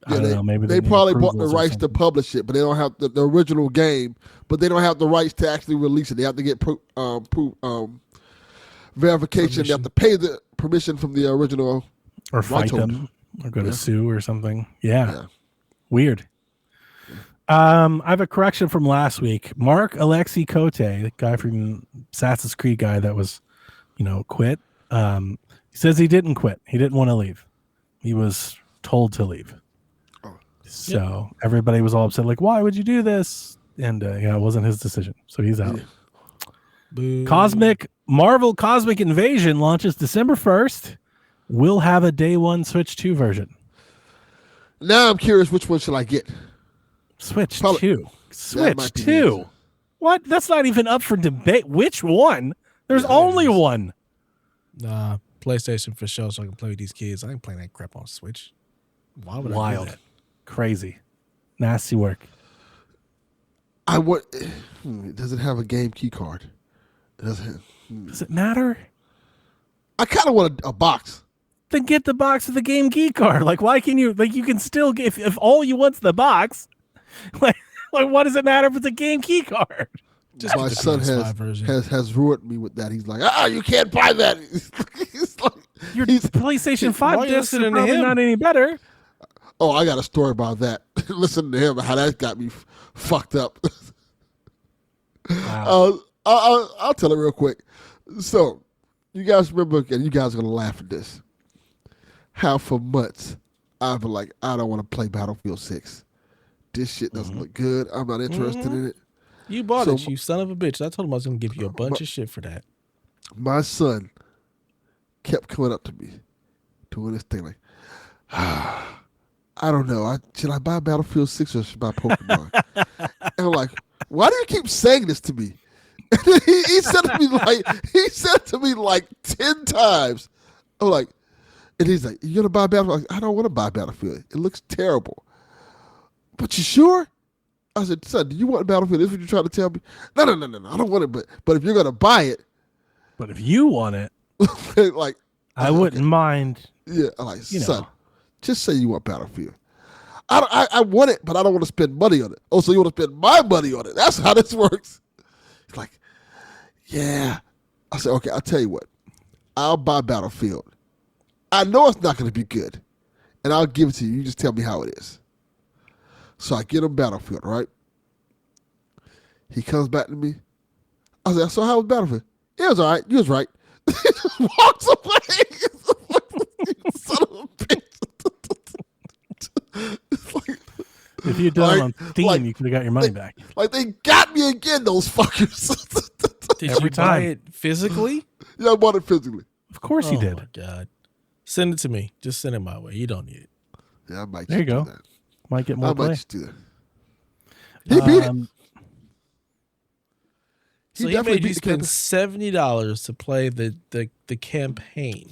I don't know. Maybe they need probably bought the approvals or rights to something. publish it, but they don't have the original game. But they don't have the rights to actually release it. They have to get verification. They have to pay the permission from the original. or fight rights holder. them or go to Yeah. sue or something. Yeah. Yeah. Weird. I have a correction from last week. Mark Alexi Cote, the guy from Assassin's Creed guy that was, quit. He says he didn't quit. He didn't want to leave. He was told to leave. Oh. So everybody was all upset, like, why would you do this? And it wasn't his decision. So he's out. Boo. Marvel Cosmic Invasion launches December 1st. We'll have a day one Switch 2 version. Now I'm curious, which one should I get? Switch Probably- 2. Switch might be the 2. answer. What? That's not even up for debate. Which one? There's Yeah, only it is. one. Nah, PlayStation for sure, so I can play with these kids. I ain't playing that crap on Switch. Why would I Wild. do that? Crazy. Nasty work. I want. Does it have a game key card? Does it? Does it matter? I kind of want a box. Then get the box with the game key card. Like, why can you, you can still get, if all you want's the box, like what does it matter if it's a game key card? Just My get the son PS5 version. has ruined me with that. He's like, you can't buy that. He's like, Your he's- PlayStation 5 why you discs are listening to probably him? not any better. oh, I got a story about that. Listen to him, how that got me fucked up. Wow. I'll tell it real quick. So, you guys remember, and you guys are going to laugh at this, how for months I've been like, I don't want to play Battlefield 6. This shit doesn't look good. I'm not interested in it. You bought So- it, you son of a bitch. I told him I was going to give you a bunch of shit for that. My son kept coming up to me doing this thing like, I don't know. Should I buy Battlefield 6 or should I buy Pokemon? And I'm like, why do you keep saying this to me? And he said to me like 10 times. I'm like, and he's like, you gonna buy Battlefield? I'm like, I don't want to buy Battlefield. It looks terrible. But you sure? I said, son, do you want Battlefield? This is what you're trying to tell me? No. I don't want it. But if you're gonna buy it, But if you want it, like, I wouldn't mind. yeah, I'm like, You son, know. just say you want Battlefield. I want it, but I don't want to spend money on it. Oh, so you want to spend my money on it? That's how this works. It's like, yeah. I said, okay, I'll tell you what. I'll buy Battlefield. I know it's not going to be good, and I'll give it to you. You just tell me how it is. So I get him Battlefield, right? He comes back to me. I said, so how was Battlefield? It was all right. You was right. He just walks away. Son of a bitch. It's like, If you'd done it on Like- Steam, like- you could have got your money back. like they got me again, those fuckers. Did Every you buy time. it physically? Yeah, I bought it physically. Of course he Oh did. my God. Send it to me. Just send it my way. You don't need it. Yeah, I might There you just go. do that. Might get I more might play. just do that. He beat it. So he definitely made you beat the spend campaign. $70 to play the campaign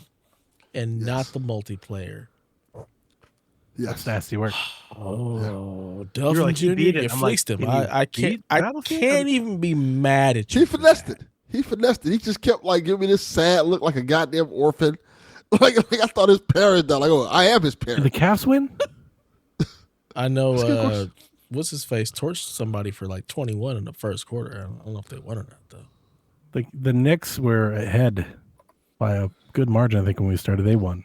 and Yes. not the multiplayer. That's Yes. nasty work. Oh, You're Duffin like, he Jr., beat it. you I'm like, fleeced him. can you I beat can't Battlefield? even be mad at you. He for finessed that. it. He finessed it. He just kept like giving me this sad look like a goddamn orphan. Like I thought his parents died. Like, oh, I am his Did the parent. Cavs win? I know That's a good question. what's his face torched somebody for like 21 in the first quarter. I don't know if they won or not though. The Knicks were ahead by a good margin, I think, when we started. They won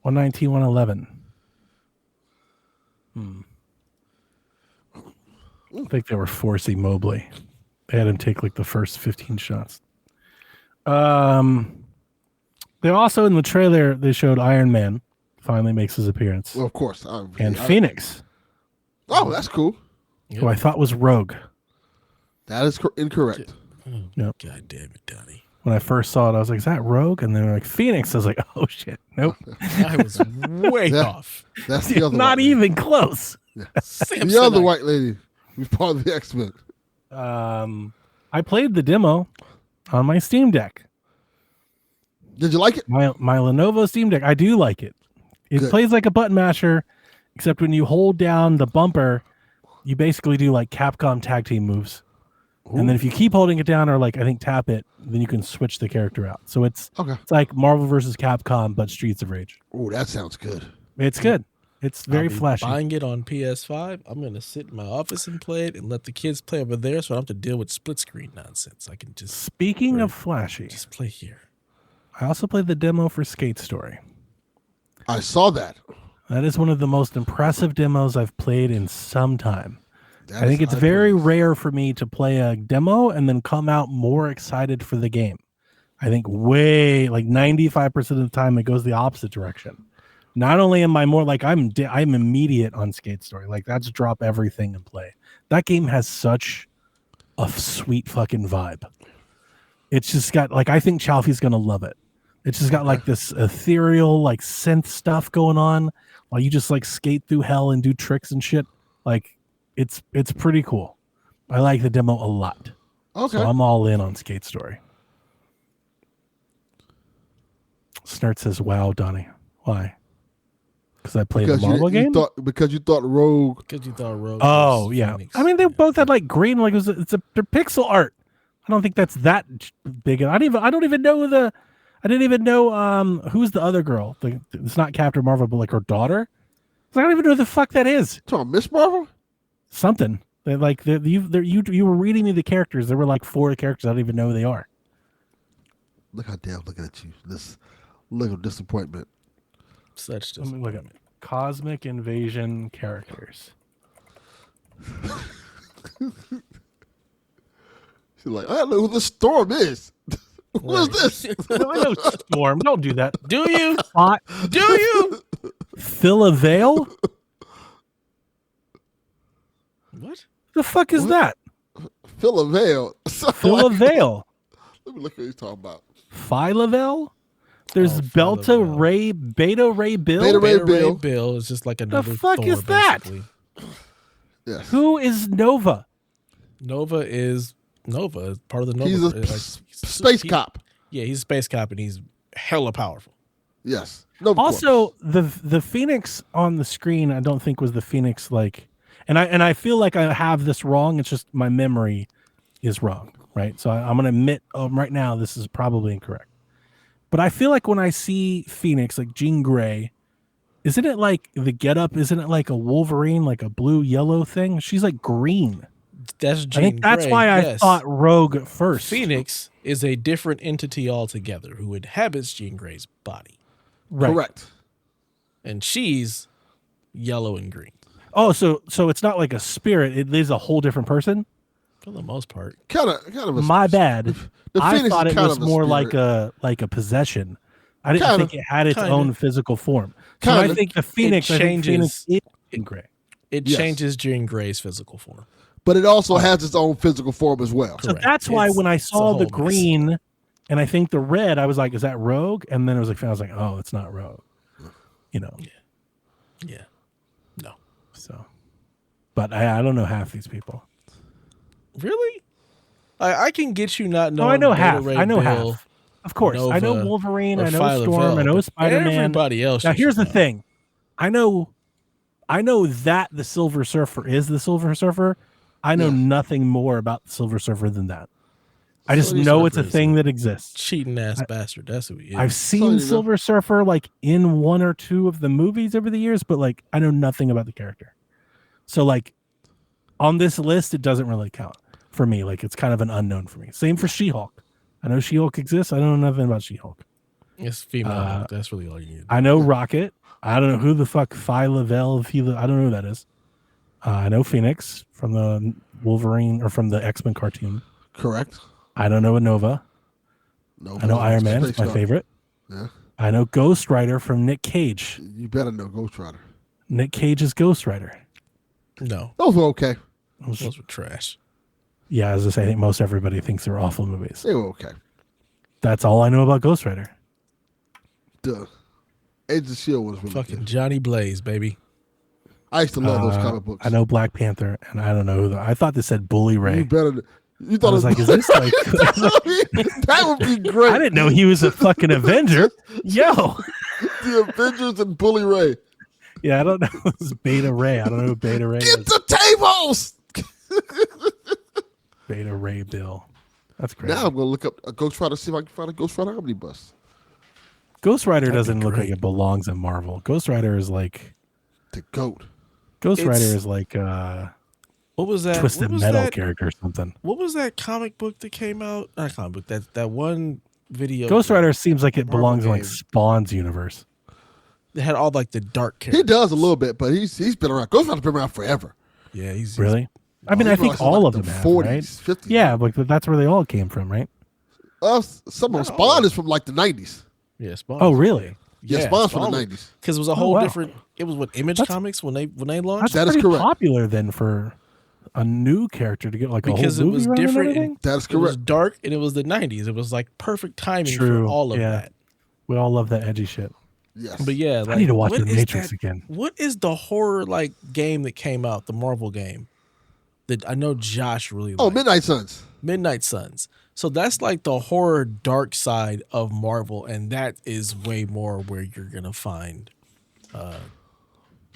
119, 111. I think they were forcing Mobley. They had him take like the first 15 shots. They also, in the trailer, they showed Iron Man finally makes his appearance. Well, of course. And Phoenix, Oh, that's cool. who I thought was Rogue. That is incorrect. Oh, Yep. God damn it, Donnie. When I first saw it, I was like, is that Rogue? And then they're like, Phoenix. I was like, oh, shit. Nope. I was way Yeah. off. That's the other Not white lady. even close. Samsonite. The other white lady who's part of the X-Men. I played the demo on my Steam Deck. Did you like it? My Lenovo Steam Deck. I do like it. It Good. plays like a button masher, except when you hold down the bumper, you basically do like Capcom tag team moves. And then if you keep holding it down or like I think tap it, then you can switch the character out. So it's like Marvel versus Capcom, but Streets of Rage. Oh, that sounds good. It's good. It's very I'll be flashy. Buying it on PS5. I'm gonna sit in my office and play it, and let the kids play over there, so I don't have to deal with split screen nonsense. I can just. Speaking of flashy, just play here. I also played the demo for Skate Story. I saw that. That is one of the most impressive demos I've played in some time. I think it's very rare for me to play a demo and then come out more excited for the game. I think way like 95% of the time it goes the opposite direction. Not only am I more like I'm immediate on Skate Story, like that's drop everything and play. That game has such a sweet fucking vibe. It's just got like I think Chalfie's gonna love it. It's just got like this ethereal like synth stuff going on while you just like skate through hell and do tricks and shit. Like it's pretty cool. I like the demo a lot. Okay. So I'm all in on Skate Story. Snert says, "Wow, Donnie, why?" Because I played a Marvel game. Because you thought Rogue. Because you thought Rogue. Oh yeah. Phoenix. I mean, they both had like green. Like it's they're pixel art. I don't think that's that big. I don't even know the. I didn't even know who's the other girl. It's not Captain Marvel, but like her daughter. I don't even know who the fuck that is. Talking Miss Marvel. Something. You were reading me the characters. There were like 4 characters. I don't even know who they are. Look how damn looking at you. This look of disappointment. Such Let me look at Cosmic Invasion characters. She's like, I don't know who the Storm is. Who is this? I know Storm. Don't do that. Do you? Do you? Philavale? What? The fuck is that? Philavale. Philavale. Let me look at what he's talking about. Philavale? There's Beta Ray Bill. Beta Ray Bill is just like another. The fuck Thor, is that? basically. Yes. Who is Nova? Nova is part of the Nova. He's a space cop. Yeah, he's a space cop and he's hella powerful. Yes. Nova Also, Corps. the Phoenix on the screen, I don't think was the Phoenix like, and I feel like I have this wrong. It's just my memory is wrong, right? So I'm gonna admit right now this is probably incorrect. But I feel like when I see Phoenix, like Jean Grey, isn't it like the getup? Isn't it like a Wolverine, like a blue yellow thing? She's like green. That's Jean I think that's Grey, why I yes. thought Rogue at first. Phoenix is a different entity altogether who inhabits Jean Grey's body. Right. Correct. And she's yellow and green. Oh, so it's not like a spirit. It is a whole different person. For the most part. Kind of. My bad. I thought it was more spirit. like a possession. I didn't think it had its own physical form. So I think the Phoenix changes. Jean Grey. It changes Jean Grey's physical form. But it also has its own physical form as well. So that's why when I saw the green and I think the red, I was like, is that Rogue? And then I was like, oh, it's not Rogue. You know. Yeah. No. So, but I don't know half these people. Really? I can get you not knowing. No, I know Beta half. Ray I know Bill, half. Of course. Nova, I know Wolverine. I know Philavale, Storm. I know but Spider-Man. Everybody else. Now, here's the thing. I know that the Silver Surfer is the Silver Surfer. I know nothing more about the Silver Surfer than that. I just know it's a thing that exists. Cheating ass bastard. That's who he is. I've seen Silver Surfer like in 1 or 2 of the movies over the years, but like I know nothing about the character. So like on this list, it doesn't really count for me. Like it's kind of an unknown for me. Same for She-Hulk. I know She-Hulk exists. I don't know nothing about She-Hulk. It's female Hulk. That's really all you need. I know Rocket. I don't know who the fuck Philavale. I don't know who that is. I know Phoenix from the Wolverine or from the X-Men cartoon. Correct. I don't know Nova. I know Iron Man is my favorite. Yeah. I know Ghost Rider from Nick Cage. You better know Ghost Rider. Nick Cage is Ghost Rider. No. Those were okay. Those were trash. Yeah, as I say, I think most everybody thinks they're awful movies. They were okay. That's all I know about Ghost Rider. Duh. Age of S.H.I.E.L.D. was really Fucking good. Johnny Blaze, baby. I used to love those comic books. I know Black Panther, and I don't know who I thought this said Bully Ray. You better. You thought I was it like, is this like... that would be great. I didn't know he was a fucking Avenger. Yo. The Avengers and Bully Ray. Yeah, I don't know. This is Beta Ray. I don't know who Beta Ray is. Get the tables! Beta Ray Bill. That's great. Now I'm gonna look up a Ghost Rider, see if I can find a Ghost Rider omnibus. Ghost Rider That'd be doesn't look like great. it belongs in Marvel. Ghost Rider is like The GOAT. What was that? Twisted what was Metal that? character or something. What was that comic book that came out? Not comic book. That one video. Ghost Rider seems like it Marvel belongs in like game. Spawn's universe. They had all like the dark characters. He does a little bit, but he's been around. Ghost Rider's been around forever. Yeah, he's Really? I mean, He's I been think around all since, of like, them the have, 40s, right? 50s. Yeah, like that's where they all came from, right? Some of Not all Spawn of is from like the 90s. Yeah, Spawn. Oh, really? Yeah, Spawn's from the 90s. Because it was a whole wow. different. It was what Image That's- Comics when they That's launched. That is pretty correct. popular then for a new character to get like Because a it whole movie was around and different. everything? That is It was correct. dark and it was the 90s. It was like perfect timing True, for all of yeah. that. We all love that edgy shit. Yes. But yeah, I need to watch what The is Matrix that- again. What is the horror like game that came out? The Marvel game that I know Josh really liked. Midnight Suns. Midnight Suns. So that's like the horror dark side of Marvel, and that is way more where you're gonna find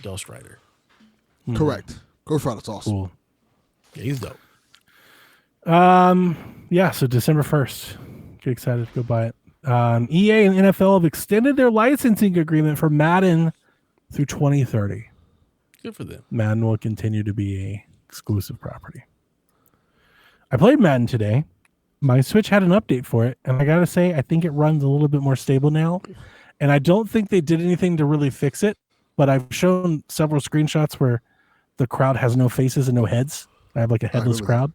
Ghost Rider. Correct. Ghost Rider's awesome. Cool. Yeah, he's dope. Yeah, so December 1st. Get excited to go buy it. EA and NFL have extended their licensing agreement for Madden through 2030. Good for them. Madden will continue to be a exclusive property. I played Madden today. My Switch had an update for it, and I gotta say, I think it runs a little bit more stable now. And I don't think they did anything to really fix it, but I've shown several screenshots where the crowd has no faces and no heads. I have like a headless really? crowd,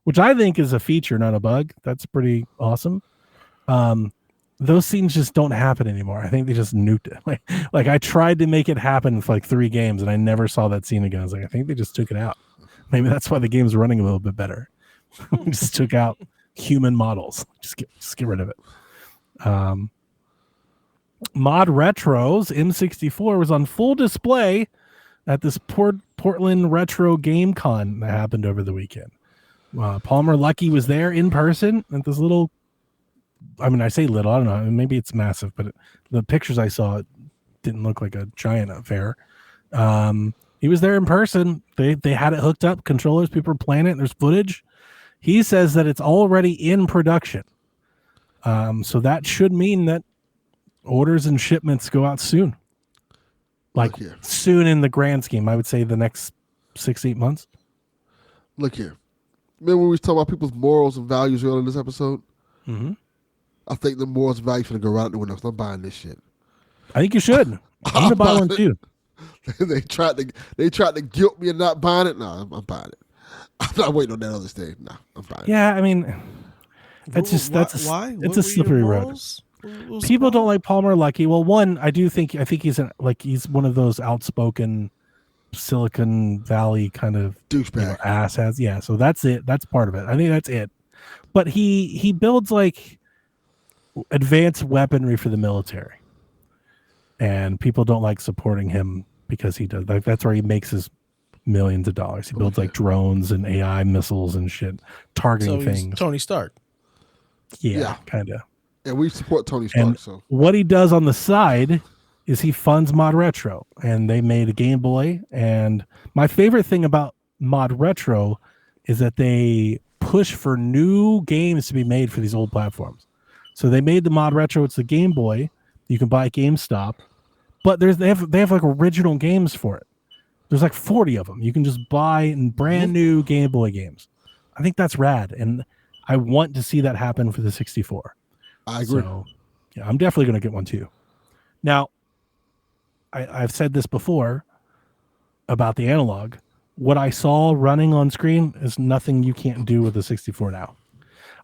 which I think is a feature, not a bug. That's pretty awesome. Those scenes just don't happen anymore. I think they just nuked it. Like I tried to make it happen for like 3 games, and I never saw that scene again. I was like, I think they just took it out. Maybe that's why the game's running a little bit better. Just took out human models. Just get rid of it. Mod Retro's M64 was on full display at this Portland Retro Game Con that happened over the weekend. Palmer Luckey was there in person at this little, I mean, I say little, I don't know, maybe it's massive, but the pictures I saw, it didn't look like a giant affair. He was there in person. They had it hooked up, controllers, people were playing it, there's footage. He says that it's already in production. So that should mean that orders and shipments go out soon. Like Look here. soon in the grand scheme, I would say the next 6-8 months. Look here. Remember when we was talking about people's morals and values earlier in this episode? Mm-hmm. I think the morals and values going to go right out the window. So I'm buying this shit. I think you should. I'm gonna buy one too. they tried to guilt me into not buying it. No, I'm buying it. I'm not waiting on that other thing. No, I'm buying it. Yeah, I mean, it's just Why? it's a slippery road. People don't like Palmer Luckey. Well, one, I think he's he's one of those outspoken Silicon Valley kind of Douchebag. assheads. Yeah, so that's it. That's part of it. I think that's it. But he builds like advanced weaponry for the military, and people don't like supporting him because he does. Like that's where he makes his millions of dollars. He builds like drones and AI missiles and shit, targeting So he's things. Tony Stark. Yeah. Kind of. And we support Tony Stark. And So what he does on the side is he funds Mod Retro, and they made a Game Boy. And my favorite thing about Mod Retro is that they push for new games to be made for these old platforms. So they made the Mod Retro. It's the Game Boy. You can buy at GameStop, but they have like original games for it. There's like 40 of them. You can just buy in brand new Game Boy games. I think that's rad, and I want to see that happen for the 64. I agree. So, yeah, I'm definitely going to get one too. Now, I've said this before about the analog. What I saw running on screen is nothing you can't do with the 64 now.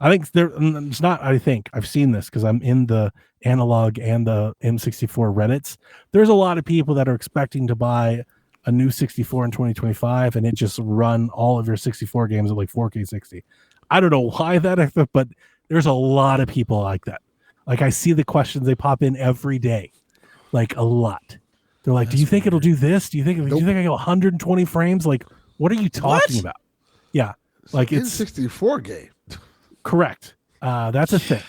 I think it's not. I think I've seen this because I'm in the analog and the M64 Reddits. There's a lot of people that are expecting to buy a new 64 in 2025 and it just run all of your 64 games at like 4K 60. I don't know why that, but there's a lot of people like that. Like I see the questions, they pop in every day, like a lot. They're like, do you think it'll do this? Do you think I go 120 frames? Like, what are you talking about? Yeah. Like it's N64 game. correct. That's a thing.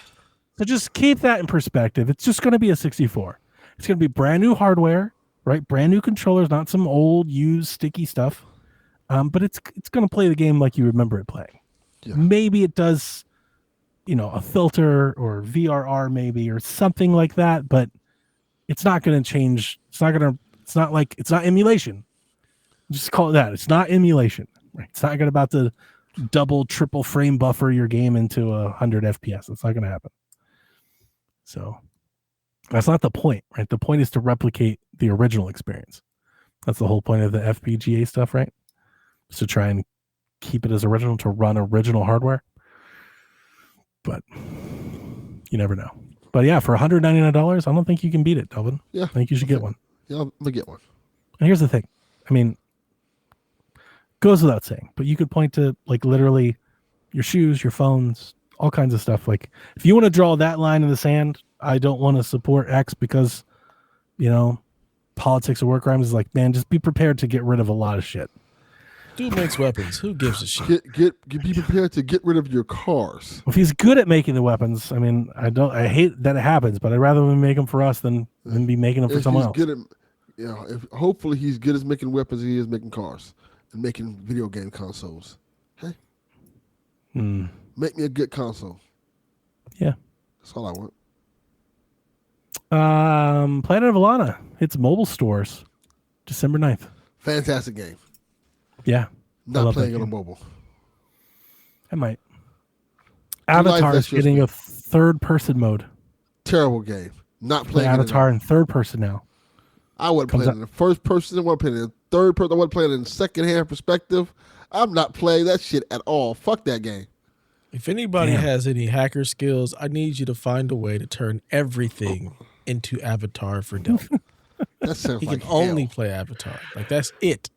So just keep that in perspective. It's just going to be a 64. It's going to be brand new hardware, right? Brand new controllers, not some old used sticky stuff. But it's going to play the game like you remember it playing. Yeah. Maybe it does, a filter or VRR maybe or something like that, but it's not going to change. It's not emulation. Just call it that. It's not emulation. Right? It's not about to double, triple frame buffer your game into 100 FPS. It's not going to happen. So that's not the point, right? The point is to replicate the original experience. That's the whole point of the FPGA stuff, right? Is to try and keep it as original, to run original hardware. But you never know. But yeah, for $199, I don't think you can beat it, Delvin. Yeah. I think you should get one. Yeah, I'm gonna get one. And here's the thing. I mean, goes without saying, but you could point to like literally your shoes, your phones, all kinds of stuff. Like if you want to draw that line in the sand, I don't want to support X because, politics or war crimes, is like, man, just be prepared to get rid of a lot of shit. Dude makes weapons. Who gives a shit? Be prepared to get rid of your cars. If he's good at making the weapons, I mean, I hate that it happens, but I'd rather him make them for us than be making them for someone else. Hopefully he's good at making weapons. He is making cars and making video game consoles. Hey, make me a good console. Yeah, that's all I want. Planet of Lana hits mobile stores December 9th. Fantastic game. Yeah. Not playing it on mobile. I might. Avatar is getting a third-person mode. Terrible game. Not playing Avatar in third person now. I wasn't playing it in the first person. I wasn't playing it in third person. I wasn't playing it in second-hand perspective. I'm not playing that shit at all. Fuck that game. If anybody has any hacker skills, I need you to find a way to turn everything into Avatar for Delvin. That sounds he like can hell. only play Avatar. Like that's it.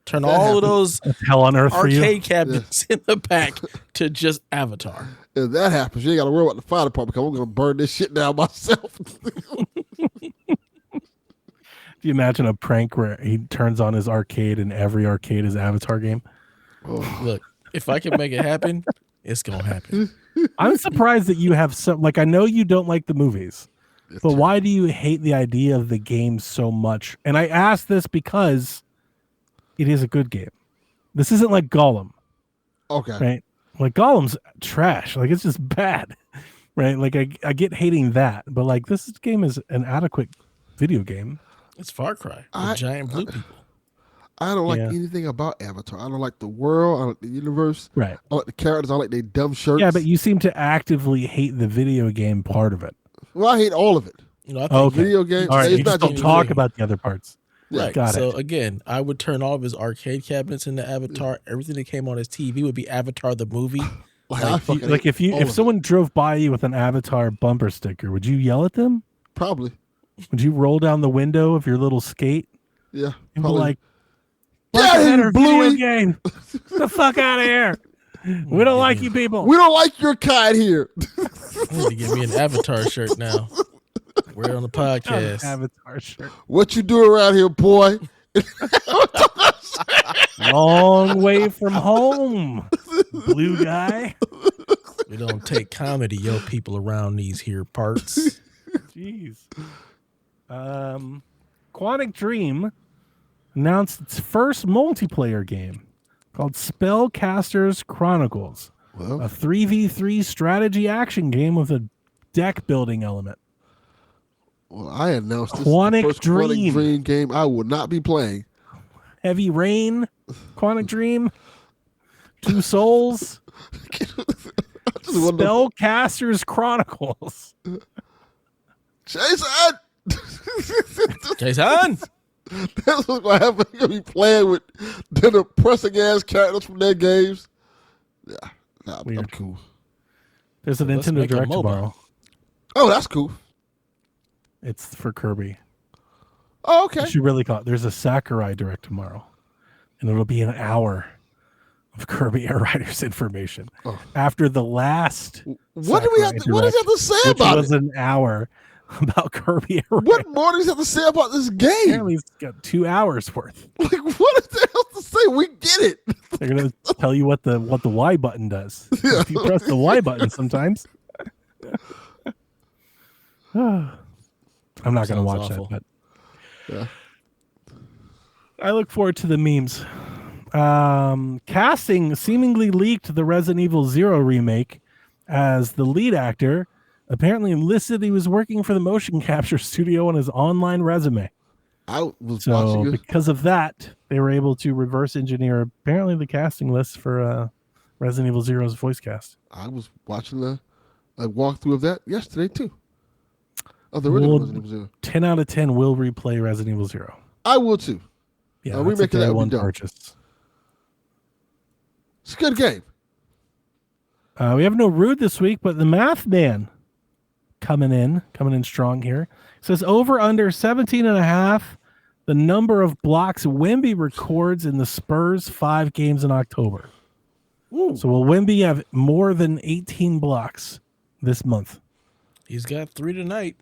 Turn all of those hell on earth arcade cabinets in the back to just Avatar. If that happens, you ain't got to worry about the fire department because I'm going to burn this shit down myself. Do you imagine a prank where he turns on his arcade and every arcade is Avatar game? Oh. Look, if I can make it happen, it's going to happen. I'm surprised that you have some, like, I know you don't like the movies, but why do you hate the idea of the game so much? And I ask this because it is a good game. This isn't like Gollum. Okay. Right? Like Gollum's trash. Like it's just bad. Right? Like I get hating that, but like this game is an adequate video game. It's Far Cry with giant blue people. I don't like anything about Avatar. I don't like the world. I don't like the universe. Right. I like the characters. I like their dumb shirts. Yeah, but you seem to actively hate the video game part of it. Well, I hate all of it. I think video games. All right, it's you not just don't just talk about the other parts. Right. Got so it. again, I would turn all of his arcade cabinets into Avatar. Everything that came on his TV would be Avatar the movie. If someone drove by you with an Avatar bumper sticker, would you yell at them? Probably. Would you roll down the window of your little skate? Yeah. And be like, "Get better him, Bluey! video game. Get the fuck out of here. We don't like you people. We don't like your kind here." You need to give me an Avatar shirt now. We're on the podcast. Avatar shirt. What you do around here, boy? Long way from home, blue guy. We don't take comedy, yo, people around these here parts. Jeez. Quantic Dream announced its first multiplayer game called Spellcasters Chronicles, a 3v3 strategy action game with a deck building element. Well, I announced this Quantic first Dream. Quantic Dream game I will not be playing. Heavy Rain, Quantic Dream, Two Souls, Spellcasters Chronicles. Jason! Jason! That's what's going to happen. You're going to be playing with the depressing ass characters from their games. Yeah, I'm cool. There's a Let's Nintendo make a Direct mobile. tomorrow. Oh, that's cool. It's for Kirby. Oh, okay. You should really call it. There's a Sakurai Direct tomorrow, and it'll be an hour of Kirby Air Riders information. Oh. After the last, What do we have? What does he have to say about it? Was an hour about Kirby Air Riders. What more does he have to say about this game? Apparently, he's got 2 hours worth. Like, what is there else to say? We get it. They're gonna tell you what the Y button does. Yeah. If you press the Y button, sometimes. I'm not going to watch awful. that, but Yeah. I look forward to the memes. Casting seemingly leaked the Resident Evil 0 remake as the lead actor apparently listed he was working for the motion capture studio on his online resume. I was So watching it. because of that, they were able to reverse engineer apparently the casting list for Resident Evil Zero's voice cast. I was watching a walkthrough of that yesterday too. Of the original Resident Evil 0. 10 out of 10 will replay Resident Evil 0. I will too. Yeah, we that's a that day would one be dope. purchase. It's a good game. We have no Rude this week, but the Math Man coming in strong here. Says over under 17 and a half the number of blocks Wemby records in the Spurs 5 games in October. Ooh. So will Wemby have more than 18 blocks this month? He's got 3 tonight.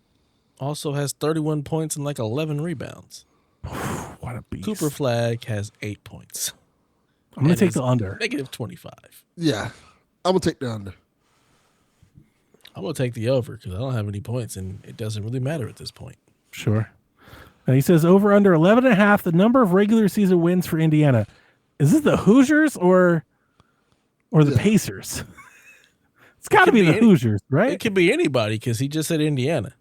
Also has 31 points and like 11 rebounds. What a beast. Cooper Flag has 8 points. I'm going to take is the under. Negative 25. Yeah. I'm going to take the under. I'm going to take the over because I don't have any points, and it doesn't really matter at this point. Sure. Now he says over under 11 and a half the number of regular season wins for Indiana. Is this the Hoosiers or the Pacers? It's got to be the Hoosiers, right? It could be anybody because he just said Indiana.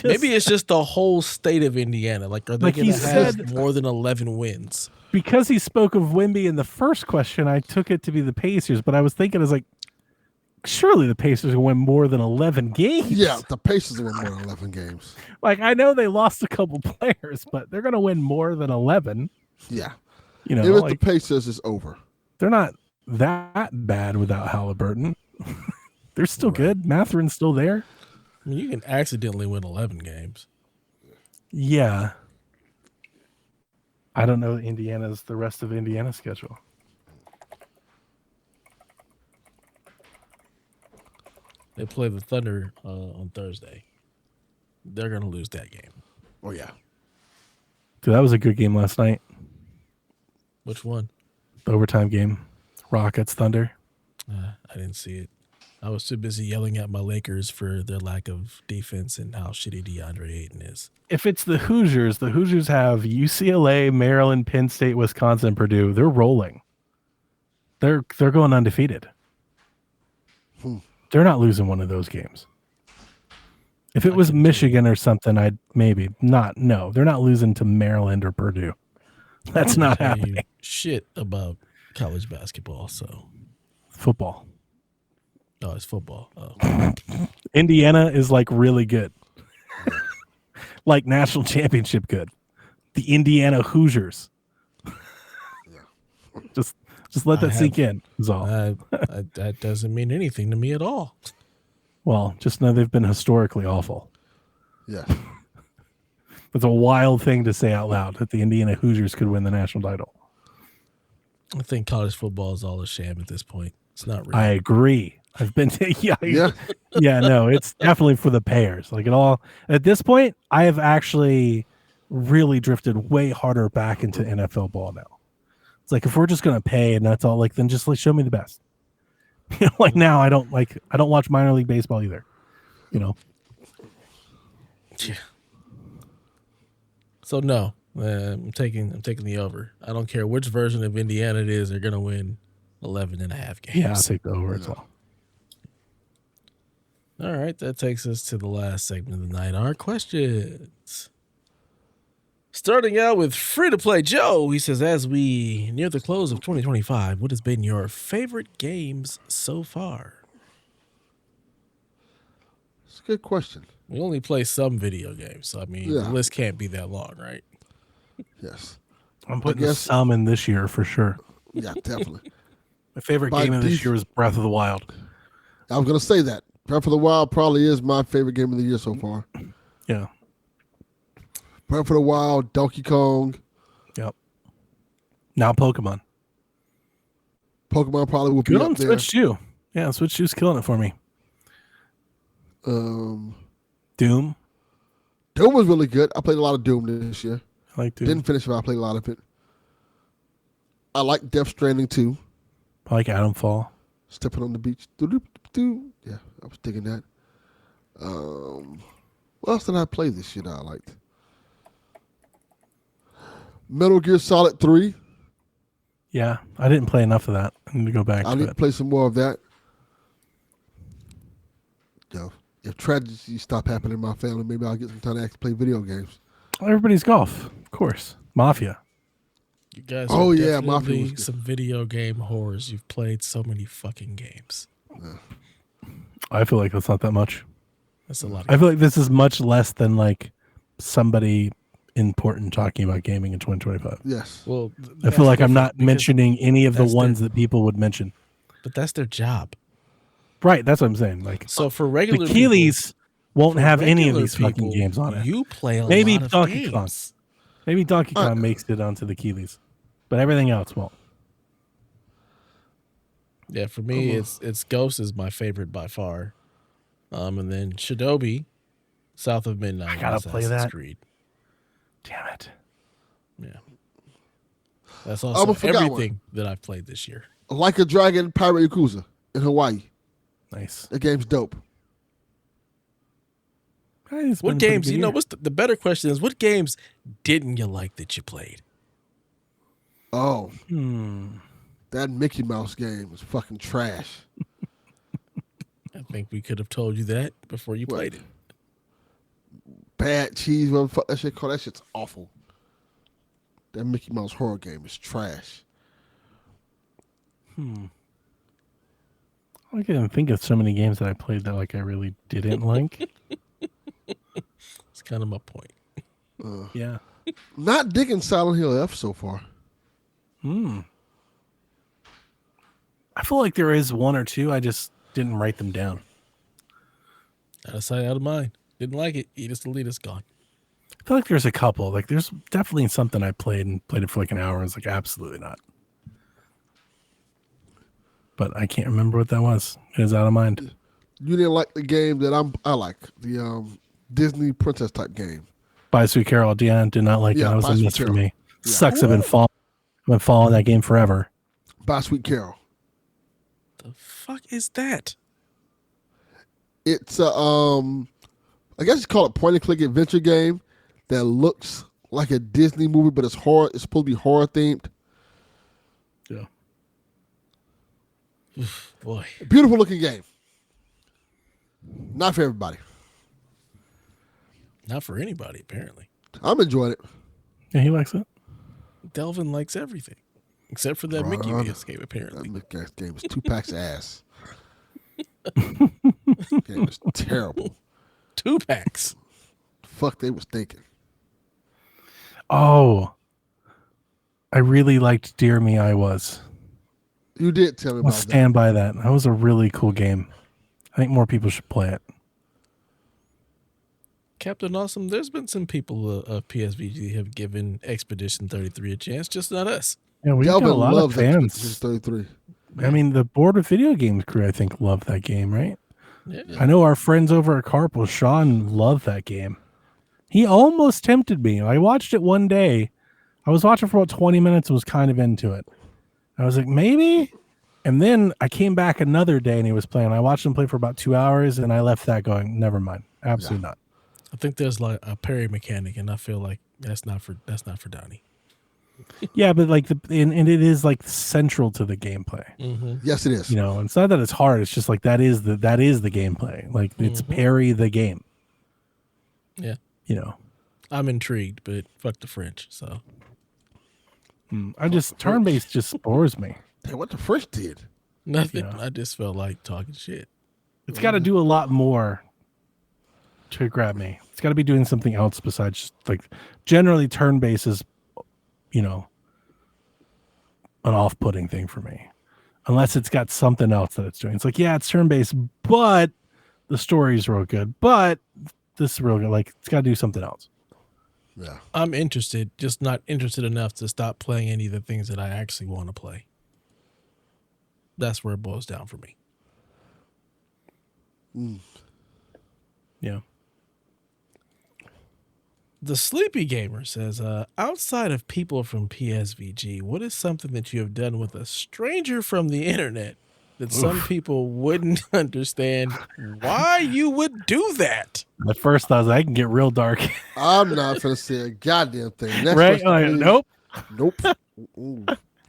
Maybe it's just the whole state of Indiana. Like, are they going to have more than 11 wins? Because he spoke of Wemby in the first question, I took it to be the Pacers, but I was thinking, surely the Pacers will win more than 11 games. Yeah, the Pacers will win more than 11 games. Like, I know they lost a couple players, but they're going to win more than 11. Yeah. You know, if it's the Pacers, it's over. They're not that bad without Halliburton. They're still good. Matherin's still there. I mean, you can accidentally win 11 games. Yeah. I don't know the rest of Indiana's schedule. They play the Thunder on Thursday. They're going to lose that game. Oh, yeah. Dude, that was a good game last night. Which one? The overtime game. Rockets, Thunder. I didn't see it. I was too busy yelling at my Lakers for their lack of defense and how shitty DeAndre Ayton is. If it's the Hoosiers have UCLA, Maryland, Penn State, Wisconsin, Purdue. They're rolling. They're going undefeated. They're not losing one of those games. If it was Michigan or something, I'd maybe not. No, they're not losing to Maryland or Purdue. That's not happening. Shit about college basketball, so football. Oh, it's football. Oh. Indiana is like really good. Like national championship good. The Indiana Hoosiers. Just let that sink in, is all. That doesn't mean anything to me at all. Well, just know they've been historically awful. Yeah. It's a wild thing to say out loud that the Indiana Hoosiers could win the national title. I think college football is all a sham at this point. It's not real. I agree. I've been no, it's definitely for the payers. Like at this point, I have actually really drifted way harder back into NFL ball now. It's like if we're just gonna pay and that's all, like then just show me the best. Like now I don't watch minor league baseball either. Yeah. So no, I'm taking the over. I don't care which version of Indiana it is. They're gonna win 11 and a half games. Yeah, I'll take the over as well. All right, that takes us to the last segment of the night. Our questions. Starting out with free-to-play Joe. He says, as we near the close of 2025, what has been your favorite games so far? It's a good question. We only play some video games, so I mean, the list can't be that long, right? Yes. I'm putting some in this year for sure. Yeah, definitely. My favorite game of this year was Breath of the Wild. I was going to say that. Breath of the Wild probably is my favorite game of the year so far. Yeah. Breath of the Wild, Donkey Kong. Yep. Now Pokemon. Pokemon probably will be good up on there. Switch 2. Yeah, Switch 2's killing it for me. Doom. Doom was really good. I played a lot of Doom this year. I like Doom. Didn't finish it, but I played a lot of it. I like Death Stranding too. I like Adamfall. Stepping on the beach. Doo-doo-doo. Yeah, I was digging that. What else did I play this year that I liked? Metal Gear Solid 3. Yeah, I didn't play enough of that. I need to go back I to need to it. play some more of that. If tragedies stop happening in my family, maybe I'll get some time to actually play video games. Everybody's golf, of course. Mafia. You guys are Oh, yeah, Mafia was definitely good. some video game whores. You've played so many fucking games. I feel like that's not that much. That's a lot. I feel like this is much less than like somebody important talking about gaming in 2025. Yes. Well, I feel like I'm not because mentioning any of the that's ones that people would mention. But that's their job. Right, that's what I'm saying. Like, So for the regular Keeleys won't for have any of regular these fucking people, games on it. You play a Maybe lot of Donkey games. Kong. Maybe Donkey Kong makes it onto the Keeleys, but everything else won't. Yeah, for me, it's Ghost is my favorite by far, and then Shinobi, South of Midnight. I gotta and play Assassin's that. Creed. Damn it. Yeah, that's also almost forgot everything that I've played this year. Like a Dragon Pirate Yakuza in Hawaii. Nice. That game's dope. Hey, it's been What a pretty games? good You know, year. what's the better question is what games didn't you like that you played? Oh, Hmm. that Mickey Mouse game was fucking trash. I think we could have told you that before you played it. Bad cheese, whatever the fuck that shit called. That shit's awful. That Mickey Mouse horror game is trash. I can't think of so many games that I played that like I really didn't like. It's kind of my point. Yeah. Not digging Silent Hill F so far. I feel like there is one or two. I just didn't write them down. Out of sight, out of mind. Didn't like it. Eat us, delete us, gone. I feel like there's a couple. Like there's definitely something I played and played it for like an hour. And was like, absolutely not. But I can't remember what that was. It is out of mind. You didn't like the game that I like, the Disney princess type game. By Sweet Carol, Deanna did not like it. Yeah, That was By a Sweet miss for Carol. me. Yeah. Sucks. I've been following that game forever. By Sweet Carol. The fuck is that? It's I guess you call it point and click adventure game that looks like a Disney movie, but it's horror. It's supposed to be horror themed. Yeah. Boy. Beautiful looking game. Not for everybody. Not for anybody, apparently. I'm enjoying it. Yeah, he likes it. Delvin likes everything. Except for that Mickey Mouse game, apparently. That Mickey Mouse game is 2 packs of ass. Game is terrible. 2 packs. Fuck they was thinking. Oh, I really liked Dear Me, I Was. You did tell me I'll about that. stand by that. That was a really cool game. I think more people should play it. Captain Awesome, there's been some people of PSVG have given Expedition 33 a chance, just not us. Yeah, we've got a Delvin lot of loves Expedition fans. 33. I mean, the Board of Video Games crew, I think, loved that game, right? Yeah. I know our friends over at Carpal, Sean, loved that game. He almost tempted me. I watched it one day. I was watching for about 20 minutes and was kind of into it. I was like, maybe? And then I came back another day and he was playing. I watched him play for about 2 hours and I left that going, never mind. Absolutely not. I think there's like a parry mechanic, and I feel like that's not for Donnie. Yeah, but like and it is like central to the gameplay. Yes, it is. You know, and it's not that it's hard. It's just like that is the gameplay. Like it's parry the game. Yeah. You know, I'm intrigued, but fuck the French, so. I just turn based just bores me. Hey, what the French did? Nothing. Yeah. I just felt like talking shit. It's got to do a lot more to grab me. It's got to be doing something else besides just like generally turn based is, you know, an off-putting thing for me. Unless it's got something else that it's doing. It's like, yeah, it's turn based, but the story's real good. But this is real good. Like it's got to do something else. Yeah. I'm interested, just not interested enough to stop playing any of the things that I actually want to play. That's where it boils down for me. Yeah. The Sleepy Gamer says, outside of people from PSVG, what is something that you have done with a stranger from the internet that some people wouldn't understand why you would do that? At first, I was like, I can get real dark. I'm not going to say a goddamn thing. Next Right? question, Like, please. nope. Nope. Mm-mm.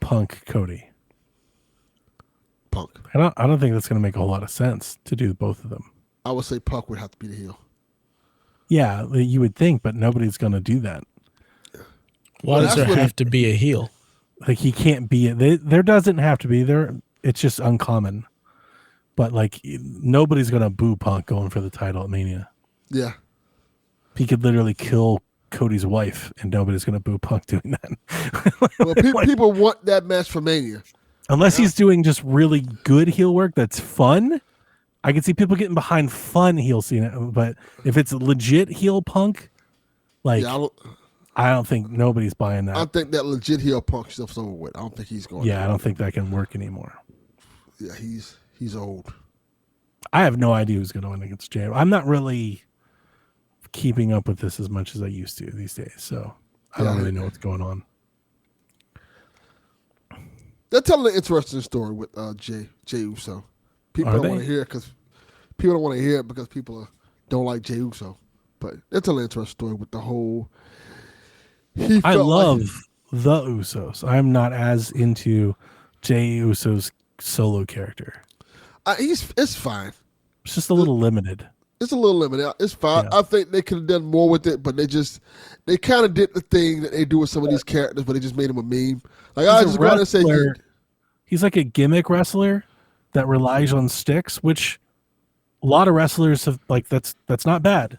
Punk Cody. Punk. I don't think that's going to make a whole lot of sense to do both of them. I would say Punk would have to be the heel. Yeah, you would think, but nobody's going to do that. Why does there have to be a heel? Like he can't be it. There doesn't have to be there. It's just uncommon. But like nobody's going to boo Punk going for the title at Mania. Yeah. He could literally kill Cody's wife, and nobody's going to boo Punk doing that. Well, people want that match for Mania. Unless he's doing just really good heel work that's fun. I can see people getting behind fun heel scene, but if it's legit heel Punk, like I don't think nobody's buying that. I think that legit heel Punk stuff's over with. I don't think he's going. Yeah, I don't think that can work anymore. Yeah, he's old. I have no idea who's going to win against Jay. I'm not really keeping up with this as much as I used to these days, so I don't really know what's going on. They're telling an interesting story with Jay Uso. People don't want to hear it because people don't like Jay Uso. But they're telling an interesting story with the whole. I love the Usos. I'm not as into Jay Uso's solo character. It's fine. It's just a little limited. It's a little limited. It's fine. Yeah. I think they could have done more with it, but they kind of did the thing that they do with some of these characters, but they just made them a meme. Like I just go out and say he's like a gimmick wrestler that relies on sticks, which a lot of wrestlers have like that's not bad.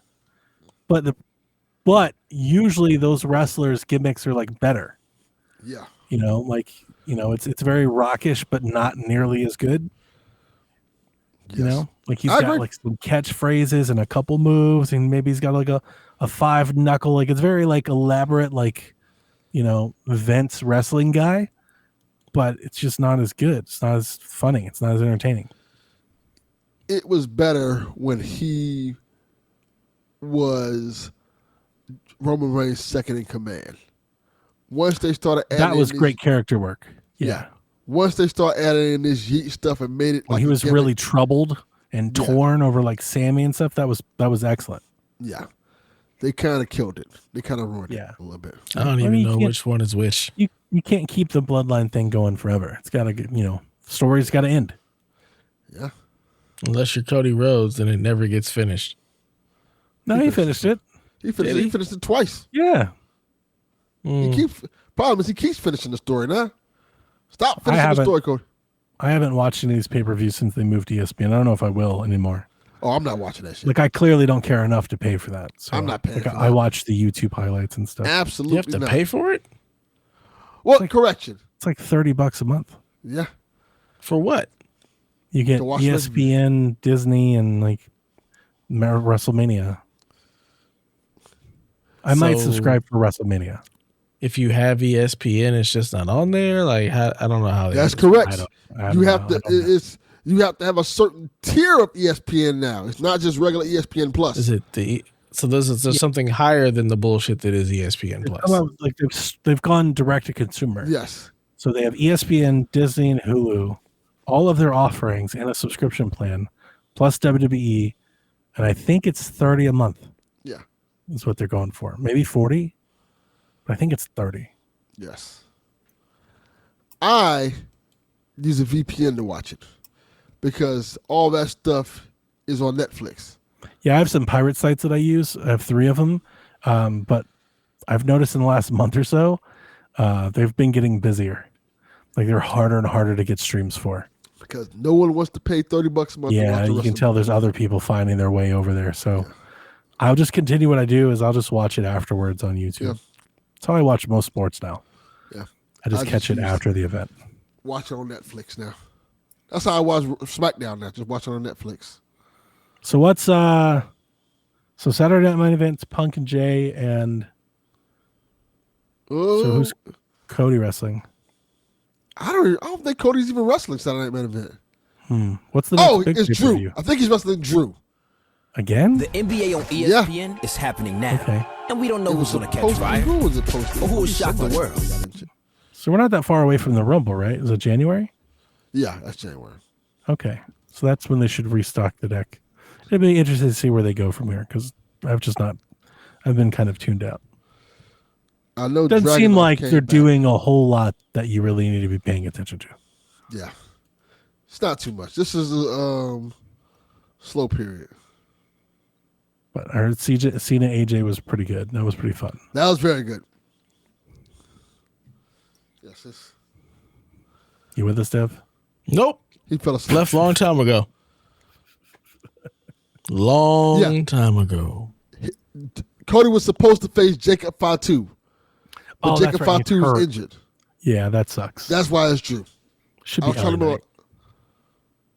But usually those wrestlers' gimmicks are like better. Yeah. It's very rockish, but not nearly as good. Yes. Like he's got like some catchphrases and a couple moves, and maybe he's got like a 5-knuckle. Like it's very like elaborate, like Vince wrestling guy, but it's just not as good. It's not as funny. It's not as entertaining. It was better when he was Roman Reigns' second in command. Once they started adding that was great character work. Yeah. Once they start adding in this yeet stuff and made it when he was really troubled and torn over like Sammy and stuff, that was excellent. Yeah. They kind of killed it. They kind of ruined it a little bit. I don't even know which one is which. You can't keep the bloodline thing going forever. It's got to, story's got to end. Yeah. Unless you're Cody Rhodes, then it never gets finished. No, he finished it. He finished it twice. Yeah. Problem is he keeps finishing the story now. Stop finishing the story, Cody. I haven't watched any of these pay-per-views since they moved to ESPN. I don't know if I will anymore. Oh, I'm not watching that shit. Like I clearly don't care enough to pay for that. So I'm not paying for that. I watch the YouTube highlights and stuff. Absolutely. You have to pay for it? Well, correction. It's like $30 a month. Yeah. For what? You get ESPN, Disney, and like WrestleMania. I might subscribe for WrestleMania. If you have ESPN, it's just not on there. Like I don't know how. That's correct. You have to have a certain tier of ESPN now. It's not just regular ESPN Plus. Is it there's something higher than the bullshit that is ESPN Plus? Like they've gone direct to consumer. Yes. So they have ESPN, Disney, and Hulu, all of their offerings and a subscription plan, plus WWE, and I think it's $30 a month. Yeah, is what they're going for. Maybe $40, but I think it's $30. Yes. I use a VPN to watch it because all that stuff is on Netflix. Yeah, I have some pirate sites that I use. I have 3 of them, but I've noticed in the last month or so, they've been getting busier. Like they're harder and harder to get streams for. Because no one wants to pay $30 a month. Yeah, you can tell there's other people finding their way over there. So I'll just continue what I do is I'll just watch it afterwards on YouTube. Yeah. That's how I watch most sports now. Yeah. I just catch it after the event. Watch it on Netflix now. That's how I watch SmackDown now. Just watch it on Netflix. So what's so Saturday Night Main Event's Punk and Jay and so who's Cody wrestling? I don't think Cody's even wrestling Saturday Night Main Event. What's the next big it's Drew. I think he's wrestling Drew. Again? The NBA on ESPN is happening now. Okay. And we don't know who's going to catch fire. Who was it posted? Or who will shock the world. So we're not that far away from the Rumble, right? Is it January? Yeah, that's January. Okay. So that's when they should restock the deck. It'd be interesting to see where they go from here because I've been kind of tuned out. I know Doesn't Dragunov seem like came they're back. doing a whole lot that you really need to be paying attention to. Yeah, it's not too much. This is a slow period. But I heard Cena AJ was pretty good. That was pretty fun. That was very good. Yes, You with us, Dev? Nope. he fell asleep. Left long time ago. Time ago. Cody was supposed to face Jacob Fatu, but Oh, that's Jacob right, he's Fatu hurt. is injured. Yeah, that sucks. That's why it's Drew. Should I be was trying to automatic.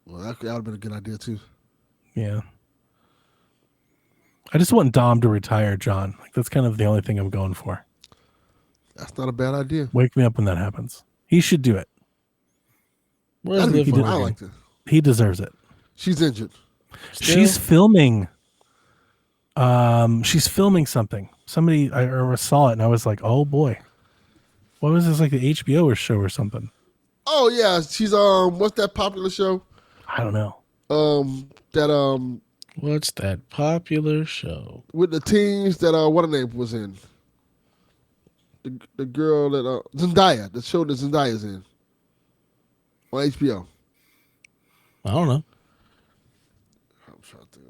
remember. Well, that would have been a good idea too. Yeah. I just want Dom to retire, John. Like that's kind of the only thing I'm going for. That's not a bad idea. Wake me up when that happens. He should do it. Where's That'd be Liv fun. I Morgan? like that. He deserves it. She's injured. She's filming. She's filming something. Somebody I saw it and I was like, oh boy. What was this, like the HBO show or something? Oh yeah, she's what's that popular show? I don't know. That What's that popular show? with the teens that what her name was in. The girl that Zendaya, the show that Zendaya's in on HBO. I don't know. I'm trying to think.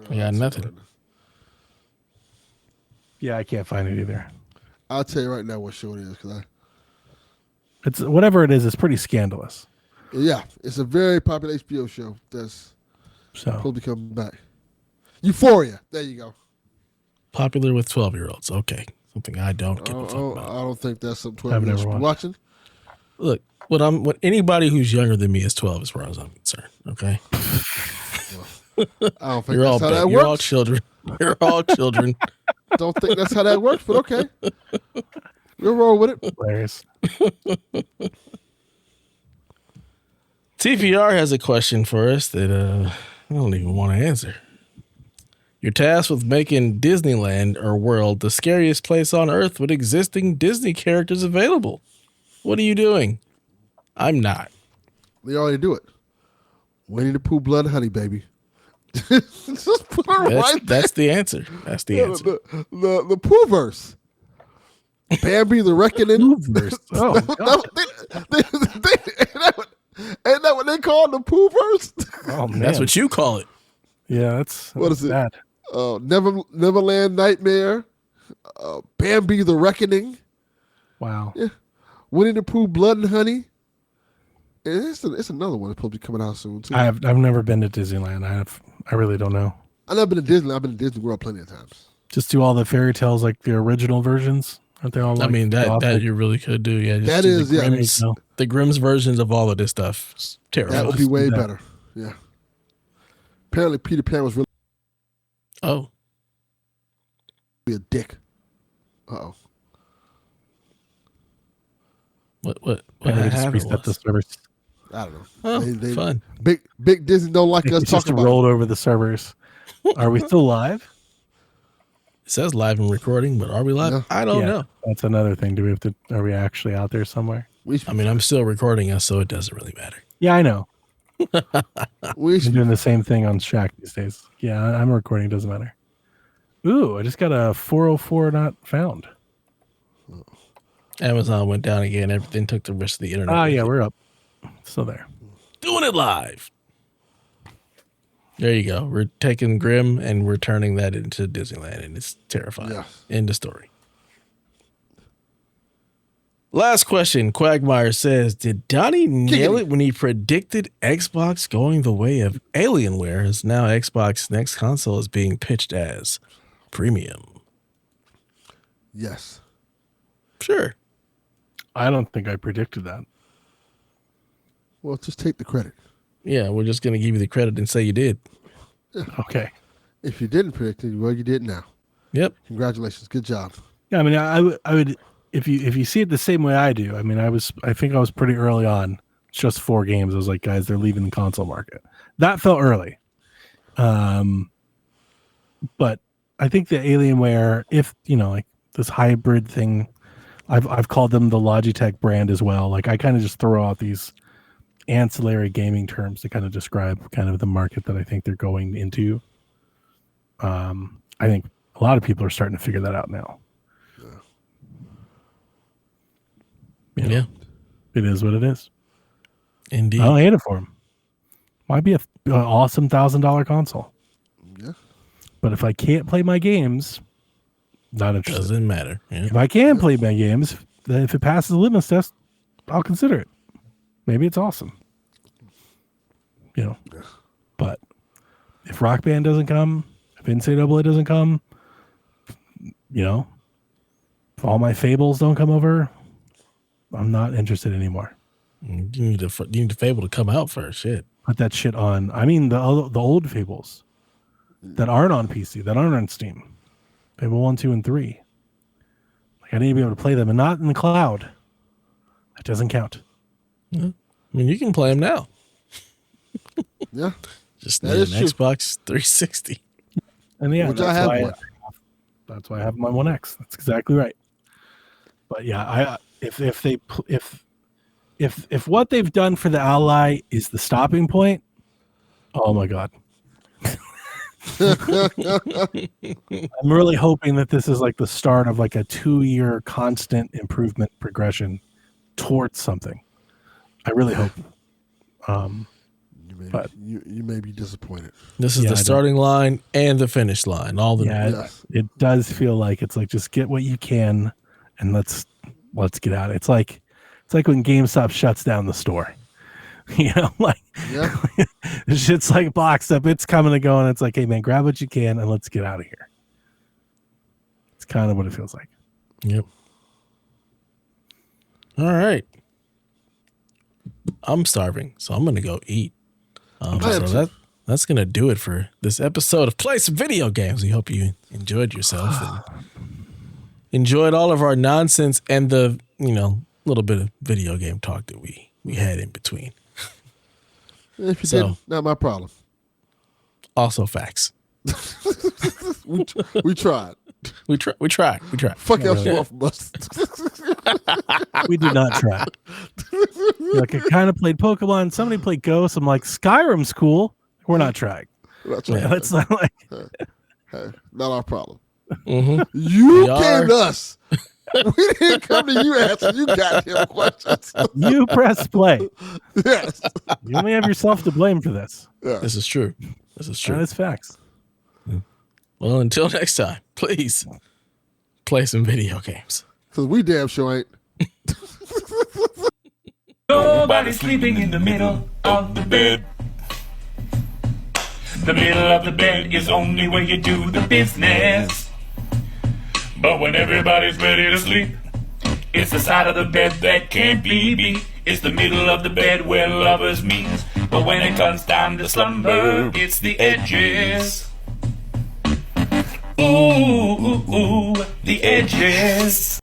Okay, I got nothing. Yeah, I can't find it either. I'll tell you right now what show it is because It's whatever it is, it's pretty scandalous. it's a very popular HBO show that's So supposed to be coming back. Euphoria. There you go. Popular with 12-year-olds. Okay. Something I don't give a fuck I about. don't think that's something I've 12 years never should be watching. Look, what anybody who's younger than me is 12 as far as I'm concerned. Okay. I don't think You're all that's how that you're all works. children. You're all children. Don't think that's how that works, but okay. We'll roll with it. hilarious. TPR has a question for us that I don't even want to answer. You're tasked with making Disneyland or World the scariest place on Earth with existing Disney characters available. What are you doing? I'm not. They already do it. Winnie the Pooh, Blood and Honey, baby. Just put her right there. That's the answer. That's the answer. The Poohverse. Bambi the Reckoning. Poohverse. Oh, God. Ain't that what they call it, the Poohverse? Oh man. That's what you call it. Yeah, that's What is it? bad. Neverland Nightmare. Bambi the Reckoning. Wow. Yeah. Winnie the Pooh, Blood and Honey. And it's another one that's supposed to be coming out soon too. I've never been to Disneyland. I really don't know. I've never been to Disney. I've been to Disney World plenty of times. Just do all the fairy tales like the original versions. Aren't they all? I Like, mean, that gothic? you really could do. Yeah, just That do is, the yeah. Grimm's, No. the Grimm's versions of all of this stuff. It's terrible. That would be way that. better. Yeah. Apparently, Peter Pan was really Oh, a dick. Uh-oh. what Yeah, they just happened reset the was? servers. I don't know. Oh, fun. Big Disney don't like us It just talking about rolled over the servers. Are we still live? It says live and recording, but are we live? No. I don't Yeah, know. That's another thing. Do we have to? Are we actually out there somewhere? it. I mean, I'm still recording us, so it doesn't really matter. Yeah, I know. We I'm should, doing the same thing on Shack these days. Yeah, I'm recording. Doesn't matter. Ooh, I just got a 404 not found. Amazon went down again. Everything took the rest of the internet. Oh with yeah, it. we're up. Still there. Doing it live. There you go. We're taking Grimm and we're turning that into Disneyland, and it's terrifying. Yeah. End of story. Last question. Quagmire says, did Donnie nail it when he predicted Xbox going the way of Alienware, as now Xbox next console is being pitched as premium? yes. Sure. I don't think I predicted that. Well, just take the credit. Yeah, We're just going to give you the credit and say you did. Okay. If you didn't predict it, well, you did now. Yep. Congratulations. Good job. Yeah, I mean, I would if you see it the same way I do. I mean, I think I was pretty early on. It's just 4 games. I was like, guys, they're leaving the console market. That felt early. But I think the Alienware, if like this hybrid thing, I've called them the Logitech brand as well. Like I kind of just throw out these ancillary gaming terms to kind of describe kind of the market that I think they're going into. I think a lot of people are starting to figure that out now. You know, Yeah, it is what it is. indeed. I don't hate it for him. Might be an awesome $1,000 console. Yeah. But if I can't play my games, not interested. Doesn't matter. Yeah. If I can play my games, then if it passes the litmus test, I'll consider it. Maybe it's awesome. You know. But if Rock Band doesn't come, if NCAA doesn't come, you know, if all my fables don't come over, I'm not interested anymore. You need the Fable to come out first. Shit. Put that shit on. I mean, the old fables that aren't on PC, that aren't on Steam. Fable 1, 2, and 3. Like, I need to be able to play them and not in the cloud. That doesn't count. Yeah. I mean, you can play them now. Yeah. Just That need an is true. Xbox 360. And yeah, Which I have one. That's why I have my One X. That's exactly right. But yeah, if what they've done for the Ally is the stopping point, oh my god. I'm really hoping that this is like the start of like a 2-year constant improvement progression towards something. I really hope. You may be disappointed. This is the starting line and the finish line. All the Yes. it does feel like it's like just get what you can and let's get out. It's like when GameStop shuts down the store. You know, like shit's like boxed up. It's coming and going. It's like, hey man, grab what you can and let's get out of here. It's kind of what it feels like. Yep. All right. I'm starving, so I'm gonna go eat. So that's gonna do it for this episode of Play Some Video Games. We hope you enjoyed yourself and enjoyed all of our nonsense and the little bit of video game talk that we had in between. If you didn't, not my problem. Also facts. We tried. We tried. Fuck else you want from us? We did not try. Like, I kind of played Pokemon. Somebody played Ghost. I'm like, Skyrim's cool. We're not trying. That's right. That's not like Hey, not our problem. Mm-hmm. You came to us. We didn't come to you asking you goddamn questions. you press play. Yes. You only have yourself to blame for this. Yeah. This is true. That is facts. Well, until next time, please play some video games. Because we damn sure ain't. Nobody's sleeping in the middle of the bed. The middle of the bed is only where you do the business. But when everybody's ready to sleep, it's the side of the bed that can't be beat. It's the middle of the bed where lovers meet. But when it comes time to slumber, it's the edges. Ooh, ooh, ooh, the edges.